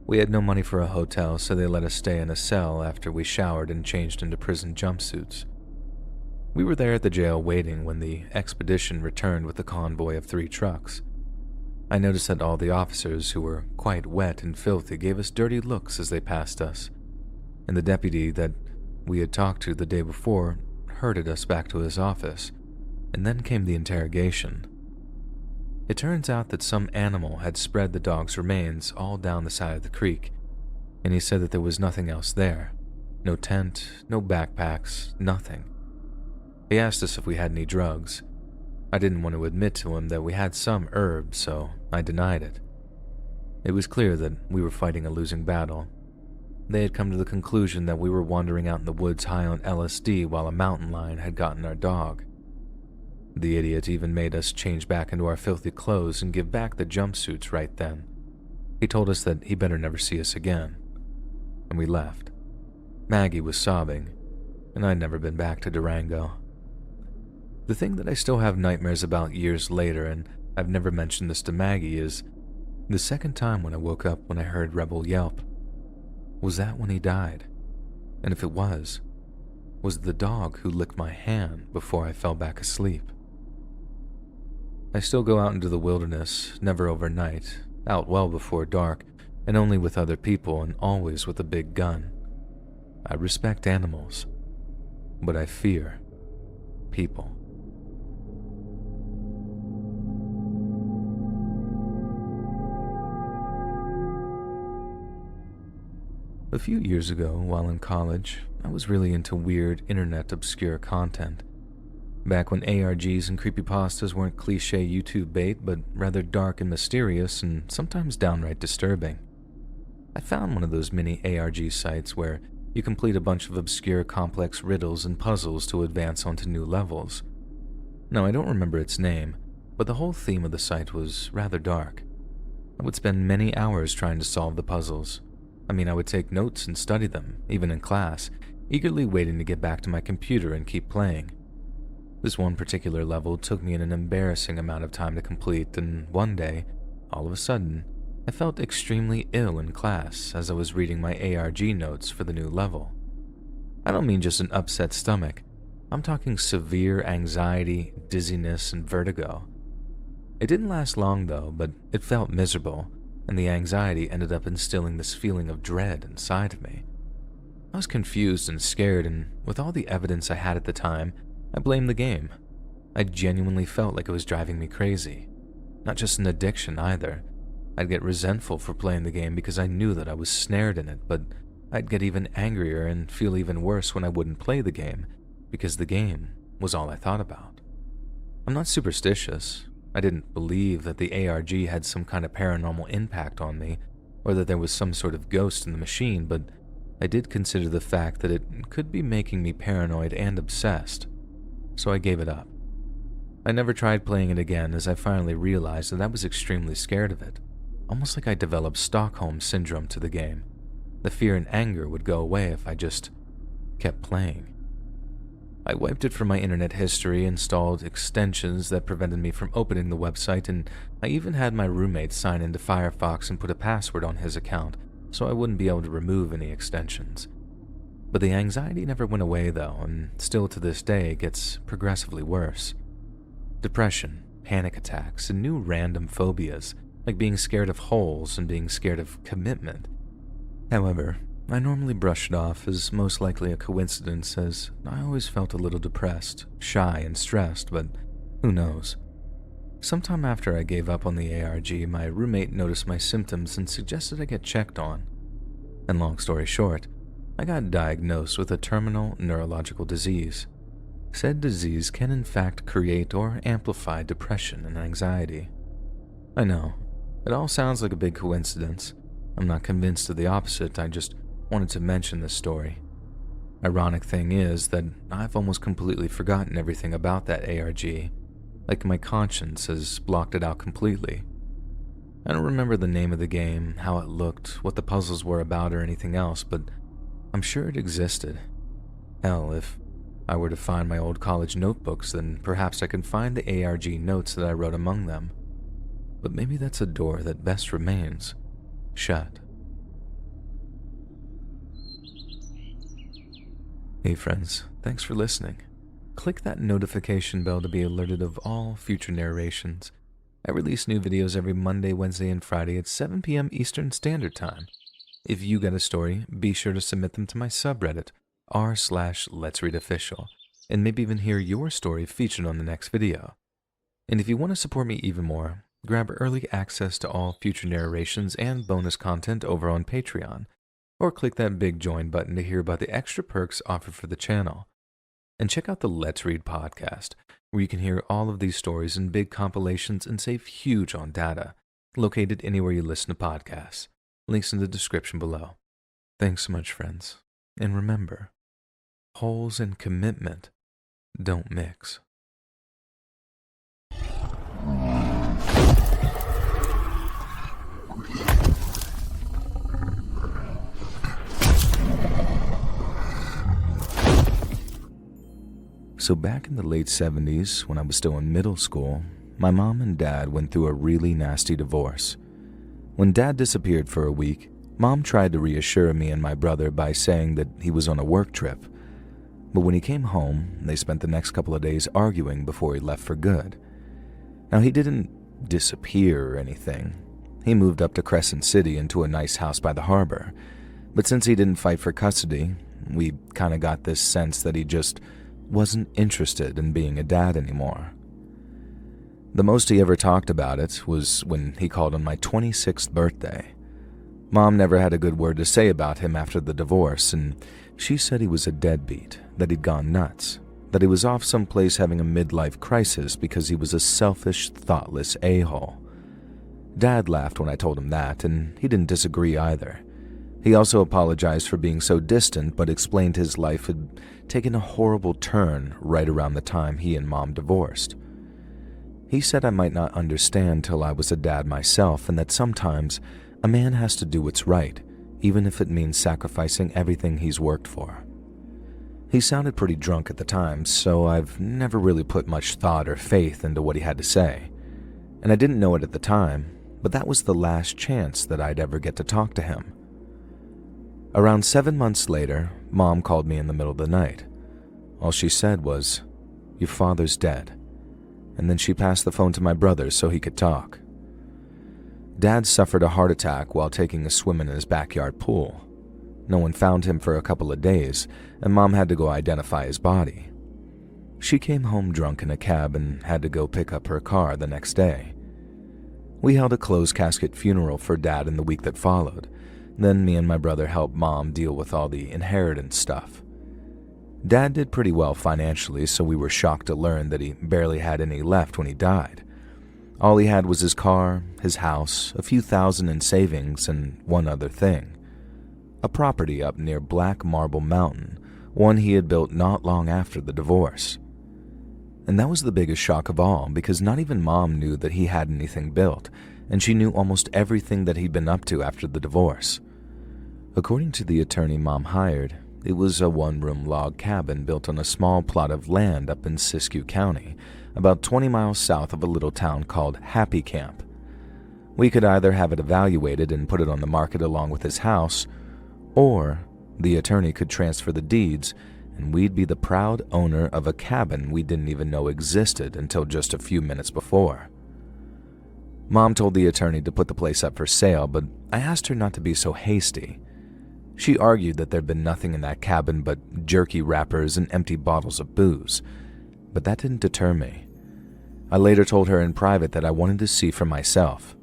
We had no money for a hotel, so they let us stay in a cell after we showered and changed into prison jumpsuits. We were there at the jail waiting when the expedition returned with a convoy of 3 trucks. I noticed that all the officers, who were quite wet and filthy, gave us dirty looks as they passed us, and the deputy that we had talked to the day before herded us back to his office, and then came the interrogation. It turns out that some animal had spread the dog's remains all down the side of the creek, and he said that there was nothing else there, No tent, no backpacks, nothing. He asked us if we had any drugs. I didn't want to admit to him that we had some herbs, so I denied it. It was clear that we were fighting a losing battle. They had come to the conclusion that we were wandering out in the woods high on LSD while a mountain lion had gotten our dog. The idiot even made us change back into our filthy clothes and give back the jumpsuits right then. He told us that he better never see us again. And we left. Maggie was sobbing, and I'd never been back to Durango. The thing that I still have nightmares about years later, and I've never mentioned this to Maggie, is the second time when I woke up when I heard Rebel yelp. Was that when he died? And if it was it the dog who licked my hand before I fell back asleep? I still go out into the wilderness, never overnight, out well before dark, and only with other people and always with a big gun. I respect animals, but I fear people. A few years ago, while in college, I was really into weird internet obscure content. Back when ARGs and creepypastas weren't cliche YouTube bait, but rather dark and mysterious and sometimes downright disturbing. I found one of those mini ARG sites where you complete a bunch of obscure complex riddles and puzzles to advance onto new levels. Now, I don't remember its name, but the whole theme of the site was rather dark. I would spend many hours trying to solve the puzzles. I would take notes and study them, even in class, eagerly waiting to get back to my computer and keep playing. This one particular level took me an embarrassing amount of time to complete, and one day, all of a sudden, I felt extremely ill in class as I was reading my ARG notes for the new level. I don't mean just an upset stomach. I'm talking severe anxiety, dizziness, and vertigo. It didn't last long though, but it felt miserable, and the anxiety ended up instilling this feeling of dread inside of me. I was confused and scared, and with all the evidence I had at the time, I blamed the game. I genuinely felt like it was driving me crazy. Not just an addiction either. I'd get resentful for playing the game because I knew that I was snared in it, but I'd get even angrier and feel even worse when I wouldn't play the game, because the game was all I thought about. I'm not superstitious. I didn't believe that the ARG had some kind of paranormal impact on me, or that there was some sort of ghost in the machine, but I did consider the fact that it could be making me paranoid and obsessed. So I gave it up. I never tried playing it again as I finally realized that I was extremely scared of it, almost like I developed Stockholm Syndrome to the game. The fear and anger would go away if I just kept playing. I wiped it from my internet history, installed extensions that prevented me from opening the website, and I even had my roommate sign into Firefox and put a password on his account so I wouldn't be able to remove any extensions. But the anxiety never went away though, and still to this day it gets progressively worse. Depression, panic attacks, and new random phobias, like being scared of holes and being scared of commitment. However, I normally brush it off as most likely a coincidence, as I always felt a little depressed, shy, and stressed, but who knows. Sometime after I gave up on the ARG, my roommate noticed my symptoms and suggested I get checked on. And long story short, I got diagnosed with a terminal neurological disease. Said disease can in fact create or amplify depression and anxiety. I know, it all sounds like a big coincidence. I'm not convinced of the opposite, I just wanted to mention this story. Ironic thing is that I've almost completely forgotten everything about that ARG, like my conscience has blocked it out completely. I don't remember the name of the game, how it looked, what the puzzles were about, or anything else, but I'm sure it existed. Hell, if I were to find my old college notebooks, then perhaps I can find the ARG notes that I wrote among them. But maybe that's a door that best remains shut. Hey friends, thanks for listening. Click that notification bell to be alerted of all future narrations. I release new videos every Monday, Wednesday, and Friday at 7 p.m. Eastern Standard Time. If you got a story, be sure to submit them to my subreddit, r/Let'sReadOfficial, and maybe even hear your story featured on the next video. And if you want to support me even more, grab early access to all future narrations and bonus content over on Patreon. or click that big join button to hear about the extra perks offered for the channel. And check out the Let's Read podcast, where you can hear all of these stories in big compilations and save huge on data, located anywhere you listen to podcasts. Links in the description below. Thanks so much, friends. And remember, holes and commitment don't mix. So back in the late 70s, when I was still in middle school, my mom and dad went through a really nasty divorce. When dad disappeared for a week, mom tried to reassure me and my brother by saying that he was on a work trip. But when he came home, they spent the next couple of days arguing before he left for good. Now, he didn't disappear or anything. He moved up to Crescent City into a nice house by the harbor. But since he didn't fight for custody, we kind of got this sense that he just wasn't interested in being a dad anymore. The most he ever talked about it was when he called on my 26th birthday. Mom never had a good word to say about him after the divorce, and she said he was a deadbeat, that he'd gone nuts, that he was off someplace having a midlife crisis because he was a selfish, thoughtless a-hole. Dad laughed when I told him that, and he didn't disagree either. He also apologized for being so distant, but explained his life had taken a horrible turn right around the time he and Mom divorced. He said I might not understand till I was a dad myself, and that sometimes a man has to do what's right, even if it means sacrificing everything he's worked for. He sounded pretty drunk at the time, so I've never really put much thought or faith into what he had to say. And I didn't know it at the time, but that was the last chance that I'd ever get to talk to him. Around 7 months later, Mom called me in the middle of the night. All she said was, "Your father's dead." And then she passed the phone to my brother so he could talk. Dad suffered a heart attack while taking a swim in his backyard pool. No one found him for a couple of days, and Mom had to go identify his body. She came home drunk in a cab and had to go pick up her car the next day. We held a closed casket funeral for Dad in the week that followed. Then me and my brother helped Mom deal with all the inheritance stuff. Dad did pretty well financially, so we were shocked to learn that he barely had any left when he died. All he had was his car, his house, a few thousand in savings, and one other thing. A property up near Black Marble Mountain, one he had built not long after the divorce. And that was the biggest shock of all, because not even Mom knew that he had anything built, and she knew almost everything that he'd been up to after the divorce. According to the attorney Mom hired, it was a one-room log cabin built on a small plot of land up in Siskiyou County, about 20 miles south of a little town called Happy Camp. We could either have it evaluated and put it on the market along with his house, or the attorney could transfer the deeds and we'd be the proud owner of a cabin we didn't even know existed until just a few minutes before. Mom told the attorney to put the place up for sale, but I asked her not to be so hasty. She argued that there'd been nothing in that cabin but jerky wrappers and empty bottles of booze, but that didn't deter me. I later told her in private that I wanted to see for myself.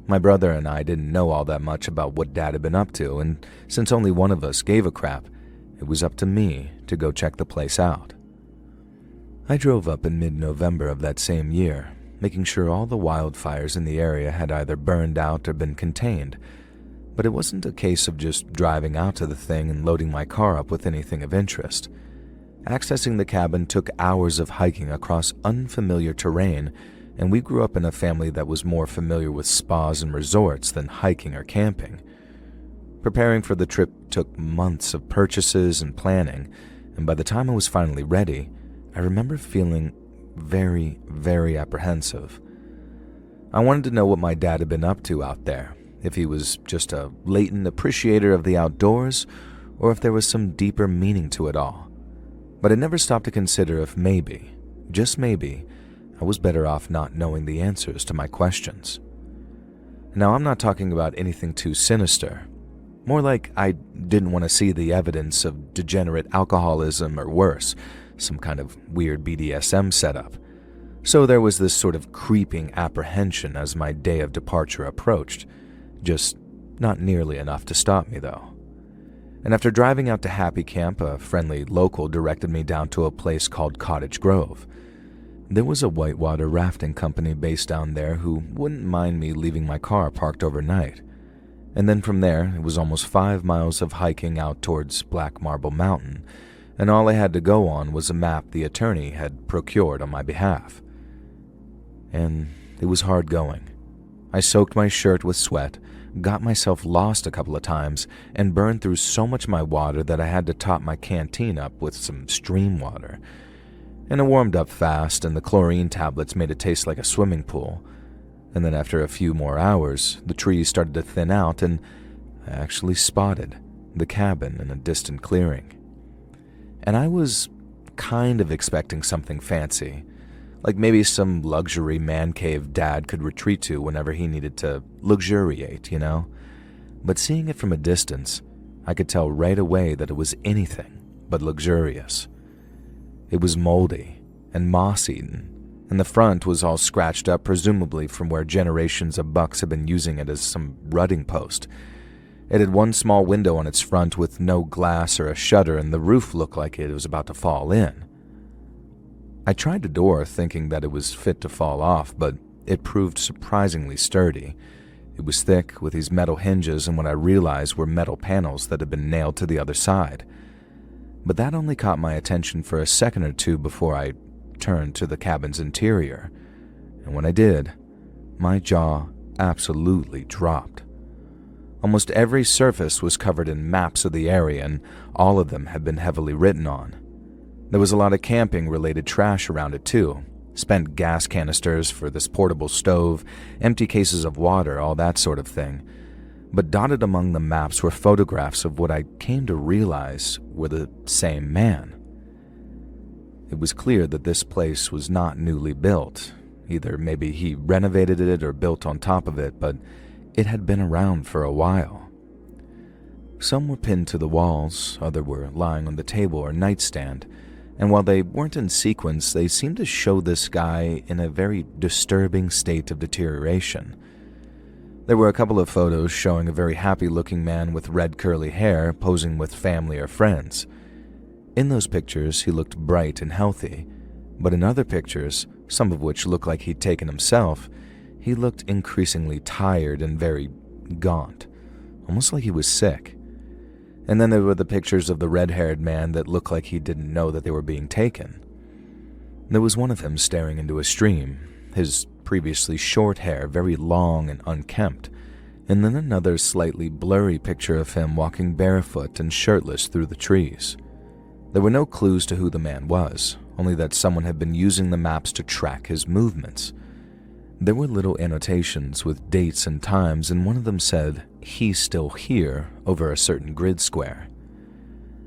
My brother and I didn't know all that much about what Dad had been up to, and since only one of us gave a crap, it was up to me to go check the place out. I drove up in mid-November of that same year, making sure all the wildfires in the area had either burned out or been contained, but it wasn't a case of just driving out to the thing and loading my car up with anything of interest. Accessing the cabin took hours of hiking across unfamiliar terrain, and we grew up in a family that was more familiar with spas and resorts than hiking or camping. Preparing for the trip took months of purchases and planning, and by the time I was finally ready, I remember feeling very, very apprehensive. I wanted to know what my dad had been up to out there, if he was just a latent appreciator of the outdoors, or if there was some deeper meaning to it all. But I never stopped to consider if maybe, just maybe, I was better off not knowing the answers to my questions. Now, I'm not talking about anything too sinister. More like I didn't want to see the evidence of degenerate alcoholism or worse, some kind of weird BDSM setup. So there was this sort of creeping apprehension as my day of departure approached. Just not nearly enough to stop me, though. and after driving out to Happy Camp, a friendly local directed me down to a place called Cottage Grove. There was a whitewater rafting company based down there who wouldn't mind me leaving my car parked overnight. And then from there, it was almost 5 miles of hiking out towards Black Marble Mountain, and all I had to go on was a map the attorney had procured on my behalf. And it was hard going. I soaked my shirt with sweat, got myself lost a couple of times, and burned through so much of my water that I had to top my canteen up with some stream water. And it warmed up fast, and the chlorine tablets made it taste like a swimming pool. And then after a few more hours, the trees started to thin out, and I actually spotted the cabin in a distant clearing. And I was kind of expecting something fancy, like maybe some luxury man cave Dad could retreat to whenever he needed to luxuriate, you know? But seeing it from a distance, I could tell right away that it was anything but luxurious. It was moldy and moss-eaten, and the front was all scratched up, presumably from where generations of bucks had been using it as some rutting post. It had one small window on its front with no glass or a shutter, and the roof looked like it was about to fall in. I tried the door thinking that it was fit to fall off, but it proved surprisingly sturdy. It was thick with these metal hinges, and what I realized were metal panels that had been nailed to the other side. But that only caught my attention for a second or two before I turned to the cabin's interior, and when I did, my jaw absolutely dropped. Almost every surface was covered in maps of the area, and all of them had been heavily written on. There was a lot of camping-related trash around it too. Spent gas canisters for this portable stove, empty cases of water, all that sort of thing. But dotted among the maps were photographs of what I came to realize were the same man. It was clear that this place was not newly built. Either maybe he renovated it or built on top of it, but it had been around for a while. Some were pinned to the walls, others were lying on the table or nightstand, and while they weren't in sequence, they seemed to show this guy in a very disturbing state of deterioration. There were a couple of photos showing a very happy-looking man with red curly hair posing with family or friends. In those pictures, he looked bright and healthy, but in other pictures, some of which looked like he'd taken himself, he looked increasingly tired and very gaunt, almost like he was sick. And then there were the pictures of the red-haired man that looked like he didn't know that they were being taken. There was one of him staring into a stream, his previously short hair very long and unkempt, and then another slightly blurry picture of him walking barefoot and shirtless through the trees. There were no clues to who the man was, only that someone had been using the maps to track his movements. There were little annotations with dates and times, and one of them said, "He's still here," over a certain grid square.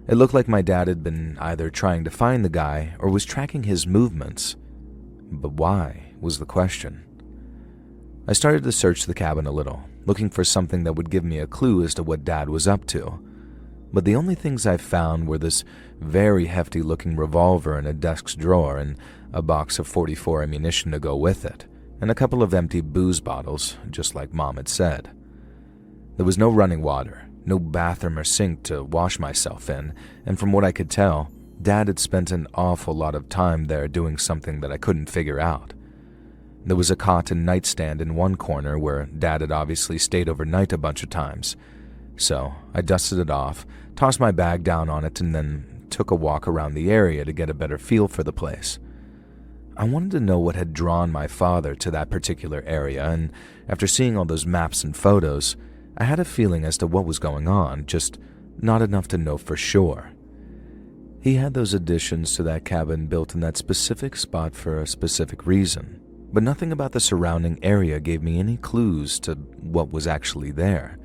It looked like my dad had been either trying to find the guy or was tracking his movements. But why was the question. I started to search the cabin a little, looking for something that would give me a clue as to what Dad was up to. But the only things I found were this very hefty-looking revolver in a desk drawer and a box of .44 ammunition to go with it, and a couple of empty booze bottles, just like Mom had said. There was no running water, no bathroom or sink to wash myself in, and from what I could tell, Dad had spent an awful lot of time there doing something that I couldn't figure out. There was a cot and nightstand in one corner where Dad had obviously stayed overnight a bunch of times. So I dusted it off, tossed my bag down on it, and then took a walk around the area to get a better feel for the place. I wanted to know what had drawn my father to that particular area, and after seeing all those maps and photos, I had a feeling as to what was going on, just not enough to know for sure. He had those additions to that cabin built in that specific spot for a specific reason, but nothing about the surrounding area gave me any clues to what was actually there.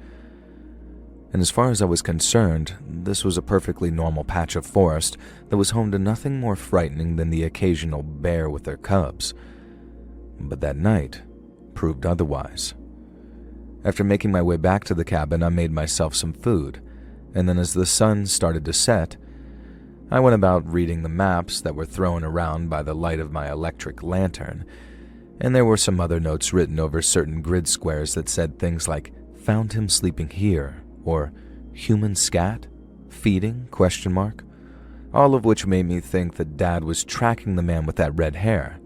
And as far as I was concerned, this was a perfectly normal patch of forest that was home to nothing more frightening than the occasional bear with their cubs. But that night proved otherwise. After making my way back to the cabin, I made myself some food, and then as the sun started to set, I went about reading the maps that were thrown around by the light of my electric lantern, and there were some other notes written over certain grid squares that said things like, "Found him sleeping here," or "Human scat? feeding? All of which made me think that Dad was tracking the man with that red hair.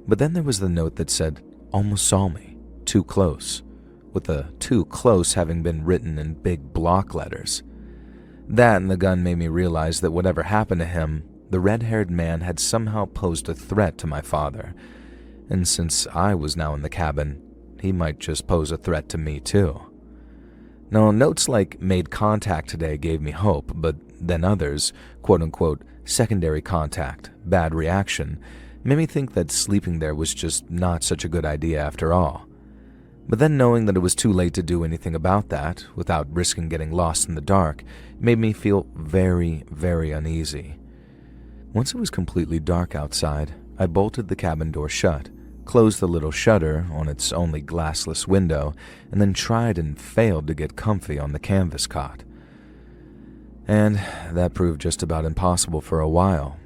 But then there was the note that said, "Almost saw me, too close," with the "too close" having been written in big block letters. That and the gun made me realize that whatever happened to him, the red-haired man had somehow posed a threat to my father, and since I was now in the cabin, he might just pose a threat to me too. Now, notes like "made contact today" gave me hope, but then others, quote-unquote, "secondary contact, bad reaction," made me think that sleeping there was just not such a good idea after all. But then knowing that it was too late to do anything about that, without risking getting lost in the dark, made me feel very, very uneasy. Once it was completely dark outside, I bolted the cabin door shut, closed the little shutter on its only glassless window, and then tried and failed to get comfy on the canvas cot. And that proved just about impossible for a while.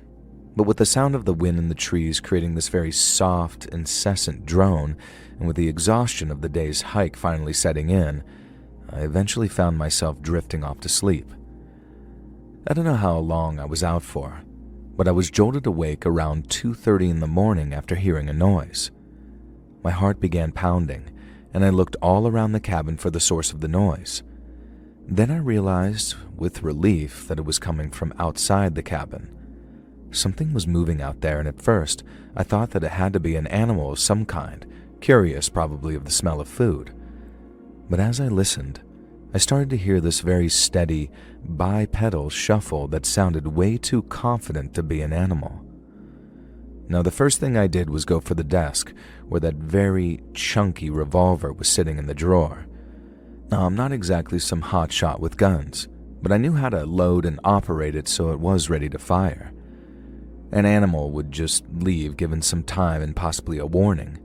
But with the sound of the wind in the trees creating this very soft, incessant drone, and with the exhaustion of the day's hike finally setting in, I eventually found myself drifting off to sleep. I don't know how long I was out for, but I was jolted awake around 2:30 in the morning after hearing a noise. My heart began pounding, and I looked all around the cabin for the source of the noise. Then I realized, with relief, that it was coming from outside the cabin. Something was moving out there, and at first, I thought that it had to be an animal of some kind, curious probably of the smell of food. But as I listened, I started to hear this very steady, bipedal shuffle that sounded way too confident to be an animal. Now, the first thing I did was go for the desk, where that very chunky revolver was sitting in the drawer. Now, I'm not exactly some hotshot with guns, but I knew how to load and operate it so it was ready to fire. An animal would just leave given some time and possibly a warning.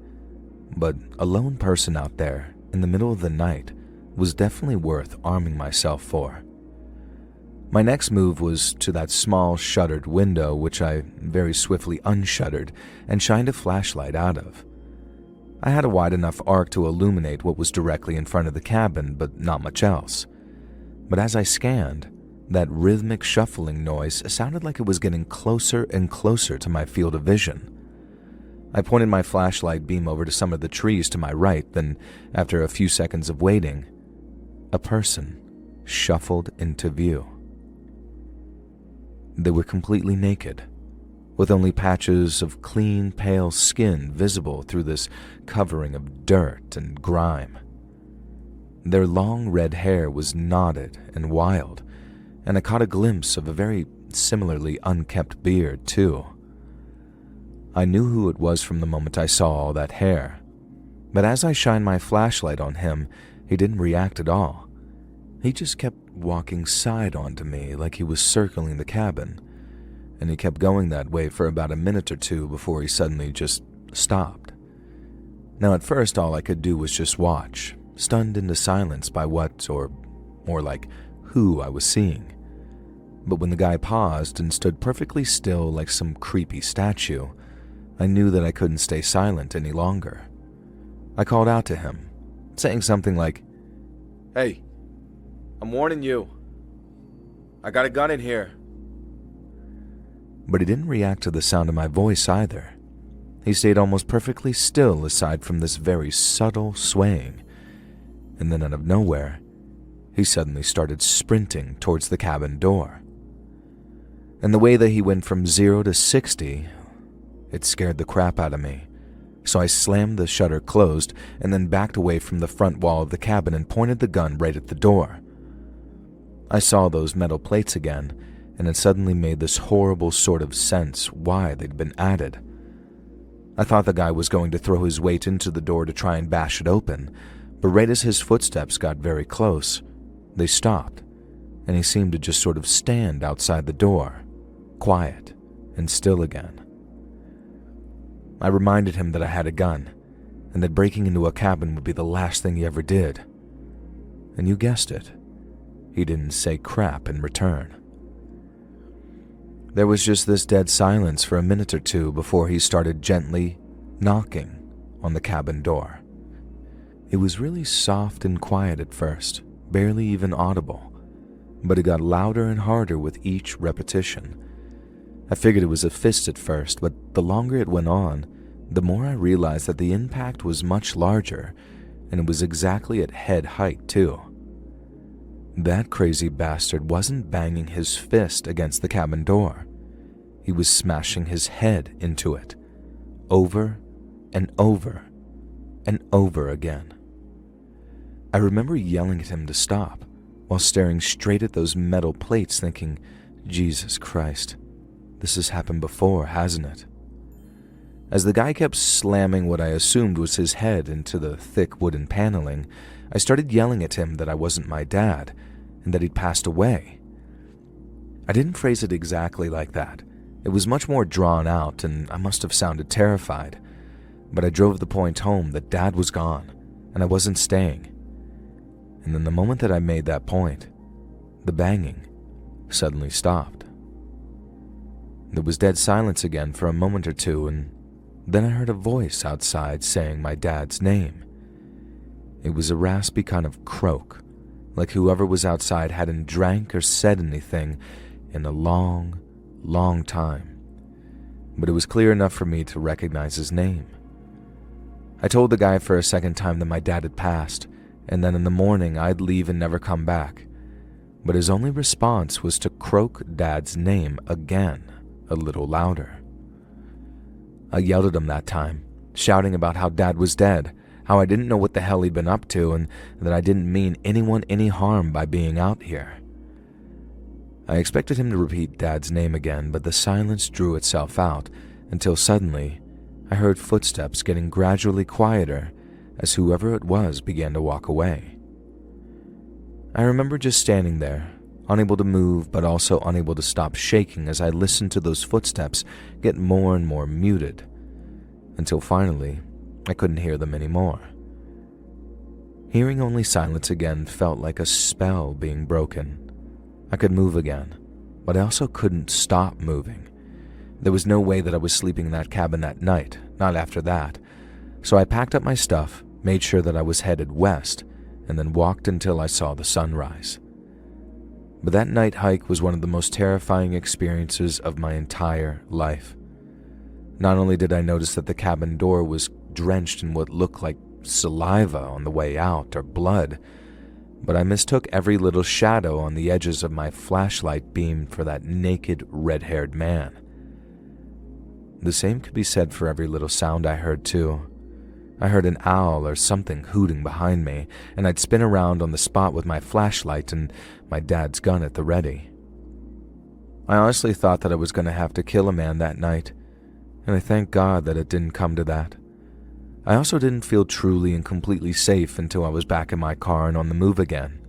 But a lone person out there, in the middle of the night, was definitely worth arming myself for. My next move was to that small shuttered window, which I very swiftly unshuttered and shined a flashlight out of. I had a wide enough arc to illuminate what was directly in front of the cabin, but not much else. But as I scanned, that rhythmic shuffling noise sounded like it was getting closer and closer to my field of vision. I pointed my flashlight beam over to some of the trees to my right, then, after a few seconds of waiting, a person shuffled into view. They were completely naked, with only patches of clean, pale skin visible through this covering of dirt and grime. Their long red hair was knotted and wild, and I caught a glimpse of a very similarly unkempt beard, too. I knew who it was from the moment I saw all that hair, but as I shined my flashlight on him, he didn't react at all. He just kept walking side on to me like he was circling the cabin, and he kept going that way for about a minute or two before he suddenly just stopped. Now, at first, all I could do was just watch, stunned into silence by what, or more like who, I was seeing. But when the guy paused and stood perfectly still like some creepy statue, I knew that I couldn't stay silent any longer. I called out to him, saying something like, "Hey, I'm warning you. I got a gun in here." But he didn't react to the sound of my voice either. He stayed almost perfectly still aside from this very subtle swaying. And then out of nowhere, he suddenly started sprinting towards the cabin door. And the way that he went from 0 to 60, it scared the crap out of me. So I slammed the shutter closed and then backed away from the front wall of the cabin and pointed the gun right at the door. I saw those metal plates again, and it suddenly made this horrible sort of sense why they'd been added. I thought the guy was going to throw his weight into the door to try and bash it open, but right as his footsteps got very close, they stopped, and he seemed to just sort of stand outside the door, quiet and still again. I reminded him that I had a gun, and that breaking into a cabin would be the last thing he ever did. And you guessed it, he didn't say crap in return. There was just this dead silence for a minute or two before he started gently knocking on the cabin door. It was really soft and quiet at first, barely even audible, but it got louder and harder with each repetition. I figured it was a fist at first, but the longer it went on, the more I realized that the impact was much larger, and it was exactly at head height too. That crazy bastard wasn't banging his fist against the cabin door. He was smashing his head into it, over and over and over again. I remember yelling at him to stop, while staring straight at those metal plates thinking, Jesus Christ, this has happened before, hasn't it? As the guy kept slamming what I assumed was his head into the thick wooden paneling, I started yelling at him that I wasn't my dad, and that he'd passed away. I didn't phrase it exactly like that. It was much more drawn out, and I must have sounded terrified. But I drove the point home that Dad was gone, and I wasn't staying. And then the moment that I made that point, the banging suddenly stopped. There was dead silence again for a moment or two, and then I heard a voice outside saying my dad's name. It was a raspy kind of croak, like whoever was outside hadn't drank or said anything in a long, long time. But it was clear enough for me to recognize his name. I told the guy for a second time that my dad had passed, and then in the morning I'd leave and never come back. But his only response was to croak Dad's name again, a little louder. I yelled at him that time, shouting about how Dad was dead, how I didn't know what the hell he'd been up to, and that I didn't mean anyone any harm by being out here. I expected him to repeat Dad's name again, but the silence drew itself out until suddenly I heard footsteps getting gradually quieter as whoever it was began to walk away. I remember just standing there, unable to move but also unable to stop shaking as I listened to those footsteps get more and more muted, until finally I couldn't hear them anymore. Hearing only silence again felt like a spell being broken. I could move again, but I also couldn't stop moving. There was no way that I was sleeping in that cabin that night, not after that. So I packed up my stuff, made sure that I was headed west, and then walked until I saw the sunrise. But that night hike was one of the most terrifying experiences of my entire life. Not only did I notice that the cabin door was drenched in what looked like saliva on the way out, or blood, but I mistook every little shadow on the edges of my flashlight beam for that naked, red-haired man. The same could be said for every little sound I heard, too. I heard an owl or something hooting behind me, and I'd spin around on the spot with my flashlight and my dad's gun at the ready. I honestly thought that I was going to have to kill a man that night, and I thank God that it didn't come to that. I also didn't feel truly and completely safe until I was back in my car and on the move again.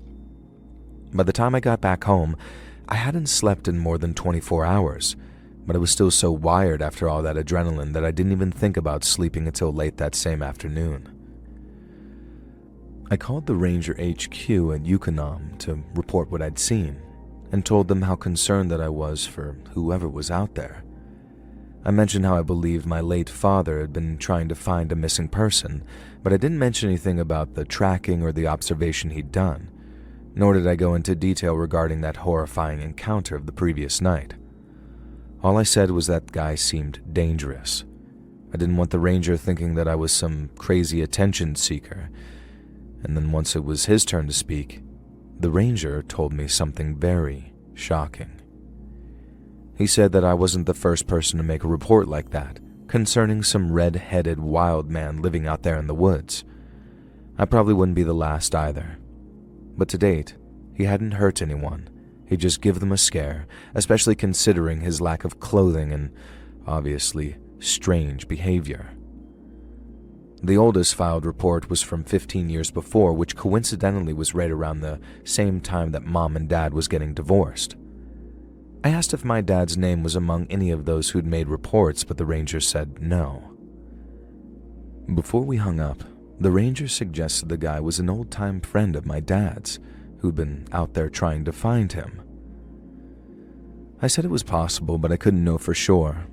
By the time I got back home, I hadn't slept in more than 24 hours, but I was still so wired after all that adrenaline that I didn't even think about sleeping until late that same afternoon. I called the Ranger HQ at Yukonom to report what I'd seen, and told them how concerned that I was for whoever was out there. I mentioned how I believed my late father had been trying to find a missing person, but I didn't mention anything about the tracking or the observation he'd done, nor did I go into detail regarding that horrifying encounter of the previous night. All I said was that guy seemed dangerous. I didn't want the ranger thinking that I was some crazy attention seeker. And then once it was his turn to speak, the ranger told me something very shocking. He said that I wasn't the first person to make a report like that, concerning some red-headed wild man living out there in the woods. I probably wouldn't be the last either. But to date, he hadn't hurt anyone. He'd just give them a scare, especially considering his lack of clothing and, obviously, strange behavior. The oldest filed report was from 15 years before, which coincidentally was right around the same time that Mom and Dad was getting divorced. I asked if my dad's name was among any of those who'd made reports, but the ranger said no. Before we hung up, the ranger suggested the guy was an old-time friend of my dad's, who'd been out there trying to find him. I said it was possible, but I couldn't know for sure.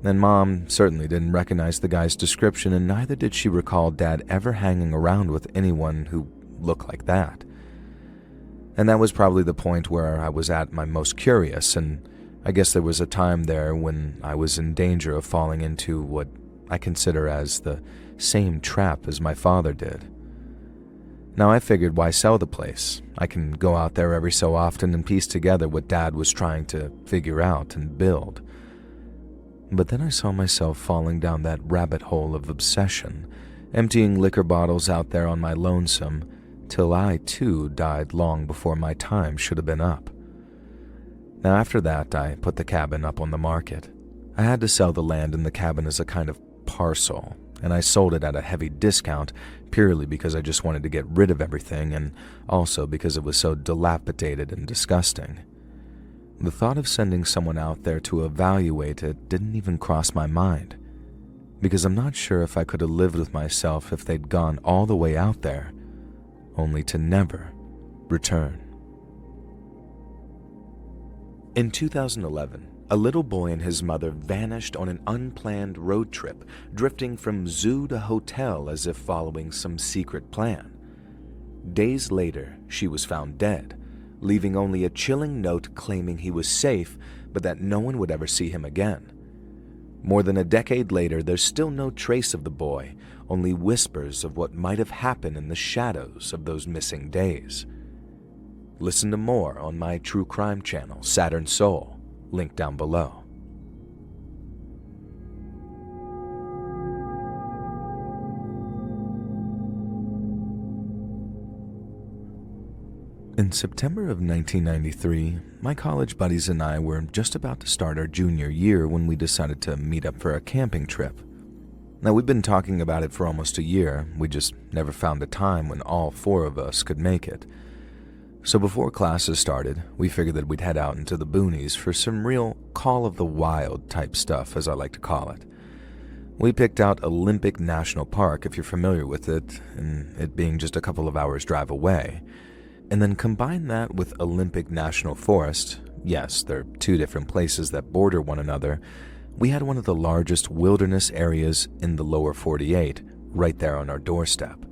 And Mom certainly didn't recognize the guy's description, and neither did she recall Dad ever hanging around with anyone who looked like that. And that was probably the point where I was at my most curious, and I guess there was a time there when I was in danger of falling into what I consider as the same trap as my father did. Now I figured, why sell the place? I can go out there every so often and piece together what Dad was trying to figure out and build. But then I saw myself falling down that rabbit hole of obsession, emptying liquor bottles out there on my lonesome, till I too died long before my time should have been up. Now after that, I put the cabin up on the market. I had to sell the land in the cabin as a kind of parcel, and I sold it at a heavy discount purely because I just wanted to get rid of everything, and also because it was so dilapidated and disgusting. The thought of sending someone out there to evaluate it didn't even cross my mind, because I'm not sure if I could have lived with myself if they'd gone all the way out there, only to never return. In 2011, a little boy and his mother vanished on an unplanned road trip, drifting from zoo to hotel as if following some secret plan. Days later, she was found dead, leaving only a chilling note claiming he was safe, but that no one would ever see him again. More than a decade later, there's still no trace of the boy, only whispers of what might have happened in the shadows of those missing days. Listen to more on my true crime channel, Saturn Soul, link down below. In September of 1993, my college buddies and I were just about to start our junior year when we decided to meet up for a camping trip. Now, we'd been talking about it for almost a year, we just never found a time when all four of us could make it. So before classes started, we figured that we'd head out into the boonies for some real Call of the Wild type stuff, as I like to call it. We picked out Olympic National Park, if you're familiar with it, and it being just a couple of hours drive away. And then combine that with Olympic National Forest. Yes, they're two different places that border one another. We had one of the largest wilderness areas in the lower 48 right there on our doorstep.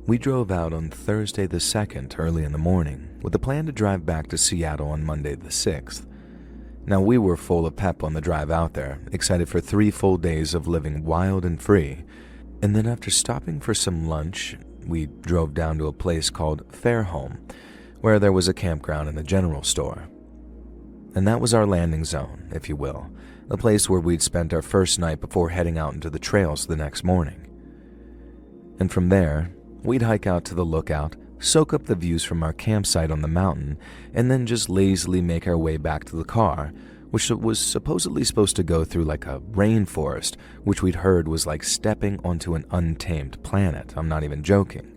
We drove out on Thursday the 2nd early in the morning with a plan to drive back to Seattle on Monday the 6th. Now, we were full of pep on the drive out there, excited for 3 full days of living wild and free. And then after stopping for some lunch, we drove down to a place called Fairholme, where there was a campground and a general store. And that was our landing zone, if you will, a place where we'd spent our first night before heading out into the trails the next morning. And from there, we'd hike out to the lookout, soak up the views from our campsite on the mountain, and then just lazily make our way back to the car, which was supposedly supposed to go through like a rainforest, which we'd heard was like stepping onto an untamed planet. I'm not even joking.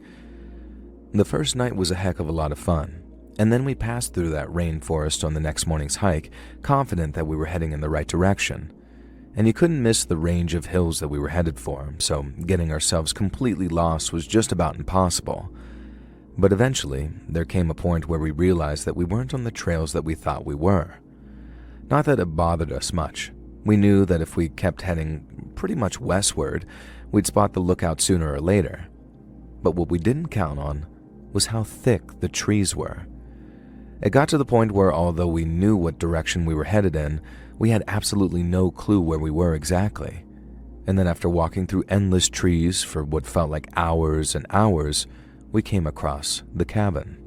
The first night was a heck of a lot of fun, and then we passed through that rainforest on the next morning's hike, confident that we were heading in the right direction. And you couldn't miss the range of hills that we were headed for, so getting ourselves completely lost was just about impossible. But eventually, there came a point where we realized that we weren't on the trails that we thought we were. Not that it bothered us much. We knew that if we kept heading pretty much westward, we'd spot the lookout sooner or later. But what we didn't count on was how thick the trees were. It got to the point where, although we knew what direction we were headed in, we had absolutely no clue where we were exactly. And then after walking through endless trees for what felt like hours and hours, we came across the cabin.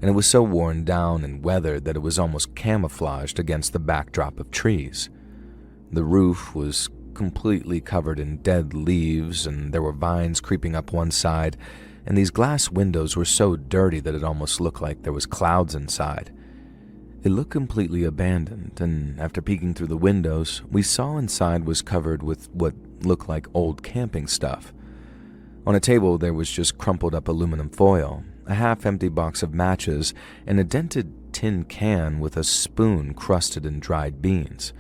And it was so worn down and weathered that it was almost camouflaged against the backdrop of trees. The roof was completely covered in dead leaves, and there were vines creeping up one side, and these glass windows were so dirty that it almost looked like there was clouds inside. It looked completely abandoned, and after peeking through the windows, we saw inside was covered with what looked like old camping stuff. On a table there was just crumpled up aluminum foil, a half-empty box of matches, and a dented tin can with a spoon crusted in dried beans.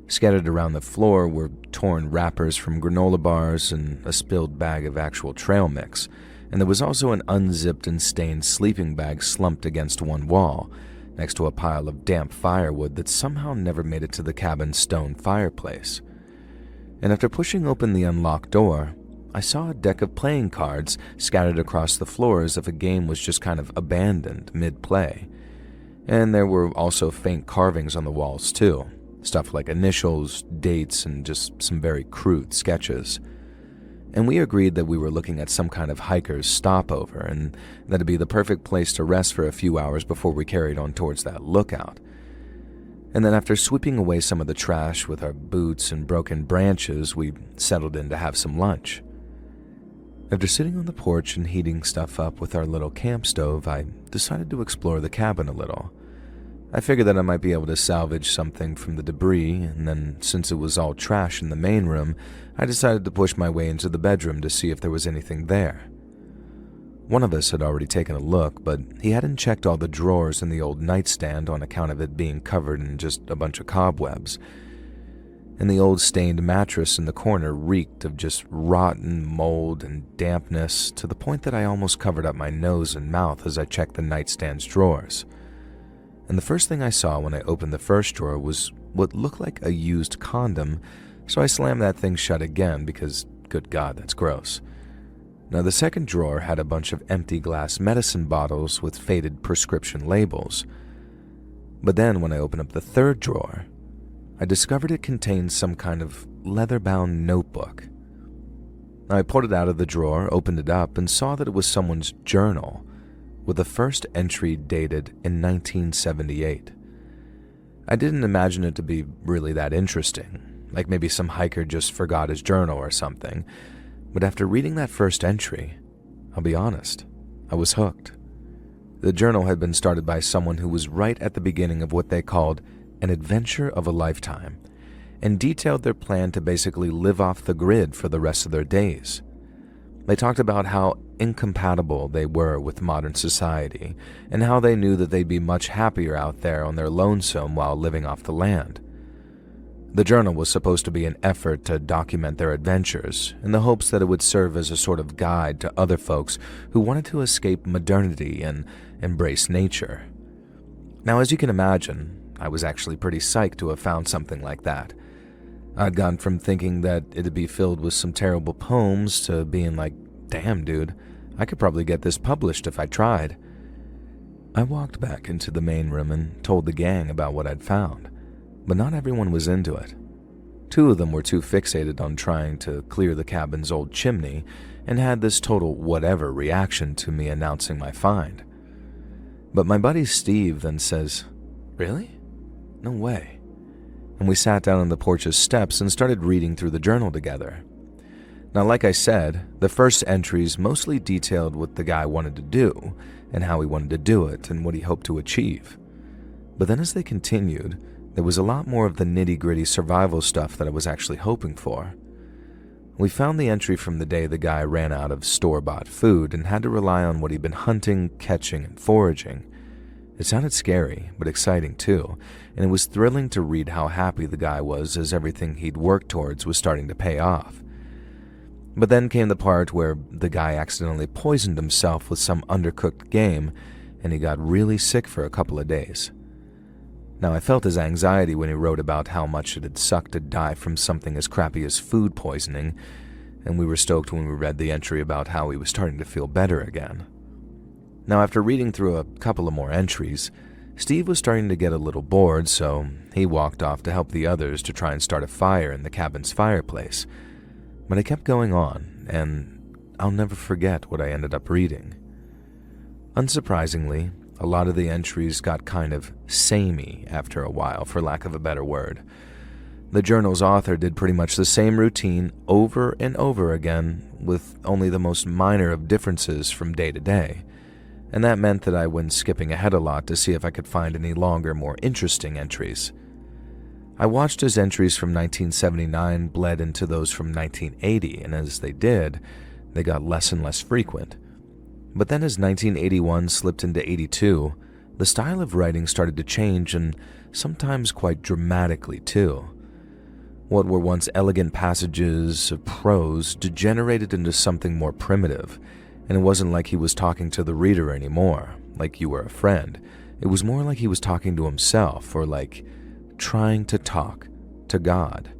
Scattered around the floor were torn wrappers from granola bars and a spilled bag of actual trail mix, and there was also an unzipped and stained sleeping bag slumped against one wall, next to a pile of damp firewood that somehow never made it to the cabin's stone fireplace. And after pushing open the unlocked door, I saw a deck of playing cards scattered across the floor as if a game was just kind of abandoned mid-play. And there were also faint carvings on the walls too, stuff like initials, dates, and just some very crude sketches. And we agreed that we were looking at some kind of hiker's stopover and that it'd be the perfect place to rest for a few hours before we carried on towards that lookout. And then after sweeping away some of the trash with our boots and broken branches, we settled in to have some lunch. After sitting on the porch and heating stuff up with our little camp stove, I decided to explore the cabin a little. I figured that I might be able to salvage something from the debris, and then since it was all trash in the main room, I decided to push my way into the bedroom to see if there was anything there. One of us had already taken a look, but he hadn't checked all the drawers in the old nightstand on account of it being covered in just a bunch of cobwebs. And the old stained mattress in the corner reeked of just rotten mold and dampness to the point that I almost covered up my nose and mouth as I checked the nightstand's drawers. And the first thing I saw when I opened the first drawer was what looked like a used condom, so I slammed that thing shut again because, good God, that's gross. Now, the second drawer had a bunch of empty glass medicine bottles with faded prescription labels. But then when I opened up the third drawer, I discovered it contained some kind of leather-bound notebook. I pulled it out of the drawer, opened it up, and saw that it was someone's journal, with the first entry dated in 1978. I didn't imagine it to be really that interesting, like maybe some hiker just forgot his journal or something, but after reading that first entry, I'll be honest, I was hooked. The journal had been started by someone who was right at the beginning of what they called an adventure of a lifetime, and detailed their plan to basically live off the grid for the rest of their days. They talked about how incompatible they were with modern society, and how they knew that they'd be much happier out there on their lonesome while living off the land. The journal was supposed to be an effort to document their adventures, in the hopes that it would serve as a sort of guide to other folks who wanted to escape modernity and embrace nature. Now, as you can imagine, I was actually pretty psyched to have found something like that. I'd gone from thinking that it'd be filled with some terrible poems to being like, damn dude, I could probably get this published if I tried. I walked back into the main room and told the gang about what I'd found, but not everyone was into it. Two of them were too fixated on trying to clear the cabin's old chimney and had this total whatever reaction to me announcing my find. But my buddy Steve then says, "Really? No way." And we sat down on the porch's steps and started reading through the journal together. Now, like I said, the first entries mostly detailed what the guy wanted to do and how he wanted to do it and what he hoped to achieve. But then as they continued, there was a lot more of the nitty-gritty survival stuff that I was actually hoping for. We found the entry from the day the guy ran out of store-bought food and had to rely on what he'd been hunting, catching, and foraging. It sounded scary, but exciting too, and it was thrilling to read how happy the guy was as everything he'd worked towards was starting to pay off. But then came the part where the guy accidentally poisoned himself with some undercooked game, and he got really sick for a couple of days. Now, I felt his anxiety when he wrote about how much it had sucked to die from something as crappy as food poisoning, and we were stoked when we read the entry about how he was starting to feel better again. Now, after reading through a couple of more entries, Steve was starting to get a little bored, so he walked off to help the others to try and start a fire in the cabin's fireplace. But I kept going on, and I'll never forget what I ended up reading. Unsurprisingly, a lot of the entries got kind of samey after a while, for lack of a better word. The journal's author did pretty much the same routine over and over again, with only the most minor of differences from day to day. And that meant that I went skipping ahead a lot to see if I could find any longer, more interesting entries. I watched as entries from 1979 bled into those from 1980, and as they did, they got less and less frequent. But then as 1981 slipped into 82, the style of writing started to change, and sometimes quite dramatically too. What were once elegant passages of prose degenerated into something more primitive, and it wasn't like he was talking to the reader anymore, like you were a friend. It was more like he was talking to himself, or like trying to talk to God.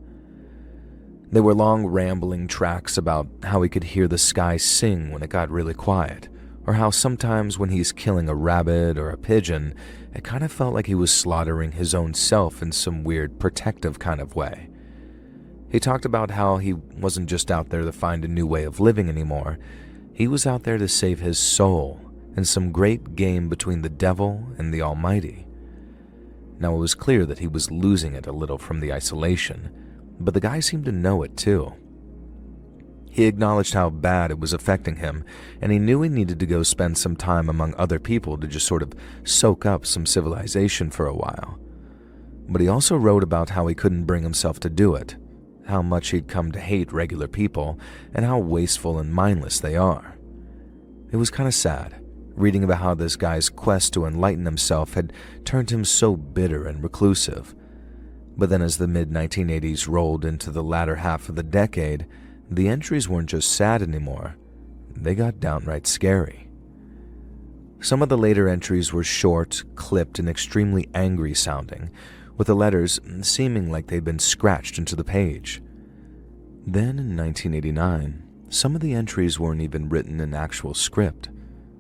They were long, rambling tracks about how he could hear the sky sing when it got really quiet, or how sometimes when he's killing a rabbit or a pigeon, it kind of felt like he was slaughtering his own self in some weird protective kind of way. He talked about how he wasn't just out there to find a new way of living anymore. He was out there to save his soul in some great game between the devil and the Almighty. Now, it was clear that he was losing it a little from the isolation, but the guy seemed to know it too. He acknowledged how bad it was affecting him, and he knew he needed to go spend some time among other people to just sort of soak up some civilization for a while. But he also wrote about how he couldn't bring himself to do it, how much he'd come to hate regular people, and how wasteful and mindless they are. It was kind of sad, reading about how this guy's quest to enlighten himself had turned him so bitter and reclusive. But then as the mid-1980s rolled into the latter half of the decade, the entries weren't just sad anymore, they got downright scary. Some of the later entries were short, clipped, and extremely angry sounding, with the letters seeming like they'd been scratched into the page. Then in 1989, some of the entries weren't even written in actual script.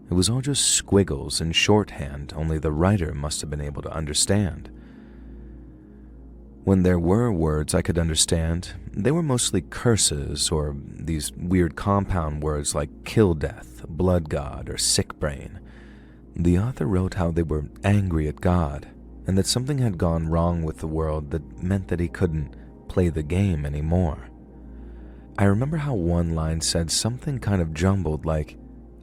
It was all just squiggles and shorthand only the writer must have been able to understand. When there were words I could understand, they were mostly curses or these weird compound words like kill death, blood god, or sick brain. The author wrote how they were angry at God and that something had gone wrong with the world that meant that he couldn't play the game anymore. I remember how one line said something kind of jumbled like,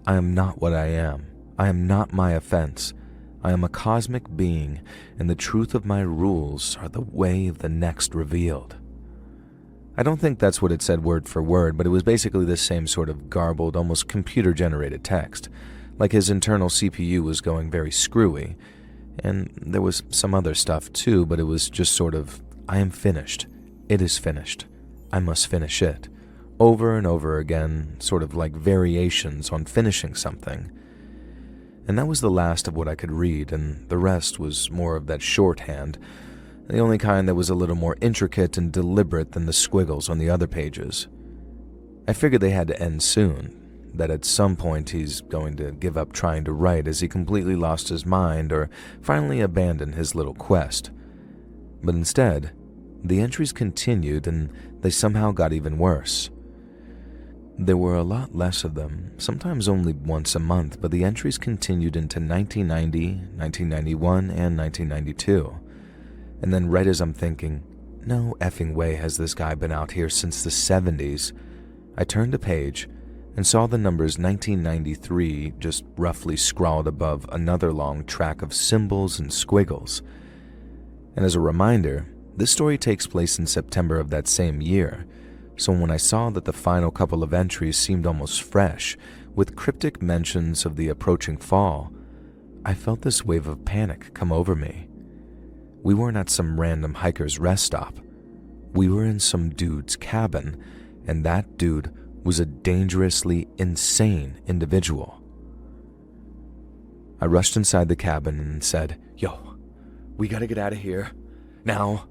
"I am not what I am. I am not my offense. I am a cosmic being, and the truth of my rules are the way of the next revealed." I don't think that's what it said word for word, but it was basically the same sort of garbled, almost computer-generated text. Like his internal CPU was going very screwy, and there was some other stuff too, but it was just sort of, "I am finished. It is finished. I must finish it." Over and over again, sort of like variations on finishing something. And that was the last of what I could read, and the rest was more of that shorthand, the only kind that was a little more intricate and deliberate than the squiggles on the other pages. I figured they had to end soon, that at some point he's going to give up trying to write as he completely lost his mind or finally abandon his little quest. But instead, the entries continued and they somehow got even worse. There were a lot less of them, sometimes only once a month, but the entries continued into 1990, 1991, and 1992. And then right as I'm thinking, no effing way has this guy been out here since the 70s, I turned a page and saw the numbers 1993 just roughly scrawled above another long track of symbols and squiggles. And as a reminder, this story takes place in September of that same year, so when I saw that the final couple of entries seemed almost fresh, with cryptic mentions of the approaching fall, I felt this wave of panic come over me. We weren't at some random hiker's rest stop. We were in some dude's cabin, and that dude was a dangerously insane individual. I rushed inside the cabin and said, "Yo, we gotta get out of here. Now."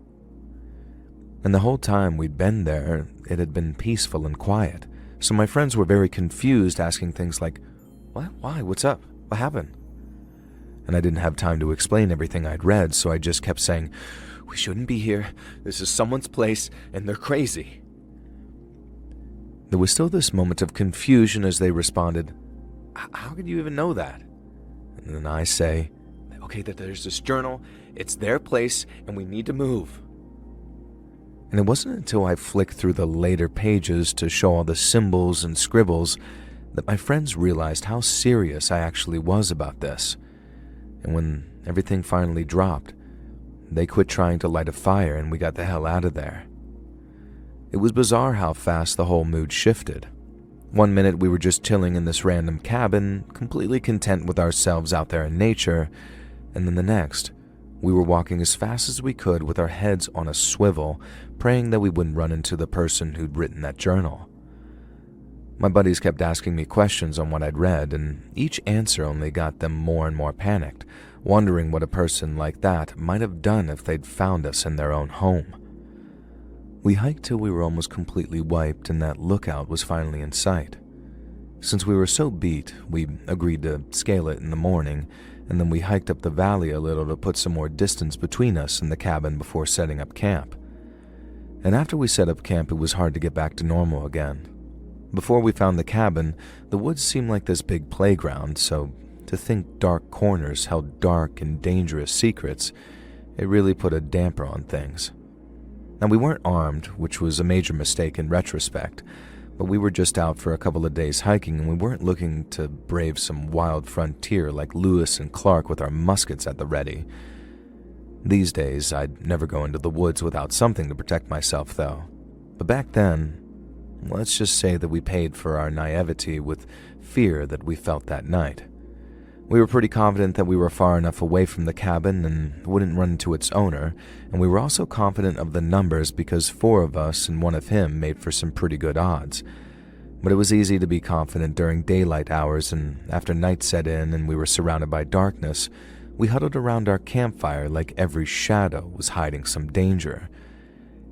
And the whole time we'd been there, it had been peaceful and quiet, so my friends were very confused, asking things like, "What? Why? What's up? What happened?" And I didn't have time to explain everything I'd read, so I just kept saying, "We shouldn't be here. This is someone's place, and they're crazy." There was still this moment of confusion as they responded, "How could you even know that?" And then I say, "Okay, that there's this journal, it's their place, and we need to move." And it wasn't until I flicked through the later pages to show all the symbols and scribbles that my friends realized how serious I actually was about this. And when everything finally dropped, they quit trying to light a fire and we got the hell out of there. It was bizarre how fast the whole mood shifted. One minute we were just chilling in this random cabin, completely content with ourselves out there in nature, and then the next, we were walking as fast as we could with our heads on a swivel, praying that we wouldn't run into the person who'd written that journal. My buddies kept asking me questions on what I'd read, and each answer only got them more and more panicked, wondering what a person like that might have done if they'd found us in their own home. We hiked till we were almost completely wiped and that lookout was finally in sight. Since we were so beat, we agreed to scale it in the morning, and then we hiked up the valley a little to put some more distance between us and the cabin before setting up camp. And after we set up camp, it was hard to get back to normal again. Before we found the cabin, the woods seemed like this big playground, so to think dark corners held dark and dangerous secrets, it really put a damper on things. Now, we weren't armed, which was a major mistake in retrospect, but we were just out for a couple of days hiking and we weren't looking to brave some wild frontier like Lewis and Clark with our muskets at the ready. These days, I'd never go into the woods without something to protect myself, though. But back then, let's just say that we paid for our naivety with fear that we felt that night. We were pretty confident that we were far enough away from the cabin and wouldn't run into its owner, and we were also confident of the numbers because 4 of us and 1 of him made for some pretty good odds. But it was easy to be confident during daylight hours, and after night set in and we were surrounded by darkness, we huddled around our campfire like every shadow was hiding some danger.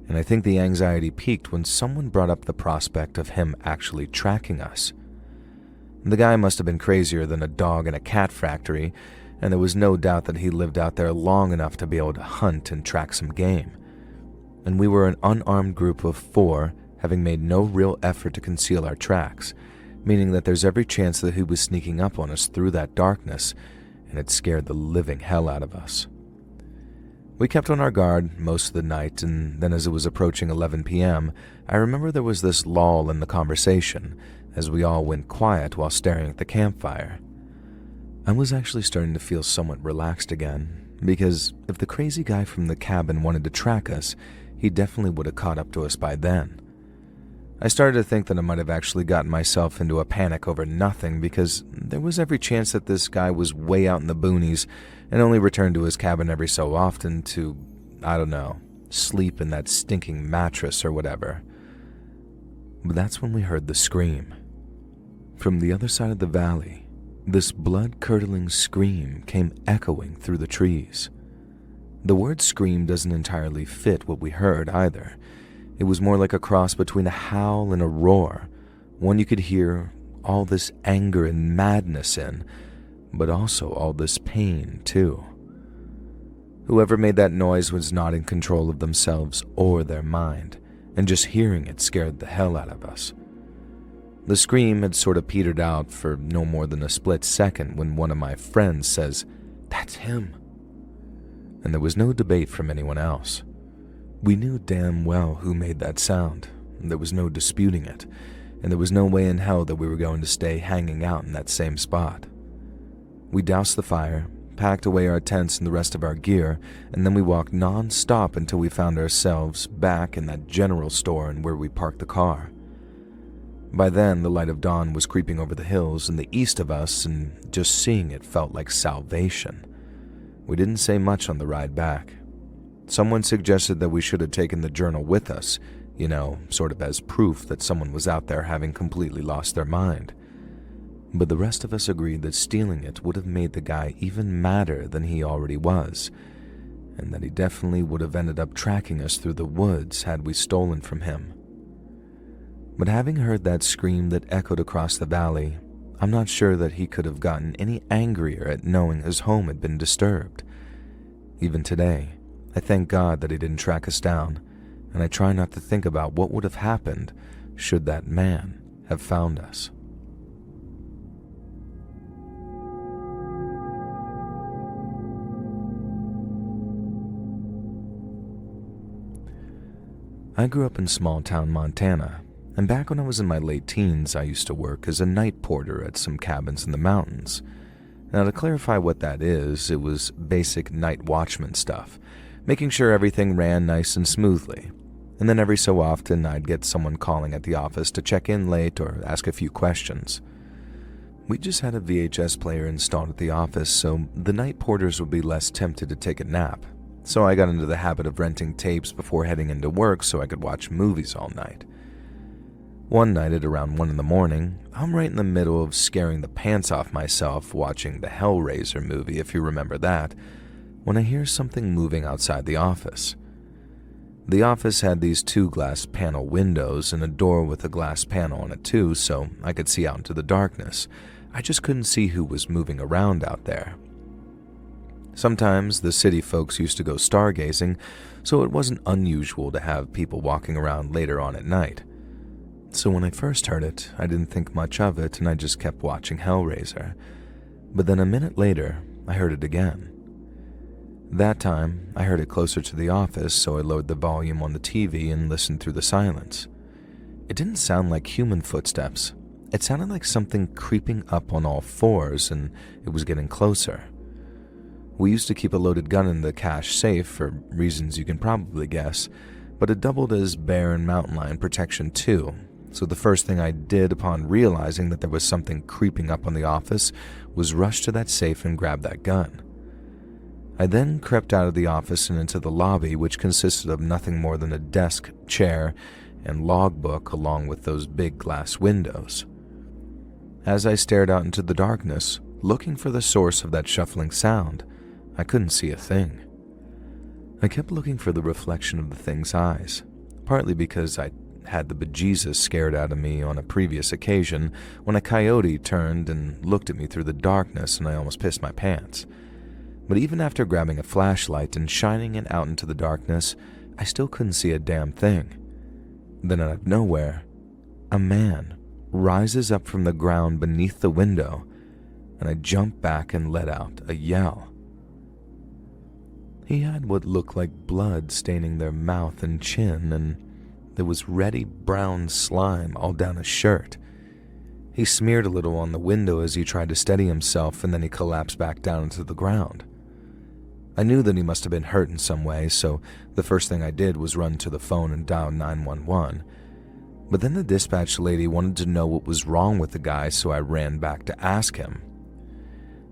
And I think the anxiety peaked when someone brought up the prospect of him actually tracking us. The guy must have been crazier than a dog in a cat factory, and there was no doubt that he lived out there long enough to be able to hunt and track some game. And we were an unarmed group of 4, having made no real effort to conceal our tracks, meaning that there's every chance that he was sneaking up on us through that darkness, and it scared the living hell out of us. We kept on our guard most of the night, and then as it was approaching 11 p.m., I remember there was this lull in the conversation, as we all went quiet while staring at the campfire. I was actually starting to feel somewhat relaxed again, because if the crazy guy from the cabin wanted to track us, he definitely would have caught up to us by then. I started to think that I might have actually gotten myself into a panic over nothing, because there was every chance that this guy was way out in the boonies and only returned to his cabin every so often to, I don't know, sleep in that stinking mattress or whatever. But that's when we heard the scream. From the other side of the valley, this blood-curdling scream came echoing through the trees. The word scream doesn't entirely fit what we heard either. It was more like a cross between a howl and a roar, one you could hear all this anger and madness in, but also all this pain too. Whoever made that noise was not in control of themselves or their mind, and just hearing it scared the hell out of us. The scream had sort of petered out for no more than a split second when one of my friends says, "That's him." And there was no debate from anyone else. We knew damn well who made that sound. There was no disputing it, and there was no way in hell that we were going to stay hanging out in that same spot. We doused the fire, packed away our tents and the rest of our gear, and then we walked non-stop until we found ourselves back in that general store and where we parked the car. By then, the light of dawn was creeping over the hills in the east of us, and just seeing it felt like salvation. We didn't say much on the ride back. Someone suggested that we should have taken the journal with us, sort of as proof that someone was out there having completely lost their mind. But the rest of us agreed that stealing it would have made the guy even madder than he already was, and that he definitely would have ended up tracking us through the woods had we stolen from him. But having heard that scream that echoed across the valley, I'm not sure that he could have gotten any angrier at knowing his home had been disturbed. Even today, I thank God that he didn't track us down, and I try not to think about what would have happened should that man have found us. I grew up in small-town Montana, and back when I was in my late teens, I used to work as a night porter at some cabins in the mountains. Now, to clarify what that is, it was basic night watchman stuff, making sure everything ran nice and smoothly. And then every so often, I'd get someone calling at the office to check in late or ask a few questions. We just had a VHS player installed at the office, so the night porters would be less tempted to take a nap. So I got into the habit of renting tapes before heading into work so I could watch movies all night. One night at around 1 a.m, I'm right in the middle of scaring the pants off myself watching the Hellraiser movie, if you remember that, when I hear something moving outside the office. The office had these 2 glass panel windows and a door with a glass panel on it too, so I could see out into the darkness. I just couldn't see who was moving around out there. Sometimes the city folks used to go stargazing, so it wasn't unusual to have people walking around later on at night. So when I first heard it, I didn't think much of it and I just kept watching Hellraiser. But then a minute later, I heard it again. That time, I heard it closer to the office, so I lowered the volume on the TV and listened through the silence. It didn't sound like human footsteps. It sounded like something creeping up on all fours, and it was getting closer. We used to keep a loaded gun in the cache safe for reasons you can probably guess, but it doubled as bear and mountain lion protection too, so the first thing I did upon realizing that there was something creeping up on the office was rush to that safe and grab that gun. I then crept out of the office and into the lobby, which consisted of nothing more than a desk, chair, and logbook along with those big glass windows. As I stared out into the darkness, looking for the source of that shuffling sound, I couldn't see a thing. I kept looking for the reflection of the thing's eyes, partly because I had the bejesus scared out of me on a previous occasion when a coyote turned and looked at me through the darkness and I almost pissed my pants. But even after grabbing a flashlight and shining it out into the darkness, I still couldn't see a damn thing. Then out of nowhere, a man rises up from the ground beneath the window, and I jump back and let out a yell. He had what looked like blood staining their mouth and chin, and there was reddy brown slime all down his shirt. He smeared a little on the window as he tried to steady himself, and then he collapsed back down into the ground. I knew that he must have been hurt in some way, so the first thing I did was run to the phone and dial 911. But then the dispatch lady wanted to know what was wrong with the guy, so I ran back to ask him.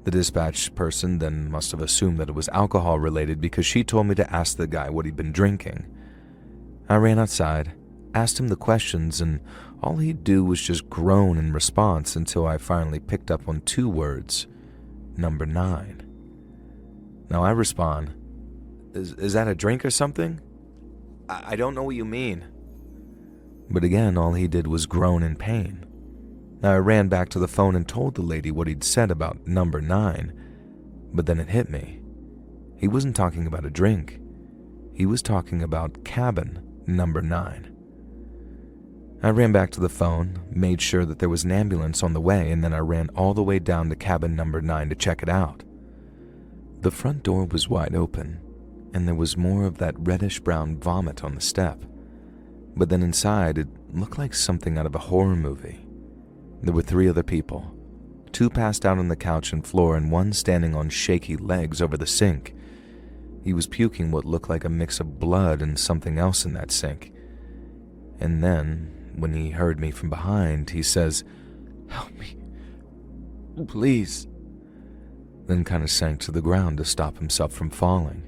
The dispatch person then must have assumed that it was alcohol related because she told me to ask the guy what he'd been drinking. I ran outside, asked him the questions, and all he'd do was just groan in response until I finally picked up on 2 words: number 9. Now I respond, Is that a drink or something? I don't know what you mean. But again, all he did was groan in pain. Now I ran back to the phone and told the lady what he'd said about number 9, but then it hit me. He wasn't talking about a drink. He was talking about cabin number 9. I ran back to the phone, made sure that there was an ambulance on the way, and then I ran all the way down to cabin number 9 to check it out. The front door was wide open, and there was more of that reddish-brown vomit on the step. But then inside, it looked like something out of a horror movie. There were 3 other people, 2 passed out on the couch and floor, and 1 standing on shaky legs over the sink. He was puking what looked like a mix of blood and something else in that sink. And then, when he heard me from behind, he says, "Help me, please," then kind of sank to the ground to stop himself from falling.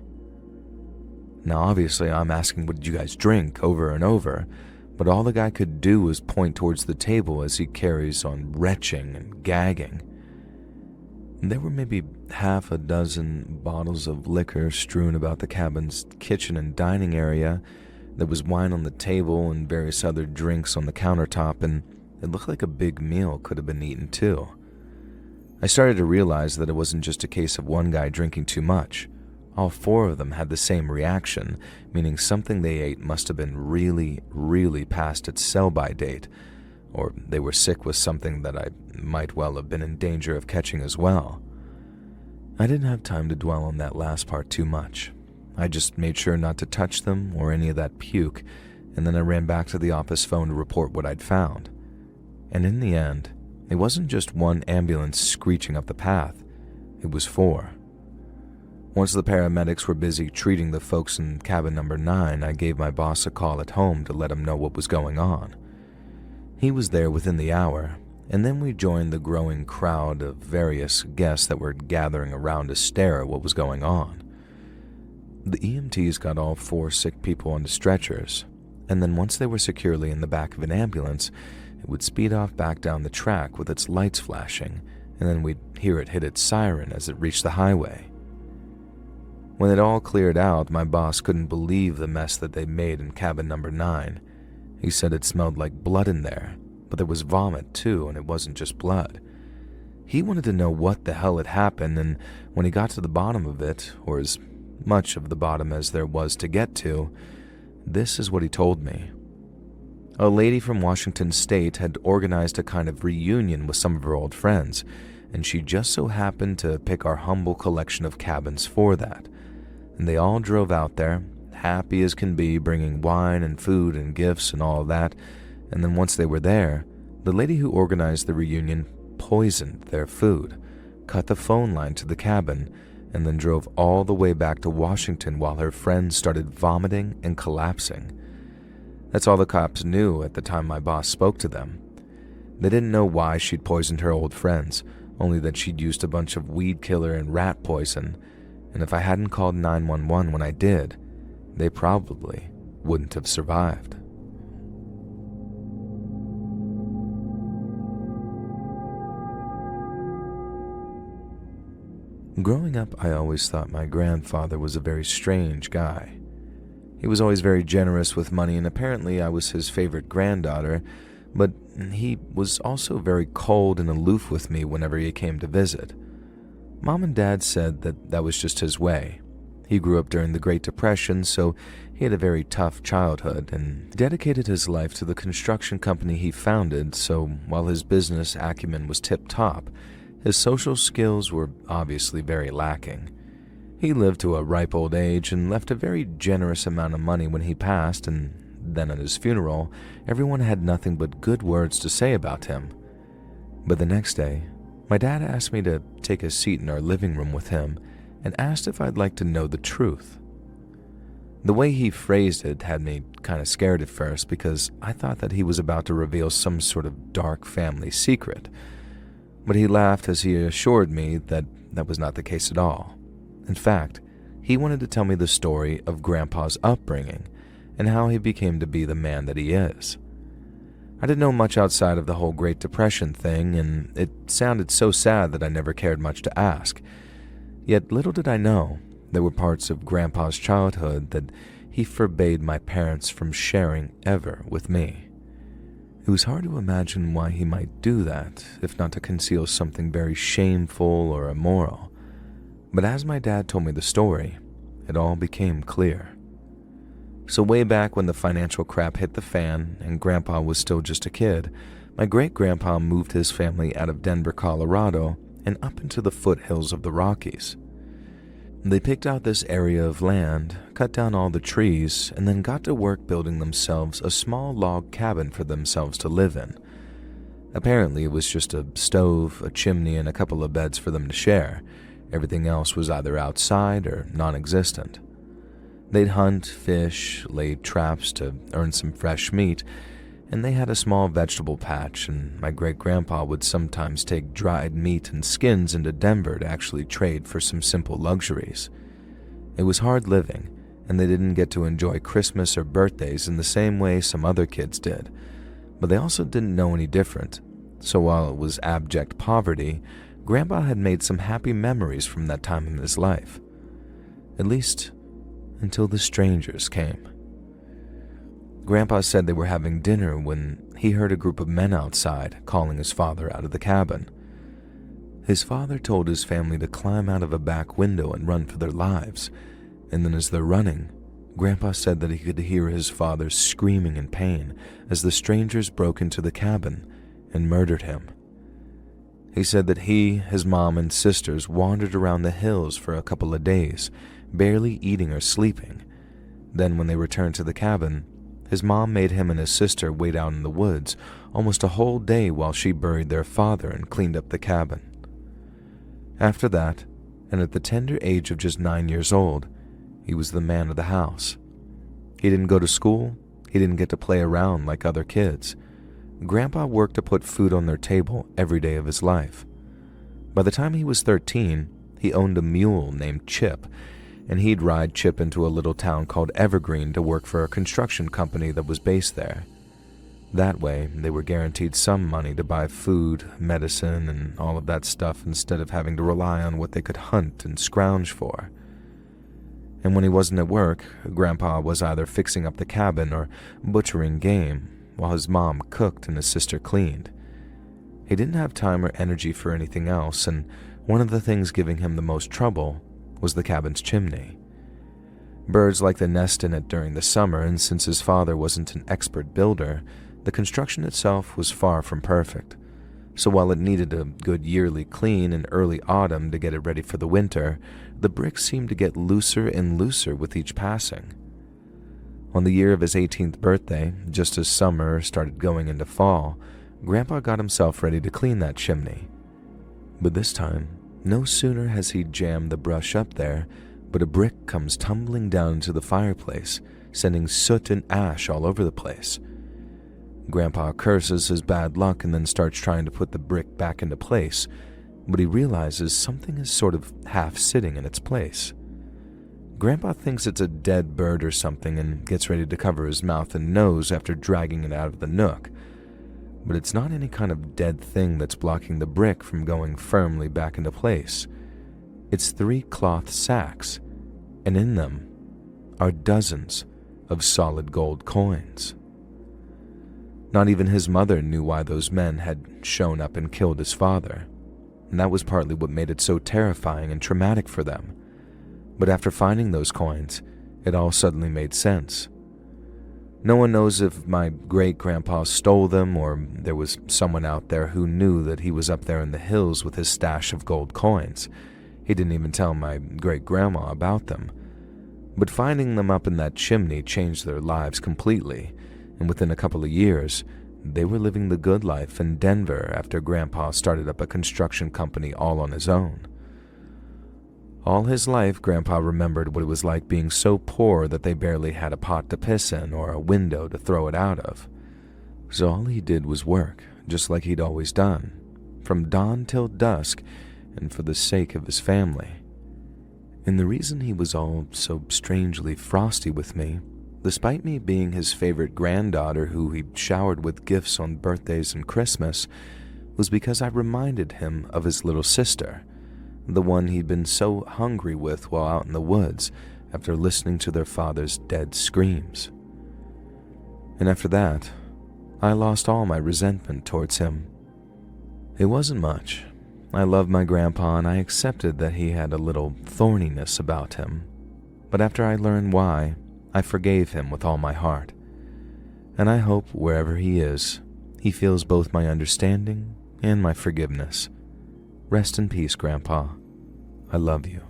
Now obviously I'm asking, what did you guys drink, over and over, but all the guy could do was point towards the table as he carries on retching and gagging. There were maybe half a dozen bottles of liquor strewn about the cabin's kitchen and dining area. There was wine on the table and various other drinks on the countertop, and it looked like a big meal could have been eaten too. I started to realize that it wasn't just a case of one guy drinking too much. All 4 of them had the same reaction, meaning something they ate must have been really, really past its sell-by date, or they were sick with something that I might well have been in danger of catching as well. I didn't have time to dwell on that last part too much. I just made sure not to touch them or any of that puke, and then I ran back to the office phone to report what I'd found. And in the end, it wasn't just 1 ambulance screeching up the path, it was 4. Once the paramedics were busy treating the folks in cabin number 9, I gave my boss a call at home to let him know what was going on. He was there within the hour, and then we joined the growing crowd of various guests that were gathering around to stare at what was going on. The EMTs got all 4 sick people onto stretchers, and then once they were securely in the back of an ambulance, it would speed off back down the track with its lights flashing, and then we'd hear it hit its siren as it reached the highway. When it all cleared out, my boss couldn't believe the mess that they made in cabin number 9. He said it smelled like blood in there, but there was vomit too, and it wasn't just blood. He wanted to know what the hell had happened, and when he got to the bottom of it, or as much of the bottom as there was to get to, this is what he told me. A lady from Washington State had organized a kind of reunion with some of her old friends, and she just so happened to pick our humble collection of cabins for that. And they all drove out there, happy as can be, bringing wine and food and gifts and all that, and then once they were there, the lady who organized the reunion poisoned their food, cut the phone line to the cabin, and then drove all the way back to Washington while her friends started vomiting and collapsing. That's all the cops knew at the time my boss spoke to them. They didn't know why she'd poisoned her old friends, only that she'd used a bunch of weed killer and rat poison, and if I hadn't called 911 when I did, they probably wouldn't have survived. Growing up, I always thought my grandfather was a very strange guy. He was always very generous with money, and apparently I was his favorite granddaughter, but he was also very cold and aloof with me whenever he came to visit. Mom and Dad said that was just his way. He grew up during the Great Depression, so he had a very tough childhood and dedicated his life to the construction company he founded, so while his business acumen was tip-top, his social skills were obviously very lacking. He lived to a ripe old age and left a very generous amount of money when he passed, and then at his funeral, everyone had nothing but good words to say about him. But the next day, my dad asked me to take a seat in our living room with him and asked if I'd like to know the truth. The way he phrased it had me kind of scared at first because I thought that he was about to reveal some sort of dark family secret. But he laughed as he assured me that that was not the case at all. In fact, he wanted to tell me the story of Grandpa's upbringing and how he became to be the man that he is. I didn't know much outside of the whole Great Depression thing, and it sounded so sad that I never cared much to ask. Yet little did I know, there were parts of Grandpa's childhood that he forbade my parents from sharing ever with me. It was hard to imagine why he might do that, if not to conceal something very shameful or immoral. But as my dad told me the story, it all became clear. So way back when the financial crap hit the fan and Grandpa was still just a kid, my great-grandpa moved his family out of Denver, Colorado, and up into the foothills of the Rockies. They picked out this area of land, cut down all the trees, and then got to work building themselves a small log cabin for themselves to live in. Apparently it was just a stove, a chimney, and a couple of beds for them to share. Everything else was either outside or non-existent. They'd hunt, fish, lay traps to earn some fresh meat, and they had a small vegetable patch, and my great-grandpa would sometimes take dried meat and skins into Denver to actually trade for some simple luxuries. It was hard living, and they didn't get to enjoy Christmas or birthdays in the same way some other kids did, but they also didn't know any different, so while it was abject poverty, Grandpa had made some happy memories from that time in his life. At least, until the strangers came. Grandpa said they were having dinner when he heard a group of men outside calling his father out of the cabin. His father told his family to climb out of a back window and run for their lives, and then as they're running, Grandpa said that he could hear his father screaming in pain as the strangers broke into the cabin and murdered him. He said that he, his mom, and sisters wandered around the hills for a couple of days, barely eating or sleeping. Then when they returned to the cabin, his mom made him and his sister wait out in the woods almost a whole day while she buried their father and cleaned up the cabin. After that, and at the tender age of just 9 years old, he was the man of the house. He didn't go to school, he didn't get to play around like other kids. Grandpa worked to put food on their table every day of his life. By the time he was 13, he owned a mule named Chip, and he'd ride Chip into a little town called Evergreen to work for a construction company that was based there. That way, they were guaranteed some money to buy food, medicine, and all of that stuff instead of having to rely on what they could hunt and scrounge for. and when he wasn't at work, Grandpa was either fixing up the cabin or butchering game, while his mom cooked and his sister cleaned. He didn't have time or energy for anything else, and one of the things giving him the most trouble was the cabin's chimney. Birds like to nest in it during the summer, and since his father wasn't an expert builder, the construction itself was far from perfect. So while it needed a good yearly clean in early autumn to get it ready for the winter, the bricks seemed to get looser and looser with each passing. On the year of his 18th birthday, just as summer started going into fall, Grandpa got himself ready to clean that chimney. But this time, no sooner has he jammed the brush up there, but a brick comes tumbling down into the fireplace, sending soot and ash all over the place. Grandpa curses his bad luck and then starts trying to put the brick back into place, but he realizes something is sort of half sitting in its place. Grandpa thinks it's a dead bird or something and gets ready to cover his mouth and nose after dragging it out of the nook. But it's not any kind of dead thing that's blocking the brick from going firmly back into place. It's 3 cloth sacks, and in them are dozens of solid gold coins. Not even his mother knew why those men had shown up and killed his father, and that was partly what made it so terrifying and traumatic for them. But after finding those coins, it all suddenly made sense. No one knows if my great-grandpa stole them or there was someone out there who knew that he was up there in the hills with his stash of gold coins. He didn't even tell my great-grandma about them. But finding them up in that chimney changed their lives completely, and within a couple of years, they were living the good life in Denver after Grandpa started up a construction company all on his own. All his life, Grandpa remembered what it was like being so poor that they barely had a pot to piss in or a window to throw it out of. So all he did was work, just like he'd always done, from dawn till dusk, and for the sake of his family. And the reason he was all so strangely frosty with me, despite me being his favorite granddaughter who he showered with gifts on birthdays and Christmas, was because I reminded him of his little sister, the one he'd been so hungry with while out in the woods after listening to their father's dead screams. And after that, I lost all my resentment towards him. It wasn't much. I loved my grandpa and I accepted that he had a little thorniness about him. But after I learned why, I forgave him with all my heart. And I hope wherever he is, he feels both my understanding and my forgiveness. Rest in peace, Grandpa. I love you.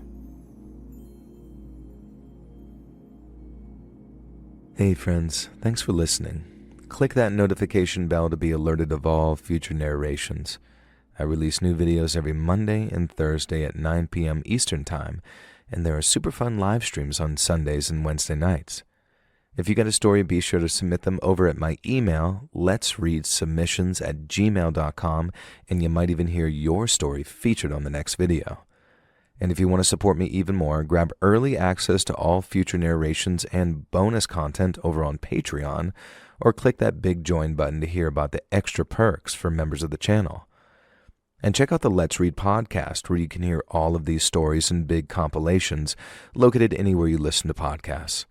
Hey friends, thanks for listening. Click that notification bell to be alerted of all future narrations. I release new videos every Monday and Thursday at 9 p.m. Eastern Time, and there are super fun live streams on Sundays and Wednesday nights. If you got a story, be sure to submit them over at my email, letsreadsubmissions@gmail.com, and you might even hear your story featured on the next video. And if you want to support me even more, grab early access to all future narrations and bonus content over on Patreon, or click that big join button to hear about the extra perks for members of the channel. And check out the Let's Read podcast, where you can hear all of these stories in big compilations, located anywhere you listen to podcasts.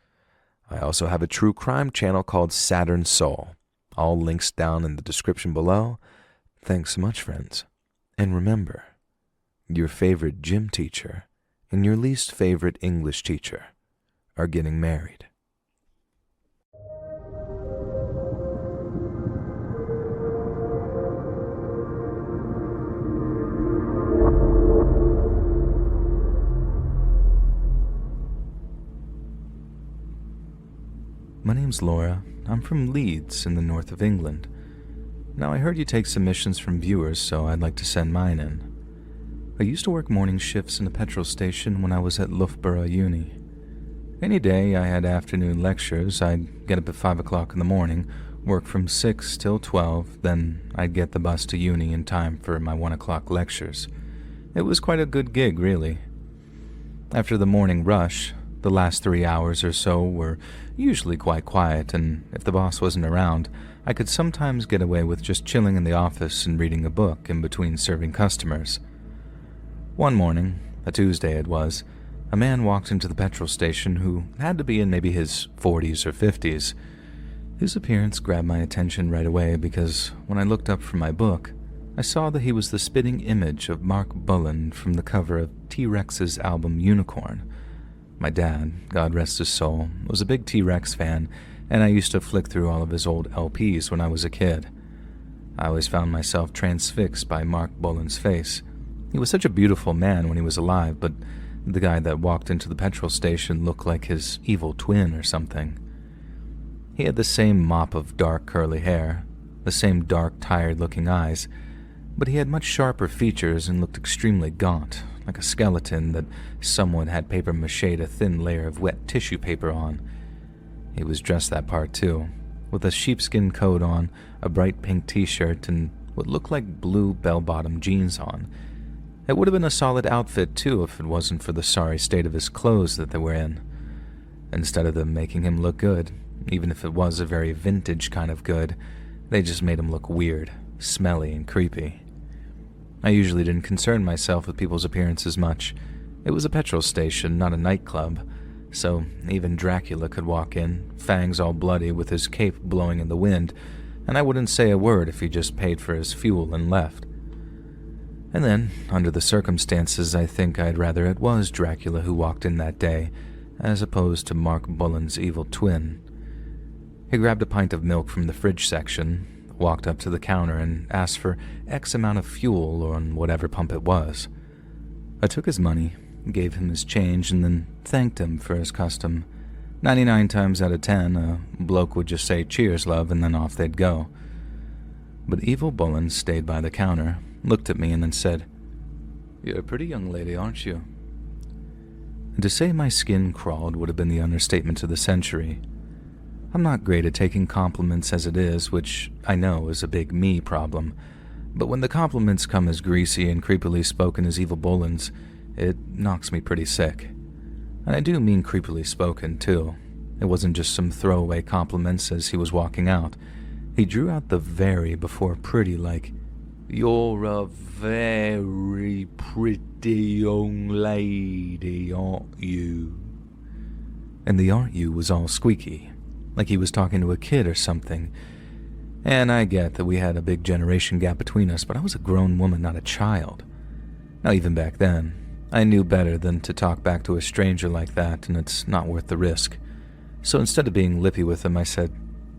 I also have a true crime channel called Saturn Soul. All links down in the description below. Thanks so much, friends. And remember, your favorite gym teacher and your least favorite English teacher are getting married. My name's Laura. I'm from Leeds in the north of England. Now, I heard you take submissions from viewers, so I'd like to send mine in. I used to work morning shifts in a petrol station when I was at Loughborough Uni. Any day I had afternoon lectures, I'd get up at 5 o'clock in the morning, work from 6 till 12, then I'd get the bus to uni in time for my 1 o'clock lectures. It was quite a good gig, really. After the morning rush, the last 3 hours or so were usually quite quiet, and if the boss wasn't around, I could sometimes get away with just chilling in the office and reading a book in between serving customers. One morning, a Tuesday it was, A man walked into the petrol station who had to be in maybe his 40s or 50s. His appearance grabbed my attention right away because when I looked up from my book, I saw that he was the spitting image of Mark Bullen from the cover of T-Rex's album Unicorn. My dad, God rest his soul, was a big T-Rex fan, and I used to flick through all of his old LPs when I was a kid. I always found myself transfixed by Mark Bullen's face. He was such a beautiful man when he was alive, but the guy that walked into the petrol station looked like his evil twin or something. He had the same mop of dark curly hair, the same dark, tired-looking eyes, but he had much sharper features and looked extremely gaunt, like a skeleton that someone had papier-mâchéd a thin layer of wet tissue paper on. He was dressed that part too, with a sheepskin coat on, a bright pink t-shirt, and what looked like blue bell-bottom jeans on. It would have been a solid outfit too if it wasn't for the sorry state of his clothes that they were in. Instead of them making him look good, even if it was a very vintage kind of good, they just made him look weird, smelly, and creepy. I usually didn't concern myself with people's appearances much. It was a petrol station, not a nightclub, so even Dracula could walk in, fangs all bloody with his cape blowing in the wind, and I wouldn't say a word if he just paid for his fuel and left. And then, under the circumstances, I think I'd rather it was Dracula who walked in that day, as opposed to Mark Bullen's evil twin. He grabbed a pint of milk from the fridge section, walked up to the counter and asked for X amount of fuel on whatever pump it was. I took his money, gave him his change, and then thanked him for his custom. 99 times out of 10, a bloke would just say, "Cheers, love," and then off they'd go. But evil Bullen stayed by the counter, looked at me, and then said, "You're a pretty young lady, aren't you?" And to say my skin crawled would have been the understatement of the century. I'm not great at taking compliments as it is, which I know is a big me problem, but when the compliments come as greasy and creepily spoken as evil Bullen's, it knocks me pretty sick. And I do mean creepily spoken, too. It wasn't just some throwaway compliments as he was walking out. He drew out the very before pretty like, "You're a very pretty young lady, aren't you?" And the "aren't you" was all squeaky, like he was talking to a kid or something. And I get that we had a big generation gap between us, but I was a grown woman, not a child. Now, even back then, I knew better than to talk back to a stranger like that, and it's not worth the risk. So instead of being lippy with him, I said,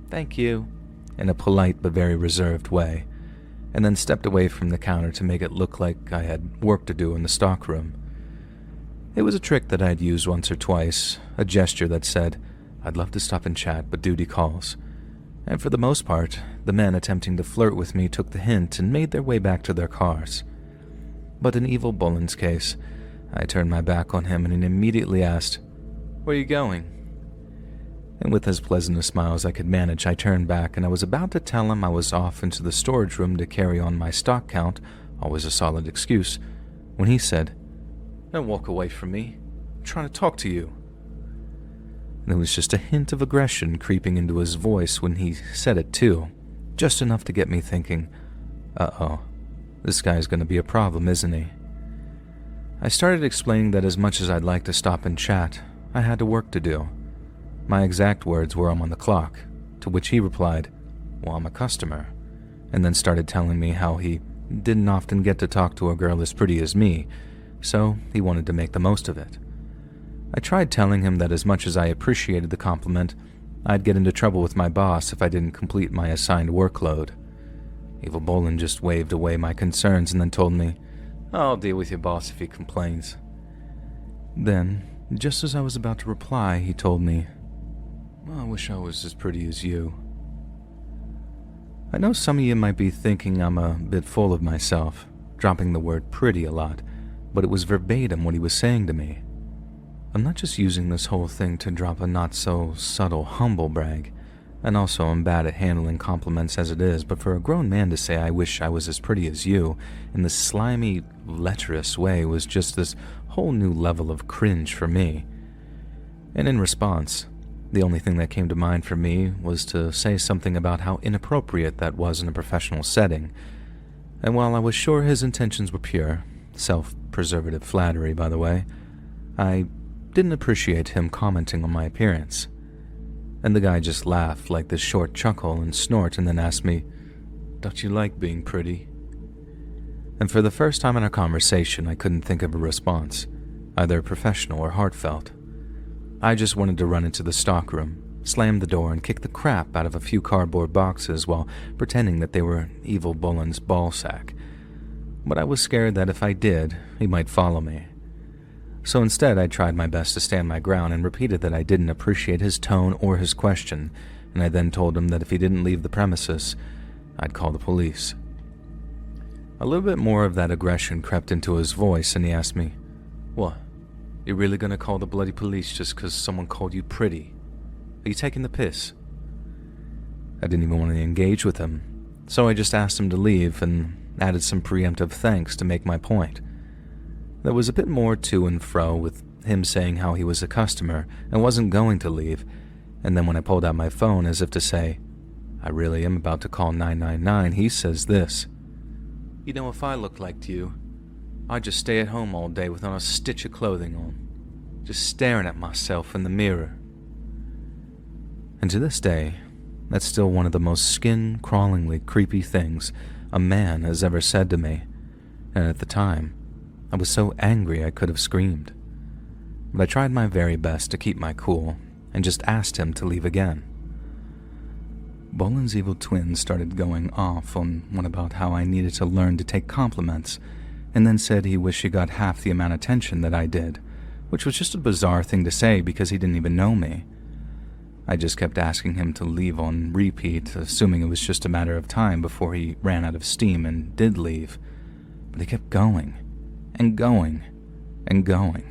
"Thank you," in a polite but very reserved way, and then stepped away from the counter to make it look like I had work to do in the stockroom. It was a trick that I'd used once or twice, a gesture that said, "I'd love to stop and chat, but duty calls." And for the most part, the men attempting to flirt with me took the hint and made their way back to their cars. But in evil Bullen's case, I turned my back on him and he immediately asked, "Where are you going?" And with as pleasant a smile as I could manage, I turned back and I was about to tell him I was off into the storage room to carry on my stock count, always a solid excuse, when he said, "Don't walk away from me. I'm trying to talk to you." There was just a hint of aggression creeping into his voice when he said it too, just enough to get me thinking, uh-oh, this guy's going to be a problem, isn't he? I started explaining that as much as I'd like to stop and chat, I had work to do. My exact words were, "I'm on the clock," to which he replied, "Well, I'm a customer," and then started telling me how he didn't often get to talk to a girl as pretty as me, so he wanted to make the most of it. I tried telling him that as much as I appreciated the compliment, I'd get into trouble with my boss if I didn't complete my assigned workload. Evil Bullen just waved away my concerns and then told me, "I'll deal with your boss if he complains." Then, just as I was about to reply, he told me, "Well, I wish I was as pretty as you." I know some of you might be thinking I'm a bit full of myself, dropping the word pretty a lot, but it was verbatim what he was saying to me. I'm not just using this whole thing to drop a not-so-subtle humble brag, and also I'm bad at handling compliments as it is, but for a grown man to say I wish I was as pretty as you in this slimy, lecherous way was just this whole new level of cringe for me. And in response, the only thing that came to mind for me was to say something about how inappropriate that was in a professional setting. And while I was sure his intentions were pure, self-preservative flattery, by the way, I didn't appreciate him commenting on my appearance. And the guy just laughed like this short chuckle and snort and then asked me, "Don't you like being pretty?" And for the first time in our conversation, I couldn't think of a response, either professional or heartfelt. I just wanted to run into the stockroom, slam the door, and kick the crap out of a few cardboard boxes while pretending that they were Evil Bullen's ball sack. But I was scared that if I did, he might follow me. So instead, I tried my best to stand my ground and repeated that I didn't appreciate his tone or his question, and I then told him that if he didn't leave the premises, I'd call the police. A little bit more of that aggression crept into his voice, and he asked me, "What? You're really gonna call the bloody police just 'cause someone called you pretty? Are you taking the piss?" I didn't even want to engage with him, so I just asked him to leave and added some preemptive thanks to make my point. There was a bit more to and fro, with him saying how he was a customer and wasn't going to leave, and then when I pulled out my phone as if to say, "I really am about to call 999, he says this, "You know, if I looked like you, I'd just stay at home all day without a stitch of clothing on, just staring at myself in the mirror." And to this day, that's still one of the most skin-crawlingly creepy things a man has ever said to me, and at the time, I was so angry I could have screamed. But I tried my very best to keep my cool and just asked him to leave again. Bullen's evil twin started going off on one about how I needed to learn to take compliments, and then said he wished he got half the amount of attention that I did, which was just a bizarre thing to say because he didn't even know me. I just kept asking him to leave on repeat, assuming it was just a matter of time before he ran out of steam and did leave. But he kept going, and going, and going.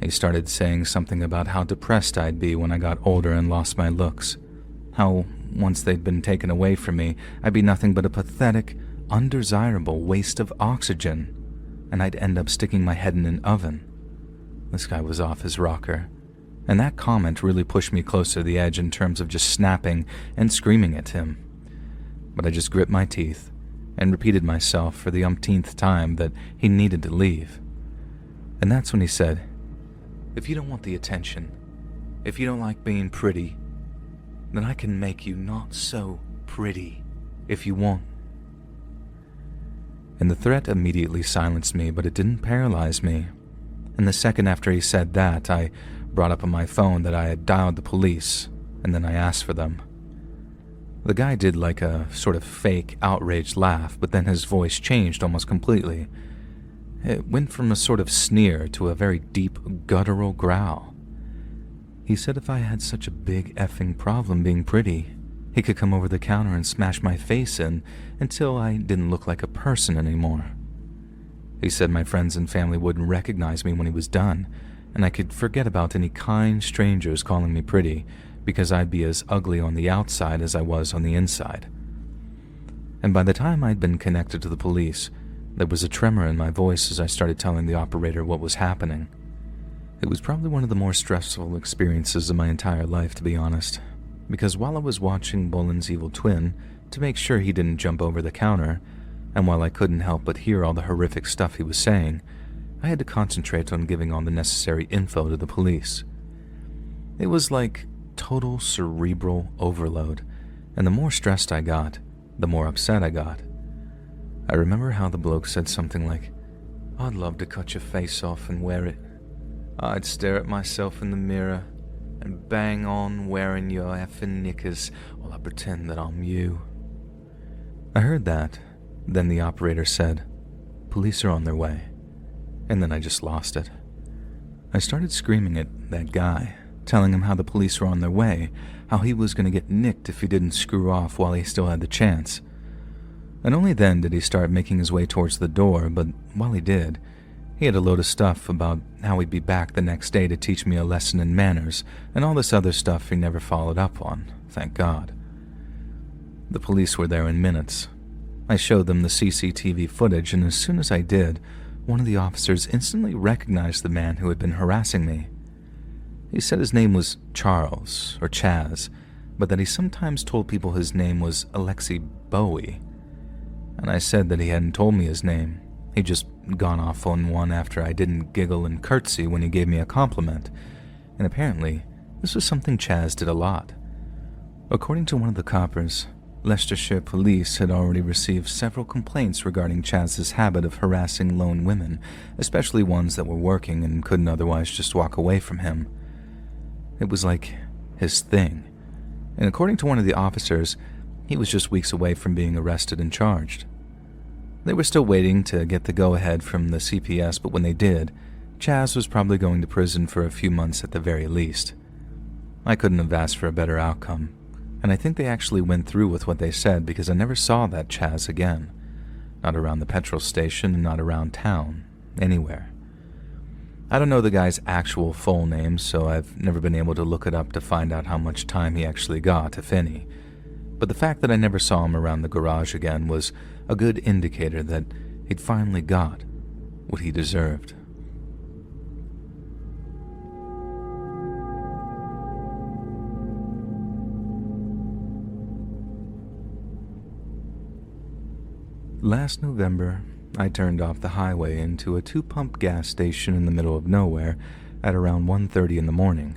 He started saying something about how depressed I'd be when I got older and lost my looks. How, once they'd been taken away from me, I'd be nothing but a pathetic, undesirable waste of oxygen, and I'd end up sticking my head in an oven. This guy was off his rocker, and that comment really pushed me closer to the edge in terms of just snapping and screaming at him. But I just gripped my teeth and repeated myself for the umpteenth time that he needed to leave. And that's when he said, "If you don't want the attention, if you don't like being pretty, then I can make you not so pretty if you want." And the threat immediately silenced me, but it didn't paralyze me. And the second after he said that, I brought up on my phone that I had dialed the police, and then I asked for them. The guy did like a sort of fake, outraged laugh, but then his voice changed almost completely. It went from a sort of sneer to a very deep, guttural growl. He said if I had such a big effing problem being pretty, he could come over the counter and smash my face in until I didn't look like a person anymore. He said my friends and family wouldn't recognize me when he was done, and I could forget about any kind strangers calling me pretty because I'd be as ugly on the outside as I was on the inside. And by the time I'd been connected to the police, there was a tremor in my voice as I started telling the operator what was happening. It was probably one of the more stressful experiences of my entire life, to be honest, because while I was watching Bullen's evil twin to make sure he didn't jump over the counter, and while I couldn't help but hear all the horrific stuff he was saying, I had to concentrate on giving all the necessary info to the police. It was like total cerebral overload, and the more stressed I got, the more upset I got. I remember how the bloke said something like, "I'd love to cut your face off and wear it. I'd stare at myself in the mirror and bang on wearing your effing knickers while I pretend that I'm you." I heard that. Then the operator said, "Police are on their way." And then I just lost it. I started screaming at that guy, telling him how the police were on their way, how he was going to get nicked if he didn't screw off while he still had the chance. And only then did he start making his way towards the door, but while he did, he had a load of stuff about how he'd be back the next day to teach me a lesson in manners, and all this other stuff he never followed up on, thank God. The police were there in minutes. I showed them the CCTV footage, and as soon as I did, one of the officers instantly recognized the man who had been harassing me. He said his name was Charles, or Chaz, but that he sometimes told people his name was Alexei Bowie. And I said that he hadn't told me his name, He'd just gone off on one after I didn't giggle and curtsy when he gave me a compliment, and apparently this was something Chaz did a lot. According to one of the coppers, Leicestershire police had already received several complaints regarding Chaz's habit of harassing lone women, especially ones that were working and couldn't otherwise just walk away from him. It was like his thing, and according to one of the officers, he was just weeks away from being arrested and charged. They were still waiting to get the go-ahead from the CPS, but when they did, Chaz was probably going to prison for a few months at the very least. I couldn't have asked for a better outcome, and I think they actually went through with what they said because I never saw that Chaz again. Not around the petrol station and not around town, anywhere. I don't know the guy's actual full name, so I've never been able to look it up to find out how much time he actually got, if any. But the fact that I never saw him around the garage again was a good indicator that he'd finally got what he deserved. Last November, I turned off the highway into a 2-pump gas station in the middle of nowhere at around 1:30 in the morning.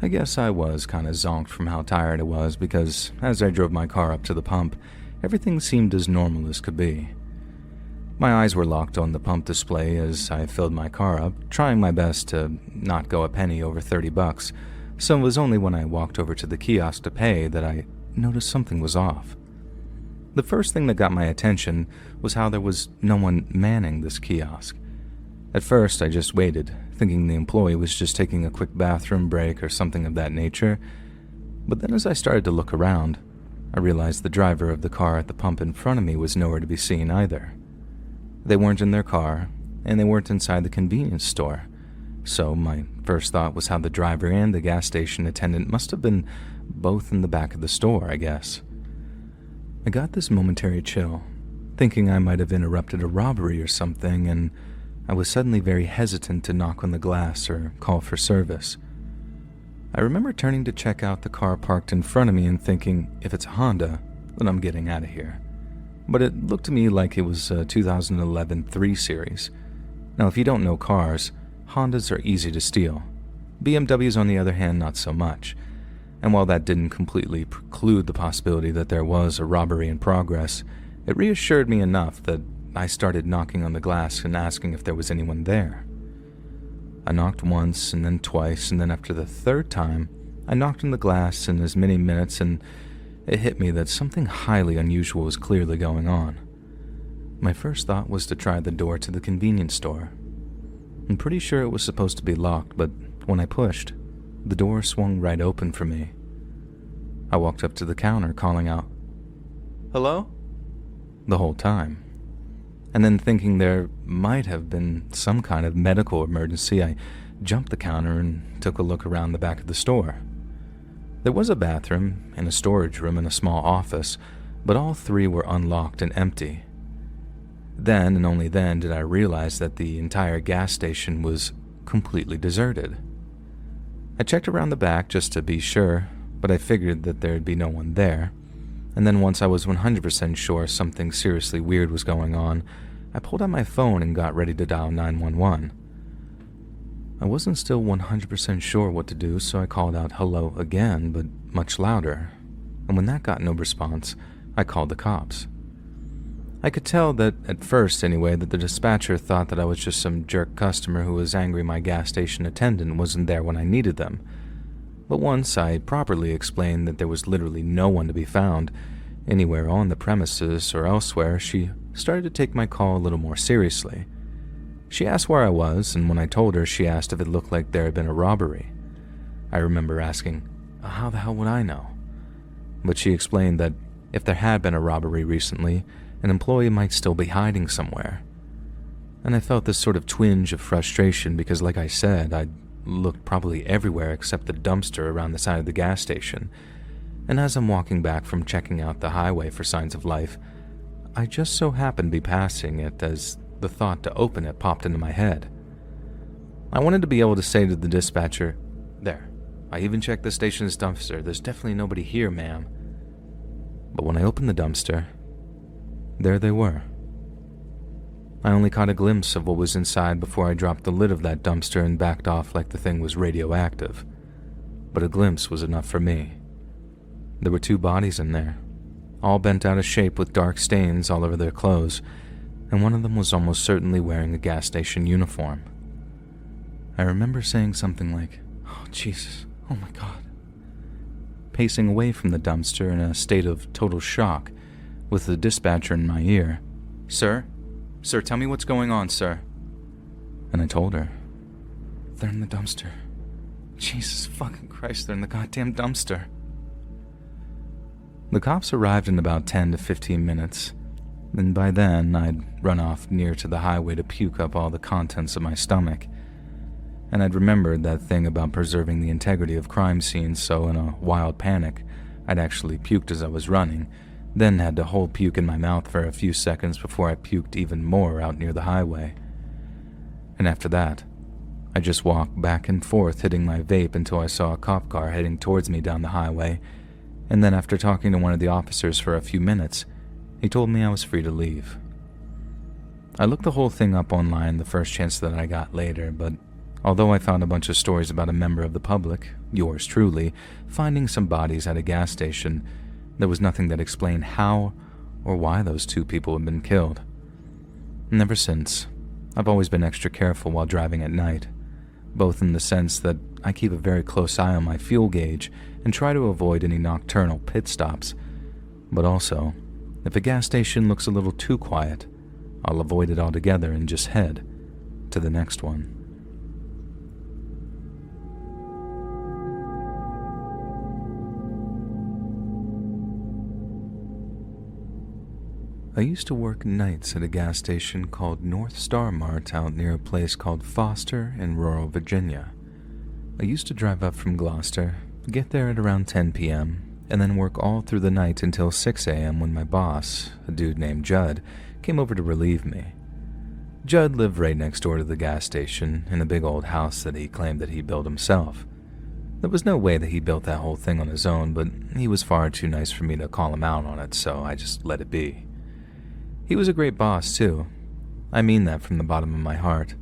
I guess I was kind of zonked from how tired I was because as I drove my car up to the pump, everything seemed as normal as could be. My eyes were locked on the pump display as I filled my car up, trying my best to not go a penny over $30, so it was only when I walked over to the kiosk to pay that I noticed something was off. The first thing that got my attention was how there was no one manning this kiosk. At first, I just waited, thinking the employee was just taking a quick bathroom break or something of that nature. But then as I started to look around, I realized the driver of the car at the pump in front of me was nowhere to be seen either. They weren't in their car, and they weren't inside the convenience store. So my first thought was how the driver and the gas station attendant must have been both in the back of the store, I guess. I got this momentary chill, thinking I might have interrupted a robbery or something, and I was suddenly very hesitant to knock on the glass or call for service. I remember turning to check out the car parked in front of me and thinking, if it's a Honda, then I'm getting out of here. But it looked to me like it was a 2011 3 Series. Now, if you don't know cars, Hondas are easy to steal. BMWs, on the other hand, not so much. And while that didn't completely preclude the possibility that there was a robbery in progress, it reassured me enough that I started knocking on the glass and asking if there was anyone there. I knocked once and then twice, and then after the third time, I knocked on the glass in as many minutes, and it hit me that something highly unusual was clearly going on. My first thought was to try the door to the convenience store. I'm pretty sure it was supposed to be locked, but when I pushed, the door swung right open for me. I walked up to the counter, calling out, "Hello?" the whole time. And then thinking there might have been some kind of medical emergency, I jumped the counter and took a look around the back of the store. There was a bathroom and a storage room and a small office, but all three were unlocked and empty. Then and only then did I realize that the entire gas station was completely deserted. I checked around the back just to be sure, but I figured that there'd be no one there. And then once I was 100% sure something seriously weird was going on, I pulled out my phone and got ready to dial 911. I wasn't still 100% sure what to do, so I called out hello again, but much louder. And when that got no response, I called the cops. I could tell that, at first anyway, that the dispatcher thought that I was just some jerk customer who was angry my gas station attendant wasn't there when I needed them. But once I properly explained that there was literally no one to be found, anywhere on the premises or elsewhere, she started to take my call a little more seriously. She asked where I was, and when I told her, she asked if it looked like there had been a robbery. I remember asking, how the hell would I know? But she explained that if there had been a robbery recently, an employee might still be hiding somewhere. And I felt this sort of twinge of frustration because, like I said, I'd looked probably everywhere except the dumpster around the side of the gas station. And as I'm walking back from checking out the highway for signs of life, I just so happened to be passing it as the thought to open it popped into my head. I wanted to be able to say to the dispatcher, "There, I even checked the station's dumpster. There's definitely nobody here, ma'am." But when I opened the dumpster, there they were. I only caught a glimpse of what was inside before I dropped the lid of that dumpster and backed off like the thing was radioactive. But a glimpse was enough for me. There were 2 bodies in there, all bent out of shape with dark stains all over their clothes, and one of them was almost certainly wearing a gas station uniform. I remember saying something like, "Oh, Jesus, oh my God," pacing away from the dumpster in a state of total shock, with the dispatcher in my ear. Sir, tell me what's going on, sir." And I told her. "They're in the dumpster. Jesus fucking Christ, they're in the goddamn dumpster." The cops arrived in about 10 to 15 minutes, and by then I'd run off near to the highway to puke up all the contents of my stomach. And I'd remembered that thing about preserving the integrity of crime scenes, so in a wild panic, I'd actually puked as I was running, then had to hold puke in my mouth for a few seconds before I puked even more out near the highway. And after that, I just walked back and forth hitting my vape until I saw a cop car heading towards me down the highway, and then after talking to one of the officers for a few minutes, he told me I was free to leave. I looked the whole thing up online the first chance that I got later, but although I found a bunch of stories about a member of the public, yours truly, finding some bodies at a gas station, there was nothing that explained how or why those 2 people had been killed. And ever since, I've always been extra careful while driving at night, both in the sense that I keep a very close eye on my fuel gauge and try to avoid any nocturnal pit stops, but also, if a gas station looks a little too quiet, I'll avoid it altogether and just head to the next one. I used to work nights at a gas station called North Star Mart out near a place called Foster in rural Virginia. I used to drive up from Gloucester, get there at around 10 p.m., and then work all through the night until 6 a.m. when my boss, a dude named Judd, came over to relieve me. Judd lived right next door to the gas station in a big old house that he claimed that he built himself. There was no way that he built that whole thing on his own, but he was far too nice for me to call him out on it, so I just let it be. He was a great boss, too. I mean that from the bottom of my heart.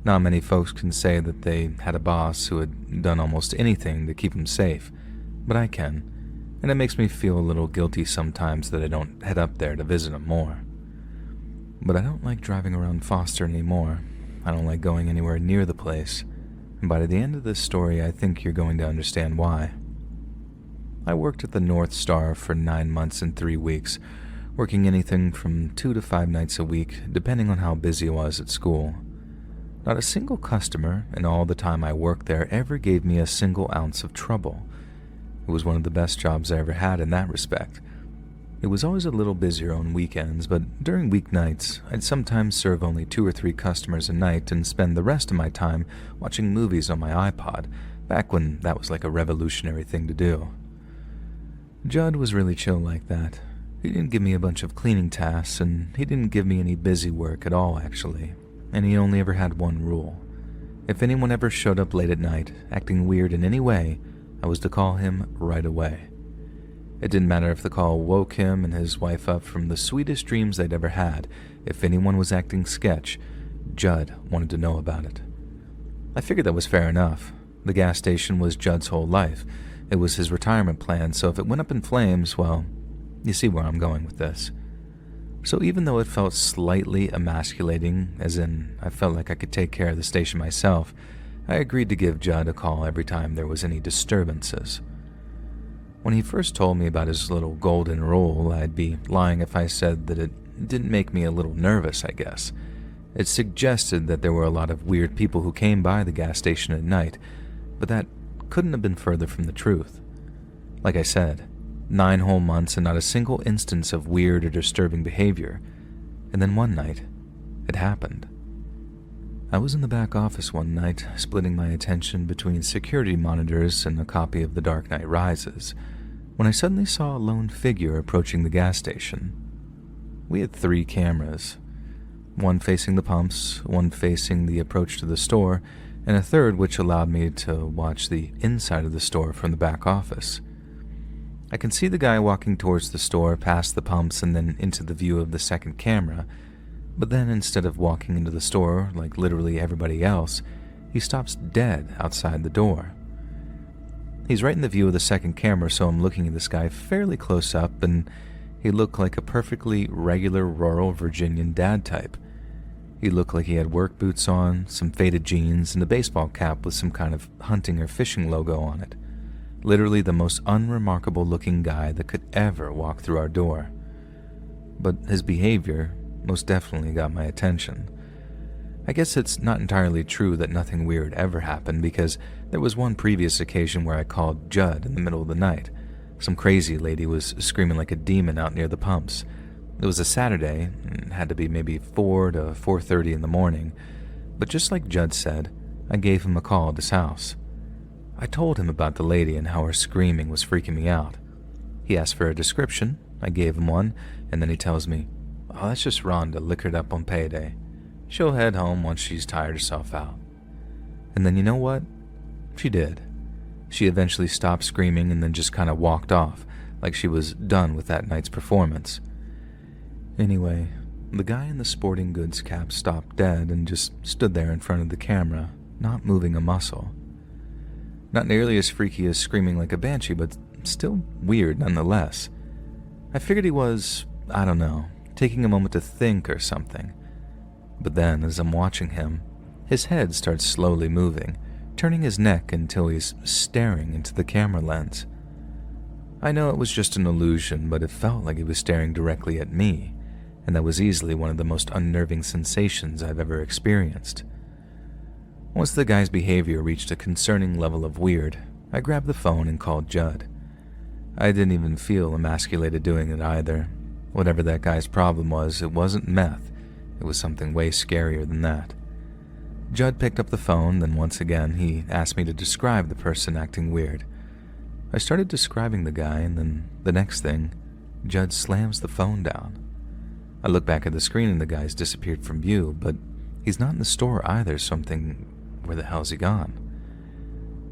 Not many folks can say that they had a boss who had done almost anything to keep them safe, but I can, and it makes me feel a little guilty sometimes that I don't head up there to visit him more. But I don't like driving around Foster anymore. I don't like going anywhere near the place, and by the end of this story, I think you're going to understand why. I worked at the North Star for 9 months and 3 weeks, working anything from 2 to 5 nights a week, depending on how busy I was at school. Not a single customer in all the time I worked there ever gave me a single ounce of trouble. It was one of the best jobs I ever had in that respect. It was always a little busier on weekends, but during weeknights, I'd sometimes serve only 2 or 3 customers a night and spend the rest of my time watching movies on my iPod, back when that was like a revolutionary thing to do. Judd was really chill like that. He didn't give me a bunch of cleaning tasks, and he didn't give me any busy work at all, actually. And he only ever had one rule. If anyone ever showed up late at night, acting weird in any way, I was to call him right away. It didn't matter if the call woke him and his wife up from the sweetest dreams they'd ever had. If anyone was acting sketch, Judd wanted to know about it. I figured that was fair enough. The gas station was Judd's whole life. It was his retirement plan, so if it went up in flames, well, you see where I'm going with this. So even though it felt slightly emasculating, as in I felt like I could take care of the station myself, I agreed to give Judd a call every time there was any disturbances. When he first told me about his little golden rule, I'd be lying if I said that it didn't make me a little nervous, I guess. It suggested that there were a lot of weird people who came by the gas station at night, but that couldn't have been further from the truth. Like I said, 9 whole months and not a single instance of weird or disturbing behavior. And then one night, it happened. I was in the back office one night, splitting my attention between security monitors and a copy of The Dark Knight Rises, when I suddenly saw a lone figure approaching the gas station. We had 3 cameras, one facing the pumps, one facing the approach to the store, and a third which allowed me to watch the inside of the store from the back office. I can see the guy walking towards the store, past the pumps, and then into the view of the second camera, But then instead of walking into the store like literally everybody else, he stops dead outside the door. He's right in the view of the second camera, so I'm looking at this guy fairly close up, and he looked like a perfectly regular rural Virginian dad type. He looked like he had work boots on, some faded jeans, and a baseball cap with some kind of hunting or fishing logo on it. Literally the most unremarkable looking guy that could ever walk through our door. But his behavior most definitely got my attention. I guess it's not entirely true that nothing weird ever happened, because there was one previous occasion where I called Judd in the middle of the night. Some crazy lady was screaming like a demon out near the pumps. It was a Saturday, and it had to be maybe 4 to 4:30 in the morning, but just like Judd said, I gave him a call at his house. I told him about the lady and how her screaming was freaking me out. He asked for a description, I gave him one, and then he tells me, "Oh, that's just Rhonda liquored up on payday. She'll head home once she's tired herself out." And then you know what? She did. She eventually stopped screaming and then just kind of walked off, like she was done with that night's performance. Anyway, the guy in the sporting goods cap stopped dead and just stood there in front of the camera, not moving a muscle. Not nearly as freaky as screaming like a banshee, but still weird nonetheless. I figured he was, I don't know, taking a moment to think or something. But then, as I'm watching him, his head starts slowly moving, turning his neck until he's staring into the camera lens. I know it was just an illusion, but it felt like he was staring directly at me, and that was easily one of the most unnerving sensations I've ever experienced. Once the guy's behavior reached a concerning level of weird, I grabbed the phone and called Judd. I didn't even feel emasculated doing it either. Whatever that guy's problem was, it wasn't meth. It was something way scarier than that. Judd picked up the phone, then once again he asked me to describe the person acting weird. I started describing the guy, and then the next thing, Judd slams the phone down. I look back at the screen and the guy's disappeared from view, but he's not in the store either, so I'm thinking, where the hell's he gone?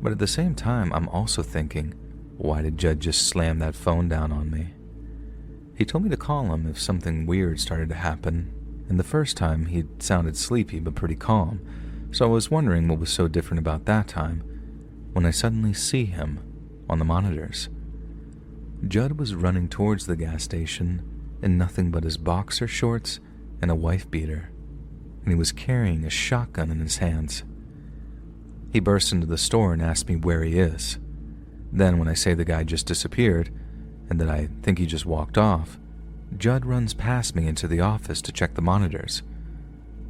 But at the same time, I'm also thinking, why did Judd just slam that phone down on me? He told me to call him if something weird started to happen, and the first time he sounded sleepy but pretty calm, so I was wondering what was so different about that time, when I suddenly see him on the monitors. Judd was running towards the gas station in nothing but his boxer shorts and a wife beater, and he was carrying a shotgun in his hands. He burst into the store and asked me where he is. Then when I say the guy just disappeared, and that I think he just walked off, Judd runs past me into the office to check the monitors.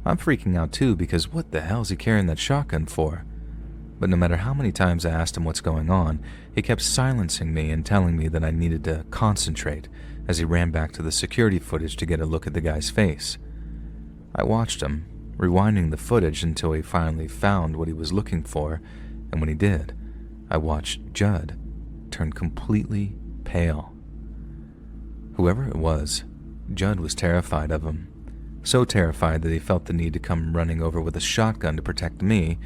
I'm freaking out too, because what the hell is he carrying that shotgun for? But no matter how many times I asked him what's going on, he kept silencing me and telling me that I needed to concentrate as he ran back to the security footage to get a look at the guy's face. I watched him, rewinding the footage until he finally found what he was looking for, and when he did, I watched Judd turn completely pale. Whoever it was, Judd was terrified of him. So terrified that he felt the need to come running over with a shotgun to protect me,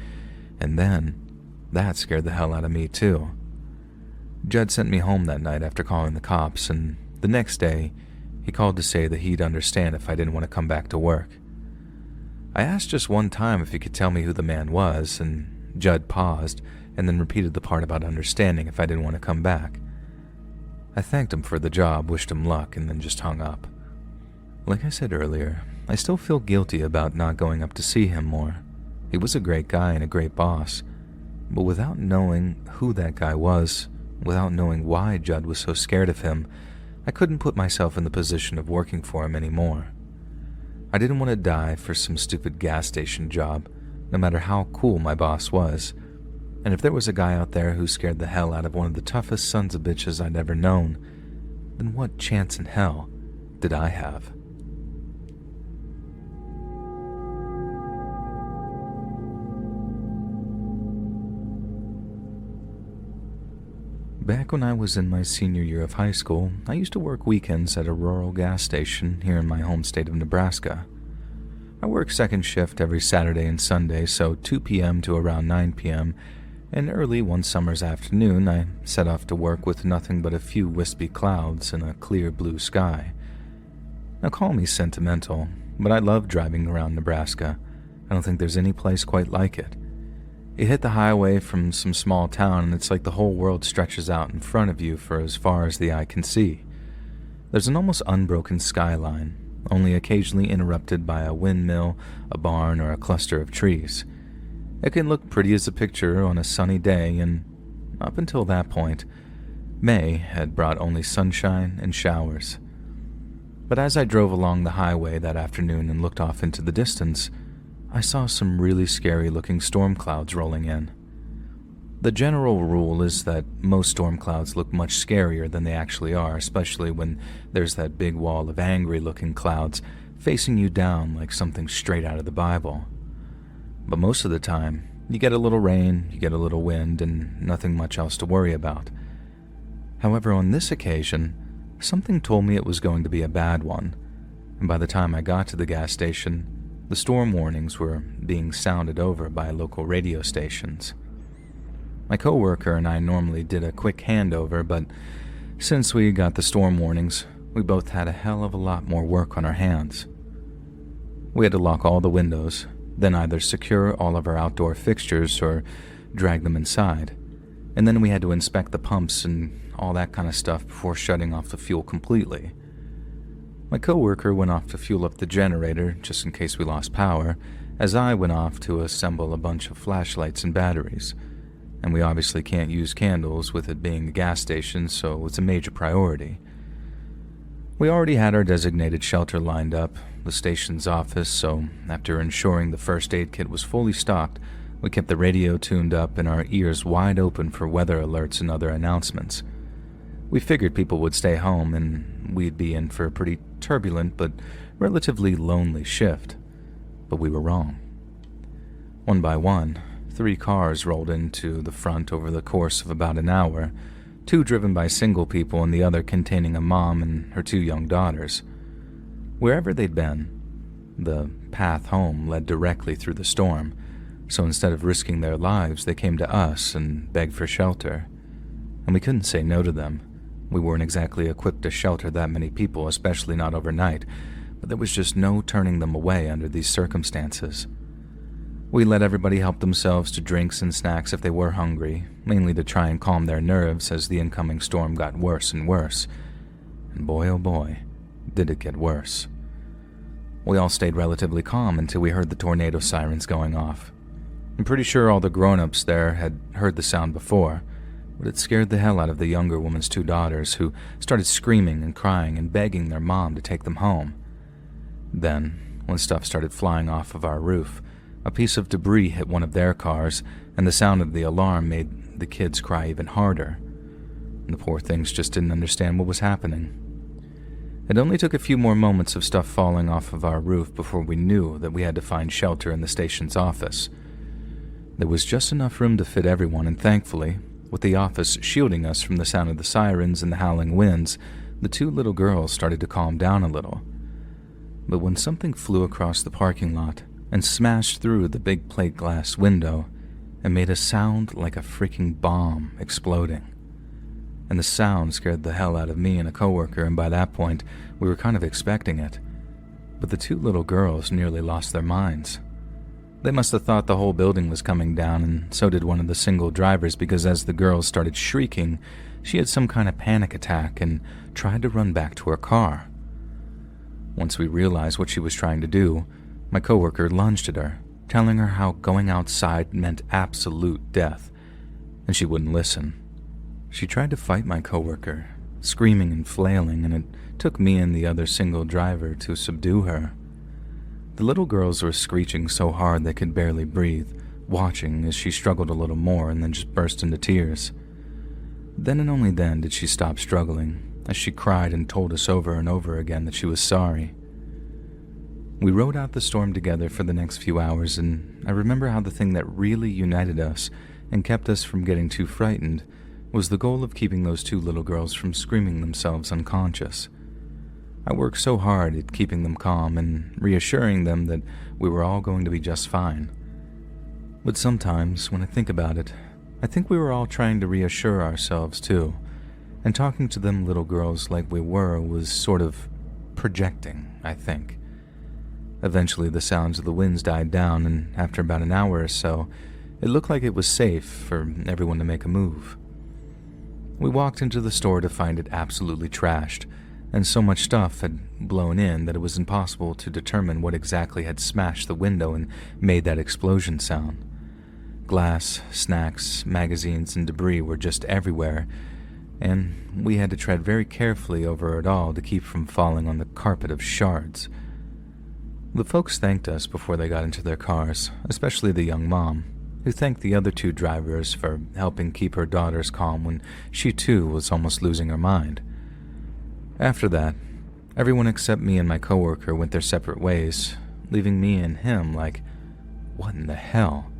and then that scared the hell out of me too. Judd sent me home that night after calling the cops, and the next day, he called to say that he'd understand if I didn't want to come back to work. I asked just one time if he could tell me who the man was, and Judd paused and then repeated the part about understanding if I didn't want to come back. I thanked him for the job, wished him luck, and then just hung up. Like I said earlier, I still feel guilty about not going up to see him more. He was a great guy and a great boss, but without knowing who that guy was, without knowing why Judd was so scared of him, I couldn't put myself in the position of working for him anymore. I didn't want to die for some stupid gas station job, no matter how cool my boss was. And if there was a guy out there who scared the hell out of one of the toughest sons of bitches I'd ever known, then what chance in hell did I have? Back when I was in my senior year of high school, I used to work weekends at a rural gas station here in my home state of Nebraska. I worked second shift every Saturday and Sunday, so 2 p.m. to around 9 p.m., and early one summer's afternoon, I set off to work with nothing but a few wispy clouds and a clear blue sky. Now call me sentimental, but I love driving around Nebraska. I don't think there's any place quite like it. You hit the highway from some small town and it's like the whole world stretches out in front of you for as far as the eye can see. There's an almost unbroken skyline, only occasionally interrupted by a windmill, a barn, or a cluster of trees. It can look pretty as a picture on a sunny day, and up until that point, May had brought only sunshine and showers. But as I drove along the highway that afternoon and looked off into the distance, I saw some really scary-looking storm clouds rolling in. The general rule is that most storm clouds look much scarier than they actually are, especially when there's that big wall of angry-looking clouds facing you down like something straight out of the Bible. But most of the time, you get a little rain, you get a little wind, and nothing much else to worry about. However, on this occasion, something told me it was going to be a bad one, and by the time I got to the gas station, the storm warnings were being sounded over by local radio stations. My coworker and I normally did a quick handover, but since we got the storm warnings, we both had a hell of a lot more work on our hands. We had to lock all the windows, then either secure all of our outdoor fixtures or drag them inside, and then we had to inspect the pumps and all that kind of stuff before shutting off the fuel completely. My coworker went off to fuel up the generator just in case we lost power, as I went off to assemble a bunch of flashlights and batteries. And we obviously can't use candles with it being a gas station, so it's a major priority. We already had our designated shelter lined up, the station's office, so after ensuring the first aid kit was fully stocked, we kept the radio tuned up and our ears wide open for weather alerts and other announcements. We figured people would stay home and we'd be in for a pretty turbulent but relatively lonely shift, but we were wrong. One by one, 3 cars rolled into the front over the course of about an hour, 2 driven by single people and the other containing a mom and her 2 young daughters. Wherever they'd been, the path home led directly through the storm, so instead of risking their lives, they came to us and begged for shelter. And we couldn't say no to them. We weren't exactly equipped to shelter that many people, especially not overnight, but there was just no turning them away under these circumstances. We let everybody help themselves to drinks and snacks if they were hungry, mainly to try and calm their nerves as the incoming storm got worse and worse. And boy, oh boy, did it get worse. We all stayed relatively calm until we heard the tornado sirens going off. I'm pretty sure all the grown-ups there had heard the sound before, but it scared the hell out of the younger woman's 2 daughters, who started screaming and crying and begging their mom to take them home. Then, when stuff started flying off of our roof, a piece of debris hit one of their cars, and the sound of the alarm made the kids cry even harder. And the poor things just didn't understand what was happening. It only took a few more moments of stuff falling off of our roof before we knew that we had to find shelter in the station's office. There was just enough room to fit everyone, and thankfully, with the office shielding us from the sound of the sirens and the howling winds, the 2 little girls started to calm down a little. But when something flew across the parking lot and smashed through the big plate glass window, it made a sound like a freaking bomb exploding. And the sound scared the hell out of me and a coworker, and by that point, we were kind of expecting it. But the 2 little girls nearly lost their minds. They must have thought the whole building was coming down, and so did one of the single drivers, because as the girls started shrieking, she had some kind of panic attack and tried to run back to her car. Once we realized what she was trying to do, my coworker lunged at her, telling her how going outside meant absolute death, and she wouldn't listen. She tried to fight my coworker, screaming and flailing, and it took me and the other single driver to subdue her. The little girls were screeching so hard they could barely breathe, watching as she struggled a little more and then just burst into tears. Then and only then did she stop struggling, as she cried and told us over and over again that she was sorry. We rode out the storm together for the next few hours, and I remember how the thing that really united us and kept us from getting too frightened was the goal of keeping those 2 little girls from screaming themselves unconscious. I worked so hard at keeping them calm and reassuring them that we were all going to be just fine. But sometimes, when I think about it, I think we were all trying to reassure ourselves too, and talking to them little girls like we were was sort of projecting, I think. Eventually, the sounds of the winds died down, and after about an hour or so, it looked like it was safe for everyone to make a move. We walked into the store to find it absolutely trashed, and so much stuff had blown in that it was impossible to determine what exactly had smashed the window and made that explosion sound. Glass, snacks, magazines, and debris were just everywhere, and we had to tread very carefully over it all to keep from falling on the carpet of shards. The folks thanked us before they got into their cars, especially the young mom, who thanked the other two drivers for helping keep her daughters calm when she too was almost losing her mind. After that, everyone except me and my coworker went their separate ways, leaving me and him like, what in the hell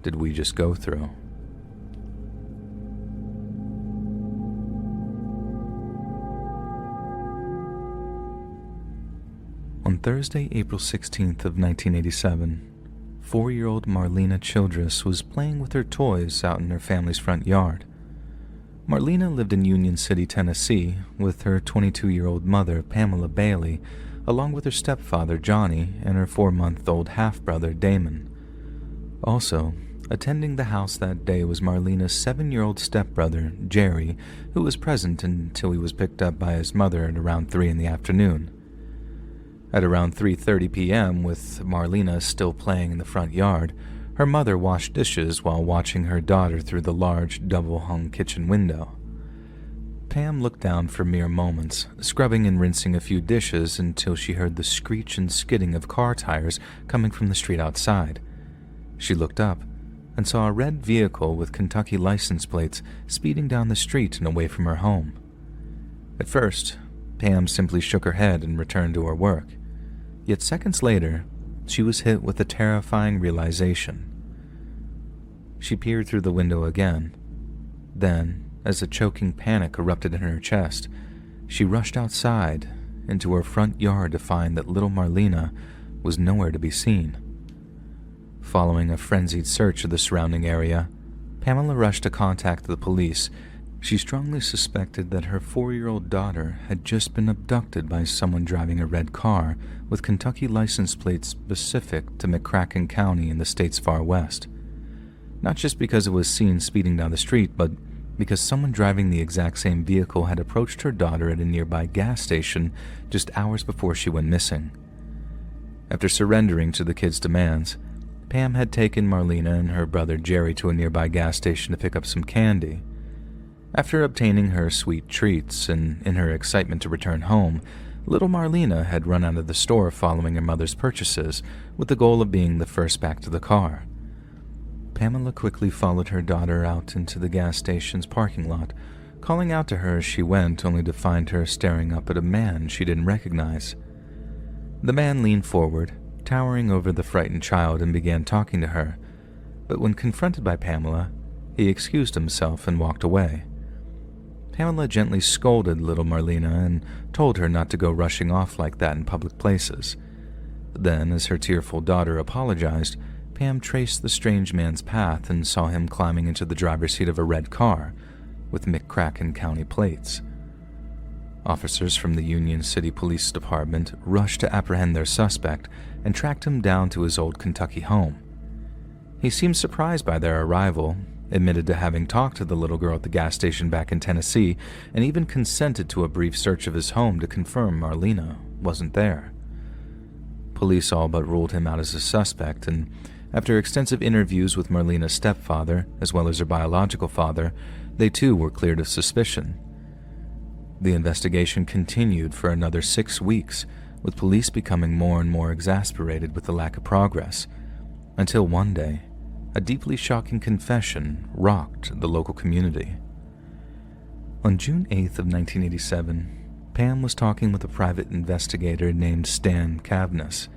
did we just go through? On Thursday, April 16th of 1987, 4-year-old Marlena Childress was playing with her toys out in her family's front yard. Marlena lived in Union City, Tennessee, with her 22-year-old mother, Pamela Bailey, along with her stepfather, Johnny, and her 4-month-old half-brother, Damon. Also, attending the house that day was Marlena's 7-year-old stepbrother, Jerry, who was present until he was picked up by his mother at around 3 in the afternoon. At around 3:30 p.m., with Marlena still playing in the front yard, her mother washed dishes while watching her daughter through the large, double-hung kitchen window. Pam looked down for mere moments, scrubbing and rinsing a few dishes until she heard the screech and skidding of car tires coming from the street outside. She looked up and saw a red vehicle with Kentucky license plates speeding down the street and away from her home. At first, Pam simply shook her head and returned to her work. Yet seconds later, she was hit with a terrifying realization. She peered through the window again. Then, as a choking panic erupted in her chest, she rushed outside into her front yard to find that little Marlena was nowhere to be seen. Following a frenzied search of the surrounding area, Pamela rushed to contact the police. She strongly suspected that her 4-year-old daughter had just been abducted by someone driving a red car with Kentucky license plates specific to McCracken County in the state's far west. Not just because it was seen speeding down the street, but because someone driving the exact same vehicle had approached her daughter at a nearby gas station just hours before she went missing. After surrendering to the kids' demands, Pam had taken Marlena and her brother Jerry to a nearby gas station to pick up some candy. After obtaining her sweet treats and in her excitement to return home, little Marlena had run out of the store following her mother's purchases with the goal of being the first back to the car. Pamela quickly followed her daughter out into the gas station's parking lot, calling out to her as she went, only to find her staring up at a man she didn't recognize. The man leaned forward, towering over the frightened child, and began talking to her, but when confronted by Pamela, he excused himself and walked away. Pamela gently scolded little Marlena and told her not to go rushing off like that in public places. Then, as her tearful daughter apologized, Pam traced the strange man's path and saw him climbing into the driver's seat of a red car with McCracken County plates. Officers from the Union City Police Department rushed to apprehend their suspect and tracked him down to his old Kentucky home. He seemed surprised by their arrival, admitted to having talked to the little girl at the gas station back in Tennessee, and even consented to a brief search of his home to confirm Marlena wasn't there. Police all but ruled him out as a suspect, and after extensive interviews with Marlena's stepfather, as well as her biological father, they too were cleared of suspicion. The investigation continued for another 6 weeks, with police becoming more and more exasperated with the lack of progress, until one day, a deeply shocking confession rocked the local community. On June 8th of 1987, Pam was talking with a private investigator named Stan Cavness.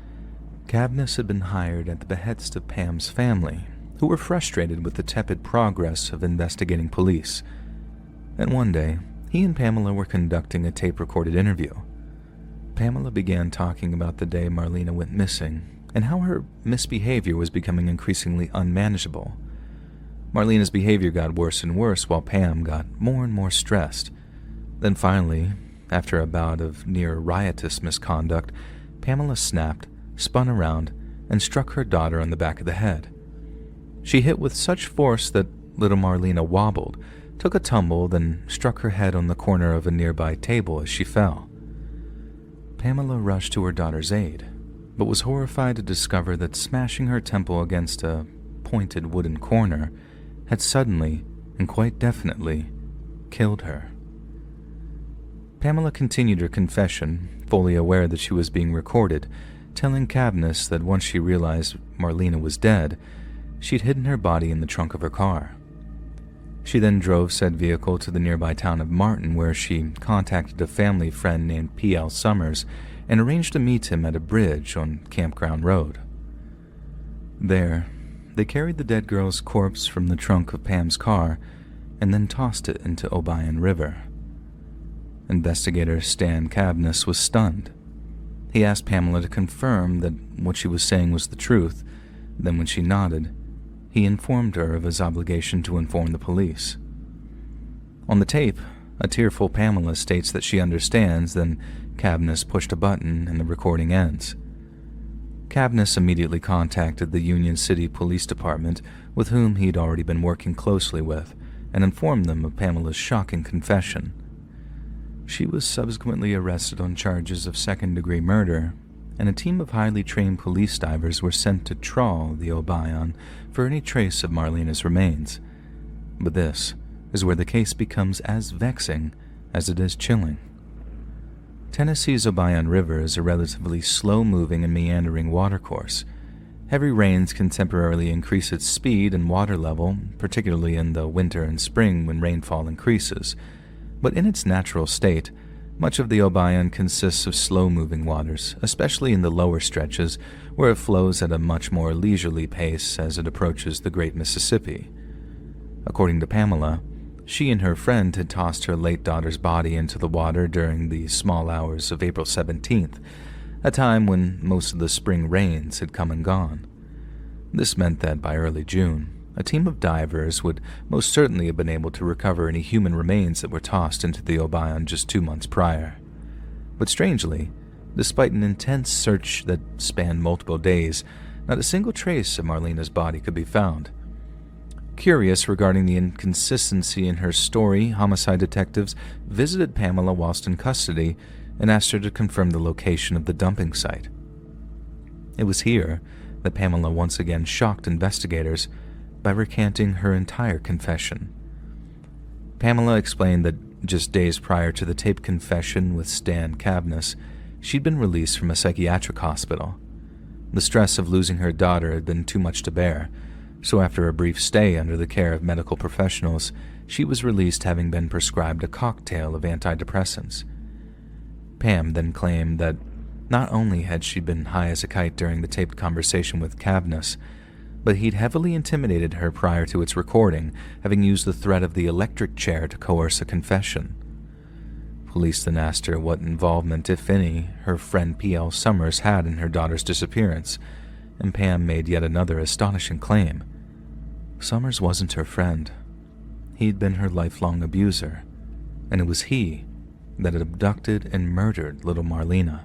Cavness had been hired at the behest of Pam's family, who were frustrated with the tepid progress of investigating police. And one day, he and Pamela were conducting a tape-recorded interview. Pamela began talking about the day Marlena went missing and how her misbehavior was becoming increasingly unmanageable. Marlena's behavior got worse and worse while Pam got more and more stressed. Then finally, after a bout of near riotous misconduct, Pamela snapped, spun around, and struck her daughter on the back of the head. She hit with such force that little Marlena wobbled, took a tumble, then struck her head on the corner of a nearby table as she fell. Pamela rushed to her daughter's aid, but was horrified to discover that smashing her temple against a pointed wooden corner had suddenly and quite definitely killed her. Pamela continued her confession, fully aware that she was being recorded, telling Cavness that once she realized Marlena was dead, she'd hidden her body in the trunk of her car. She then drove said vehicle to the nearby town of Martin, where she contacted a family friend named P.L. Summers and arranged to meet him at a bridge on Campground Road. There, they carried the dead girl's corpse from the trunk of Pam's car and then tossed it into Obion River. Investigator Stan Cavness was stunned. He asked Pamela to confirm that what she was saying was the truth. Then when she nodded, he informed her of his obligation to inform the police. On the tape, a tearful Pamela states that she understands, then Cavness pushed a button and the recording ends. Cavness immediately contacted the Union City Police Department, with whom he'd already been working closely with, and informed them of Pamela's shocking confession. She was subsequently arrested on charges of second-degree murder, and a team of highly trained police divers were sent to trawl the Obion for any trace of Marlena's remains. But this is where the case becomes as vexing as it is chilling. Tennessee's Obion River is a relatively slow-moving and meandering watercourse. Heavy rains can temporarily increase its speed and water level, particularly in the winter and spring when rainfall increases. But in its natural state, much of the Obion consists of slow-moving waters, especially in the lower stretches, where it flows at a much more leisurely pace as it approaches the Great Mississippi. According to Pamela, she and her friend had tossed her late daughter's body into the water during the small hours of April 17th, a time when most of the spring rains had come and gone. This meant that by early June, a team of divers would most certainly have been able to recover any human remains that were tossed into the Obion just 2 months prior. But strangely, despite an intense search that spanned multiple days, not a single trace of Marlena's body could be found. Curious regarding the inconsistency in her story, homicide detectives visited Pamela whilst in custody and asked her to confirm the location of the dumping site. It was here that Pamela once again shocked investigators by recanting her entire confession. Pamela explained that just days prior to the taped confession with Stan Cavness, she'd been released from a psychiatric hospital. The stress of losing her daughter had been too much to bear, so after a brief stay under the care of medical professionals, she was released having been prescribed a cocktail of antidepressants. Pam then claimed that not only had she been high as a kite during the taped conversation with Cavness, but he'd heavily intimidated her prior to its recording, having used the threat of the electric chair to coerce a confession. Police then asked her what involvement, if any, her friend P.L. Summers had in her daughter's disappearance, and Pam made yet another astonishing claim. Summers wasn't her friend. He'd been her lifelong abuser, and it was he that had abducted and murdered little Marlena.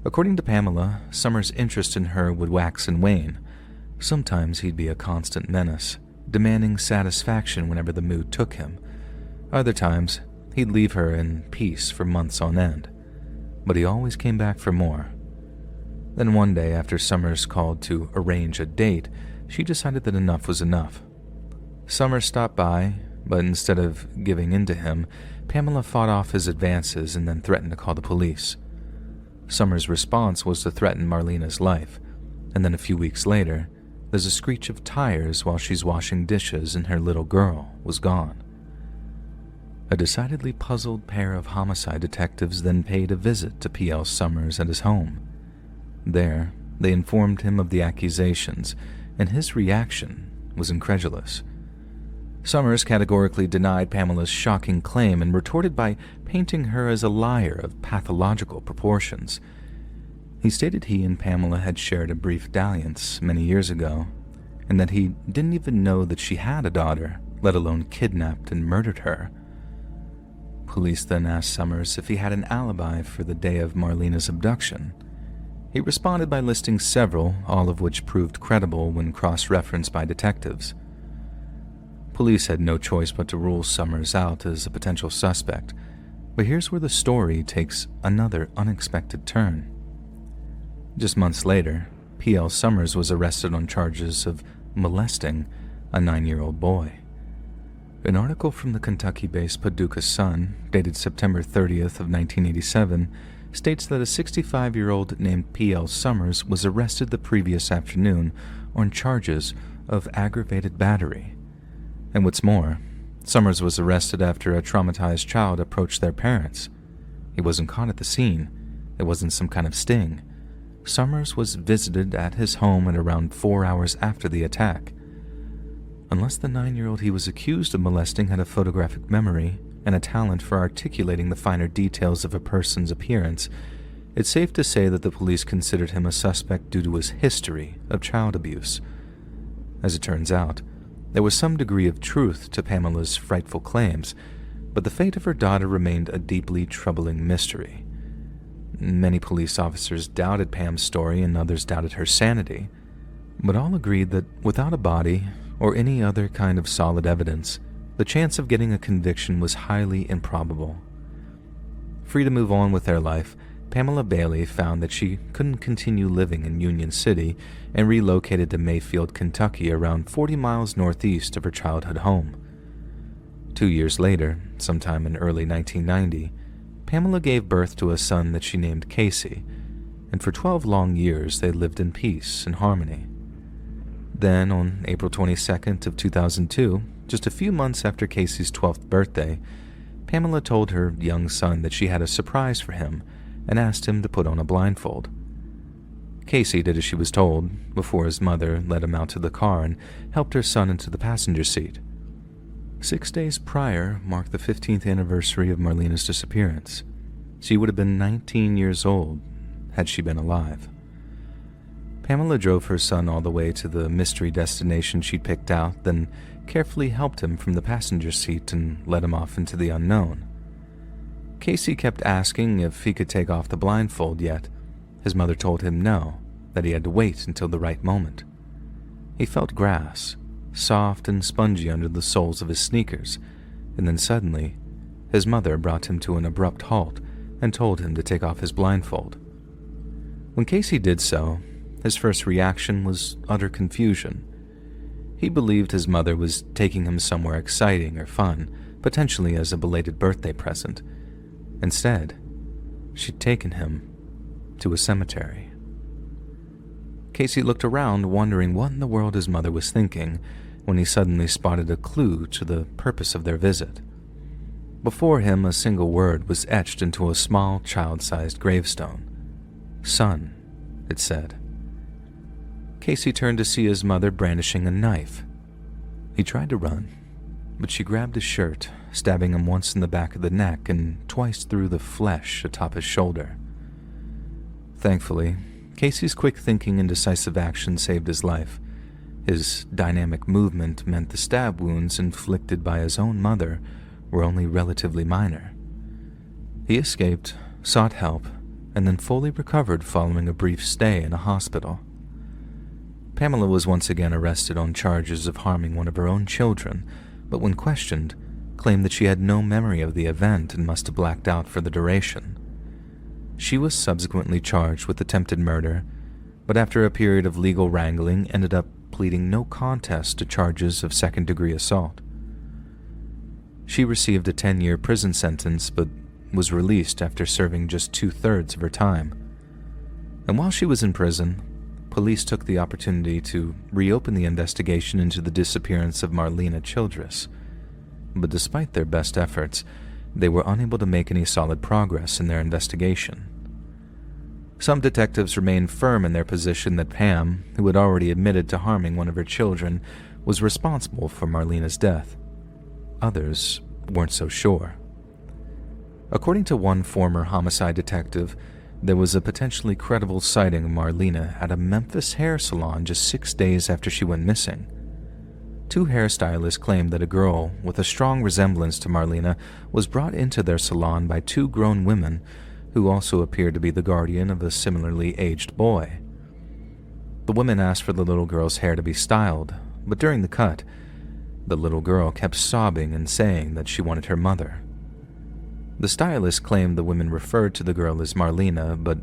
According to Pamela, Summers' interest in her would wax and wane. Sometimes he'd be a constant menace, demanding satisfaction whenever the mood took him. Other times, he'd leave her in peace for months on end, but he always came back for more. Then one day, after Summers called to arrange a date, she decided that enough was enough. Summers stopped by, but instead of giving in to him, Pamela fought off his advances and then threatened to call the police. Summers' response was to threaten Marlena's life, and then a few weeks later, there's a screech of tires while she's washing dishes and her little girl was gone. A decidedly puzzled pair of homicide detectives then paid a visit to P.L. Summers at his home. There, they informed him of the accusations, and his reaction was incredulous. Summers categorically denied Pamela's shocking claim and retorted by painting her as a liar of pathological proportions. He stated he and Pamela had shared a brief dalliance many years ago, and that he didn't even know that she had a daughter, let alone kidnapped and murdered her. Police then asked Summers if he had an alibi for the day of Marlena's abduction. He responded by listing several, all of which proved credible when cross-referenced by detectives. Police had no choice but to rule Summers out as a potential suspect, but here's where the story takes another unexpected turn. Just months later, P.L. Summers was arrested on charges of molesting a 9-year-old boy. An article from the Kentucky-based Paducah Sun, dated September 30th of 1987, states that a 65-year-old named P.L. Summers was arrested the previous afternoon on charges of aggravated battery. And what's more, Summers was arrested after a traumatized child approached their parents. He wasn't caught at the scene. It wasn't some kind of sting. Summers was visited at his home at around 4 hours after the attack. Unless the 9-year-old he was accused of molesting had a photographic memory and a talent for articulating the finer details of a person's appearance, it's safe to say that the police considered him a suspect due to his history of child abuse. As it turns out, there was some degree of truth to Pamela's frightful claims, but the fate of her daughter remained a deeply troubling mystery. Many police officers doubted Pam's story and others doubted her sanity, but all agreed that without a body or any other kind of solid evidence, the chance of getting a conviction was highly improbable. Free to move on with their life, Pamela Bailey found that she couldn't continue living in Union City and relocated to Mayfield, Kentucky, around 40 miles northeast of her childhood home. 2 years later, sometime in early 1990, Pamela gave birth to a son that she named Casey, and for 12 long years they lived in peace and harmony. Then, on April 22nd of 2002, just a few months after Casey's 12th birthday, Pamela told her young son that she had a surprise for him and asked him to put on a blindfold. Casey did as she was told before his mother led him out to the car and helped her son into the passenger seat. 6 days prior marked the 15th anniversary of Marlena's disappearance. She would have been 19 years old had she been alive. Pamela drove her son all the way to the mystery destination she'd picked out, then carefully helped him from the passenger seat and led him off into the unknown. Casey kept asking if he could take off the blindfold, yet his mother told him no, that he had to wait until the right moment. He felt grass, soft and spongy under the soles of his sneakers, and then suddenly, his mother brought him to an abrupt halt and told him to take off his blindfold. When Casey did so, his first reaction was utter confusion. He believed his mother was taking him somewhere exciting or fun, potentially as a belated birthday present. Instead, she'd taken him to a cemetery. Casey looked around, wondering what in the world his mother was thinking, when he suddenly spotted a clue to the purpose of their visit. Before him, a single word was etched into a small, child-sized gravestone. "Son," it said. Casey turned to see his mother brandishing a knife. He tried to run, but she grabbed his shirt, stabbing him once in the back of the neck and twice through the flesh atop his shoulder. Thankfully, Casey's quick thinking and decisive action saved his life. His dynamic movement meant the stab wounds inflicted by his own mother were only relatively minor. He escaped, sought help, and then fully recovered following a brief stay in a hospital. Pamela was once again arrested on charges of harming one of her own children, but when questioned, claimed that she had no memory of the event and must have blacked out for the duration. She was subsequently charged with attempted murder, but after a period of legal wrangling ended up pleading no contest to charges of second-degree assault. She received a 10-year prison sentence, but was released after serving just 2/3 of her time. And while she was in prison, police took the opportunity to reopen the investigation into the disappearance of Marlena Childress. But despite their best efforts, they were unable to make any solid progress in their investigation. Some detectives remained firm in their position that Pam, who had already admitted to harming one of her children, was responsible for Marlena's death. Others weren't so sure. According to one former homicide detective, there was a potentially credible sighting of Marlena at a Memphis hair salon just 6 days after she went missing. 2 hairstylists claimed that a girl with a strong resemblance to Marlena was brought into their salon by 2 grown women who also appeared to be the guardian of a similarly aged boy. The women asked for the little girl's hair to be styled, but during the cut, the little girl kept sobbing and saying that she wanted her mother. The stylist claimed the women referred to the girl as Marlena, but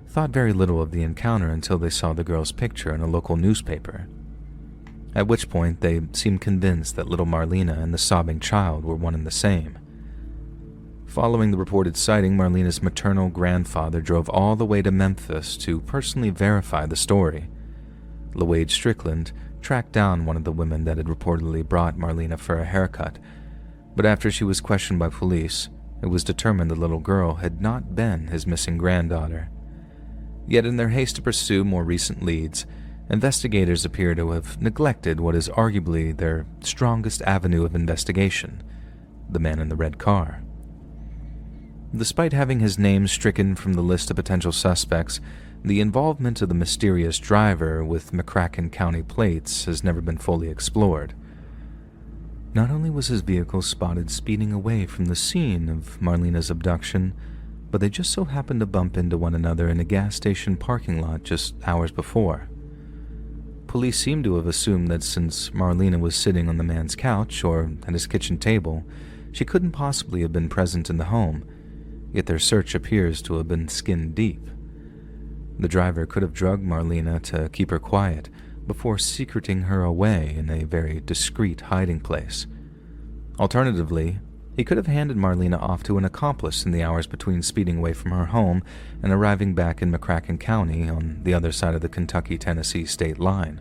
thought very little of the encounter until they saw the girl's picture in a local newspaper, at which point they seemed convinced that little Marlena and the sobbing child were one and the same. Following the reported sighting, Marlena's maternal grandfather drove all the way to Memphis to personally verify the story. LaWade Strickland tracked down one of the women that had reportedly brought Marlena for a haircut, but after she was questioned by police, it was determined the little girl had not been his missing granddaughter. Yet in their haste to pursue more recent leads, investigators appear to have neglected what is arguably their strongest avenue of investigation, the man in the red car. Despite having his name stricken from the list of potential suspects, the involvement of the mysterious driver with McCracken County plates has never been fully explored. Not only was his vehicle spotted speeding away from the scene of Marlena's abduction, but they just so happened to bump into one another in a gas station parking lot just hours before. Police seem to have assumed that since Marlena was sitting on the man's couch or at his kitchen table, she couldn't possibly have been present in the home, yet their search appears to have been skin deep. The driver could have drugged Marlena to keep her quiet before secreting her away in a very discreet hiding place. Alternatively, he could have handed Marlena off to an accomplice in the hours between speeding away from her home and arriving back in McCracken County on the other side of the Kentucky-Tennessee state line.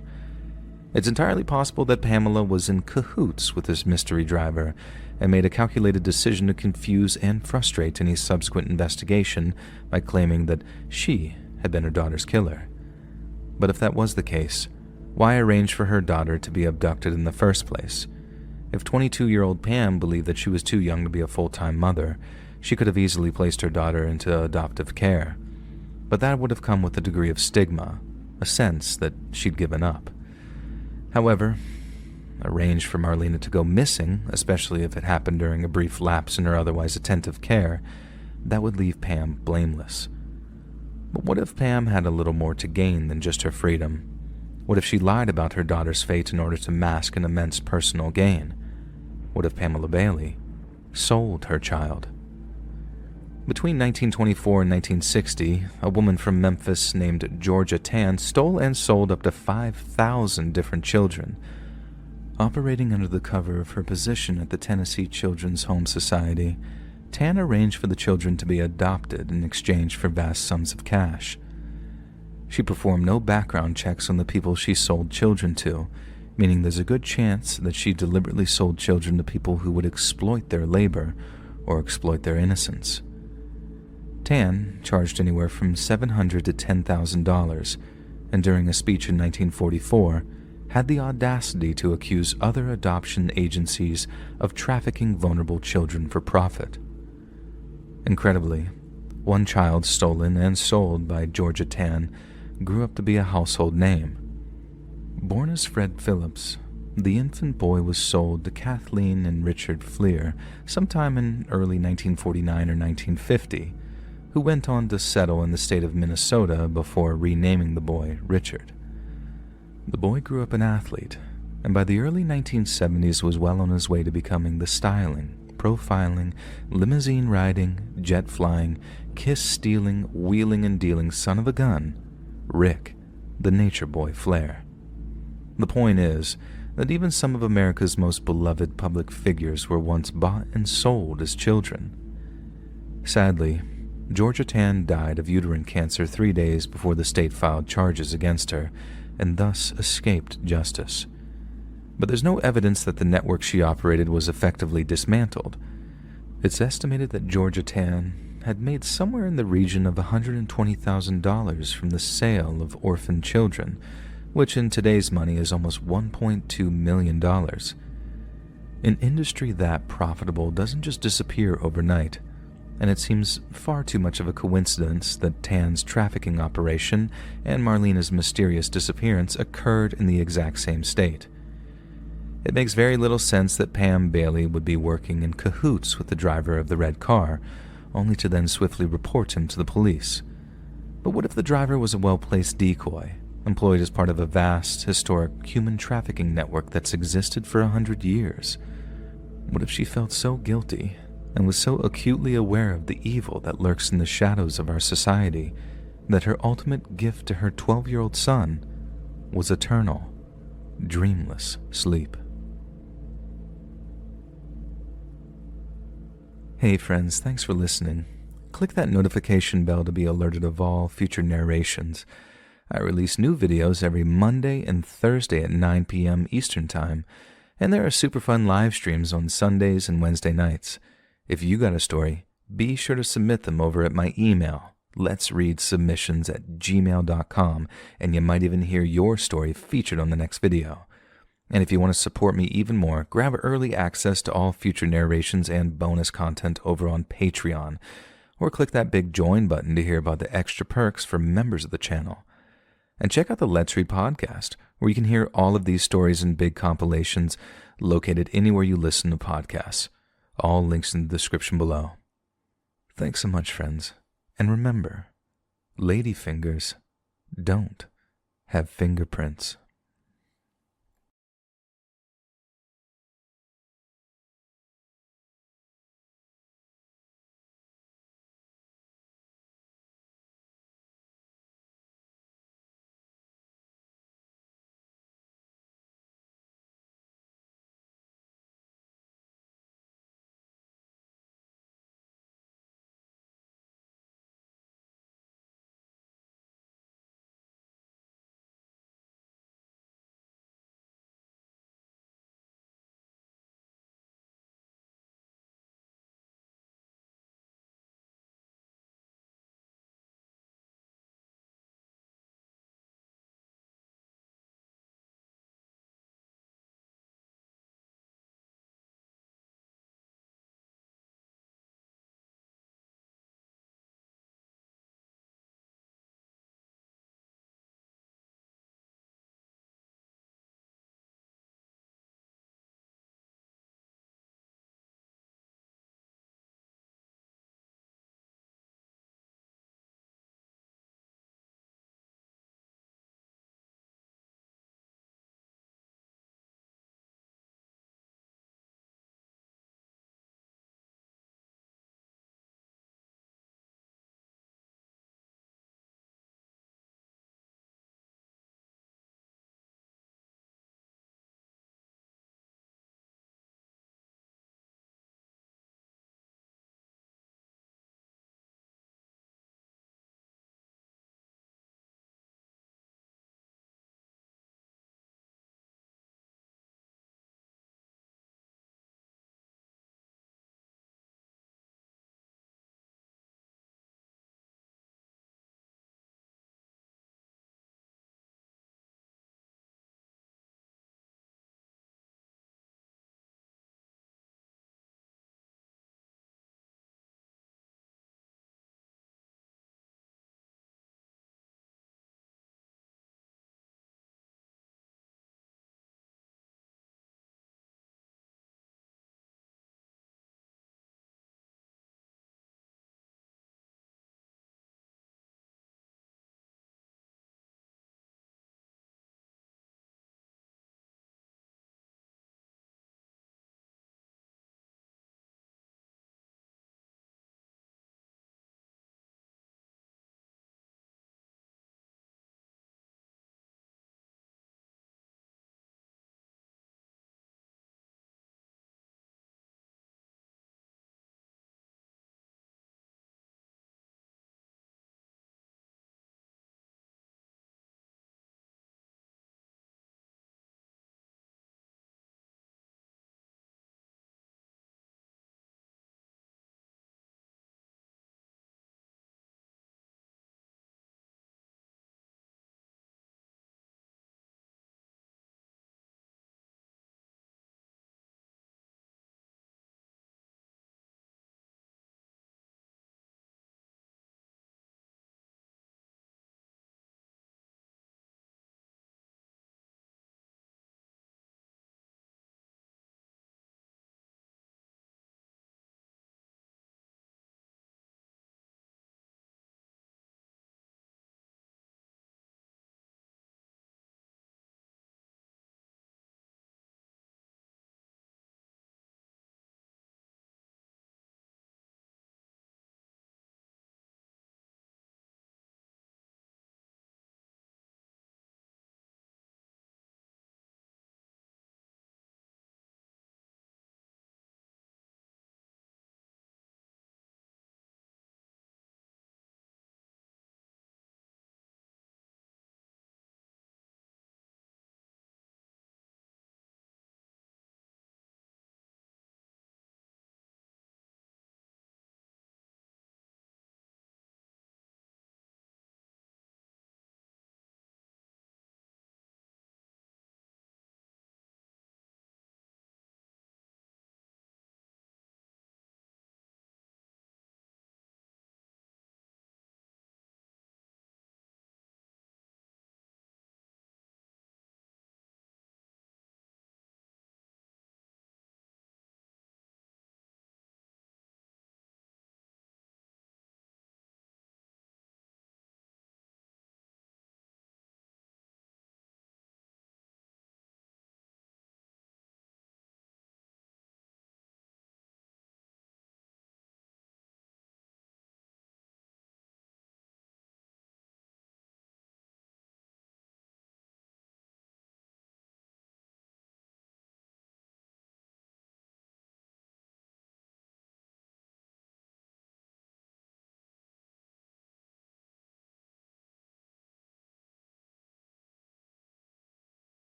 It's entirely possible that Pamela was in cahoots with this mystery driver and made a calculated decision to confuse and frustrate any subsequent investigation by claiming that she had been her daughter's killer. But if that was the case, why arrange for her daughter to be abducted in the first place? If 22-year-old Pam believed that she was too young to be a full-time mother, she could have easily placed her daughter into adoptive care. But that would have come with a degree of stigma, a sense that she'd given up. However, arrange for Marlena to go missing, especially if it happened during a brief lapse in her otherwise attentive care, that would leave Pam blameless. But what if Pam had a little more to gain than just her freedom? What if she lied about her daughter's fate in order to mask an immense personal gain? What if Pamela Bailey sold her child? Between 1924 and 1960, a woman from Memphis named Georgia Tann stole and sold up to 5,000 different children. Operating under the cover of her position at the Tennessee Children's Home Society, Tann arranged for the children to be adopted in exchange for vast sums of cash. She performed no background checks on the people she sold children to, meaning there's a good chance that she deliberately sold children to people who would exploit their labor or exploit their innocence. Tann charged anywhere from $700 to $10,000, and during a speech in 1944, had the audacity to accuse other adoption agencies of trafficking vulnerable children for profit. Incredibly, one child stolen and sold by Georgia Tann grew up to be a household name. Born as Fred Phillips, the infant boy was sold to Kathleen and Richard Fleer sometime in early 1949 or 1950, who went on to settle in the state of Minnesota before renaming the boy Richard. The boy grew up an athlete, and by the early 1970s was well on his way to becoming the styling, profiling, limousine-riding, jet-flying, kiss-stealing, wheeling and dealing son of a gun, Rick, the Nature Boy Flair. The point is that even some of America's most beloved public figures were once bought and sold as children. Sadly, Georgia Tann died of uterine cancer 3 days before the state filed charges against her, and thus escaped justice. But there's no evidence that the network she operated was effectively dismantled. It's estimated that Georgia Tann had made somewhere in the region of $120,000 from the sale of orphaned children, which in today's money is almost $1.2 million. An industry that profitable doesn't just disappear overnight, and it seems far too much of a coincidence that Tann's trafficking operation and Marlena's mysterious disappearance occurred in the exact same state. It makes very little sense that Pam Bailey would be working in cahoots with the driver of the red car, only to then swiftly report him to the police. But what if the driver was a well-placed decoy, employed as part of a vast, historic human trafficking network that's existed for 100 years? What if she felt so guilty and was so acutely aware of the evil that lurks in the shadows of our society that her ultimate gift to her 12-year-old son was eternal, dreamless sleep? Hey friends, thanks for listening. Click that notification bell to be alerted of all future narrations. I release new videos every Monday and Thursday at 9 p.m. Eastern Time, and there are super fun live streams on Sundays and Wednesday nights. If you got a story, be sure to submit them over at my email, letsreadsubmissions@gmail.com, and you might even hear your story featured on the next video. And if you want to support me even more, grab early access to all future narrations and bonus content over on Patreon, or click that big join button to hear about the extra perks for members of the channel. And check out the Let's Read podcast, where you can hear all of these stories in big compilations located anywhere you listen to podcasts. All links in the description below. Thanks so much, friends. And remember, ladyfingers don't have fingerprints.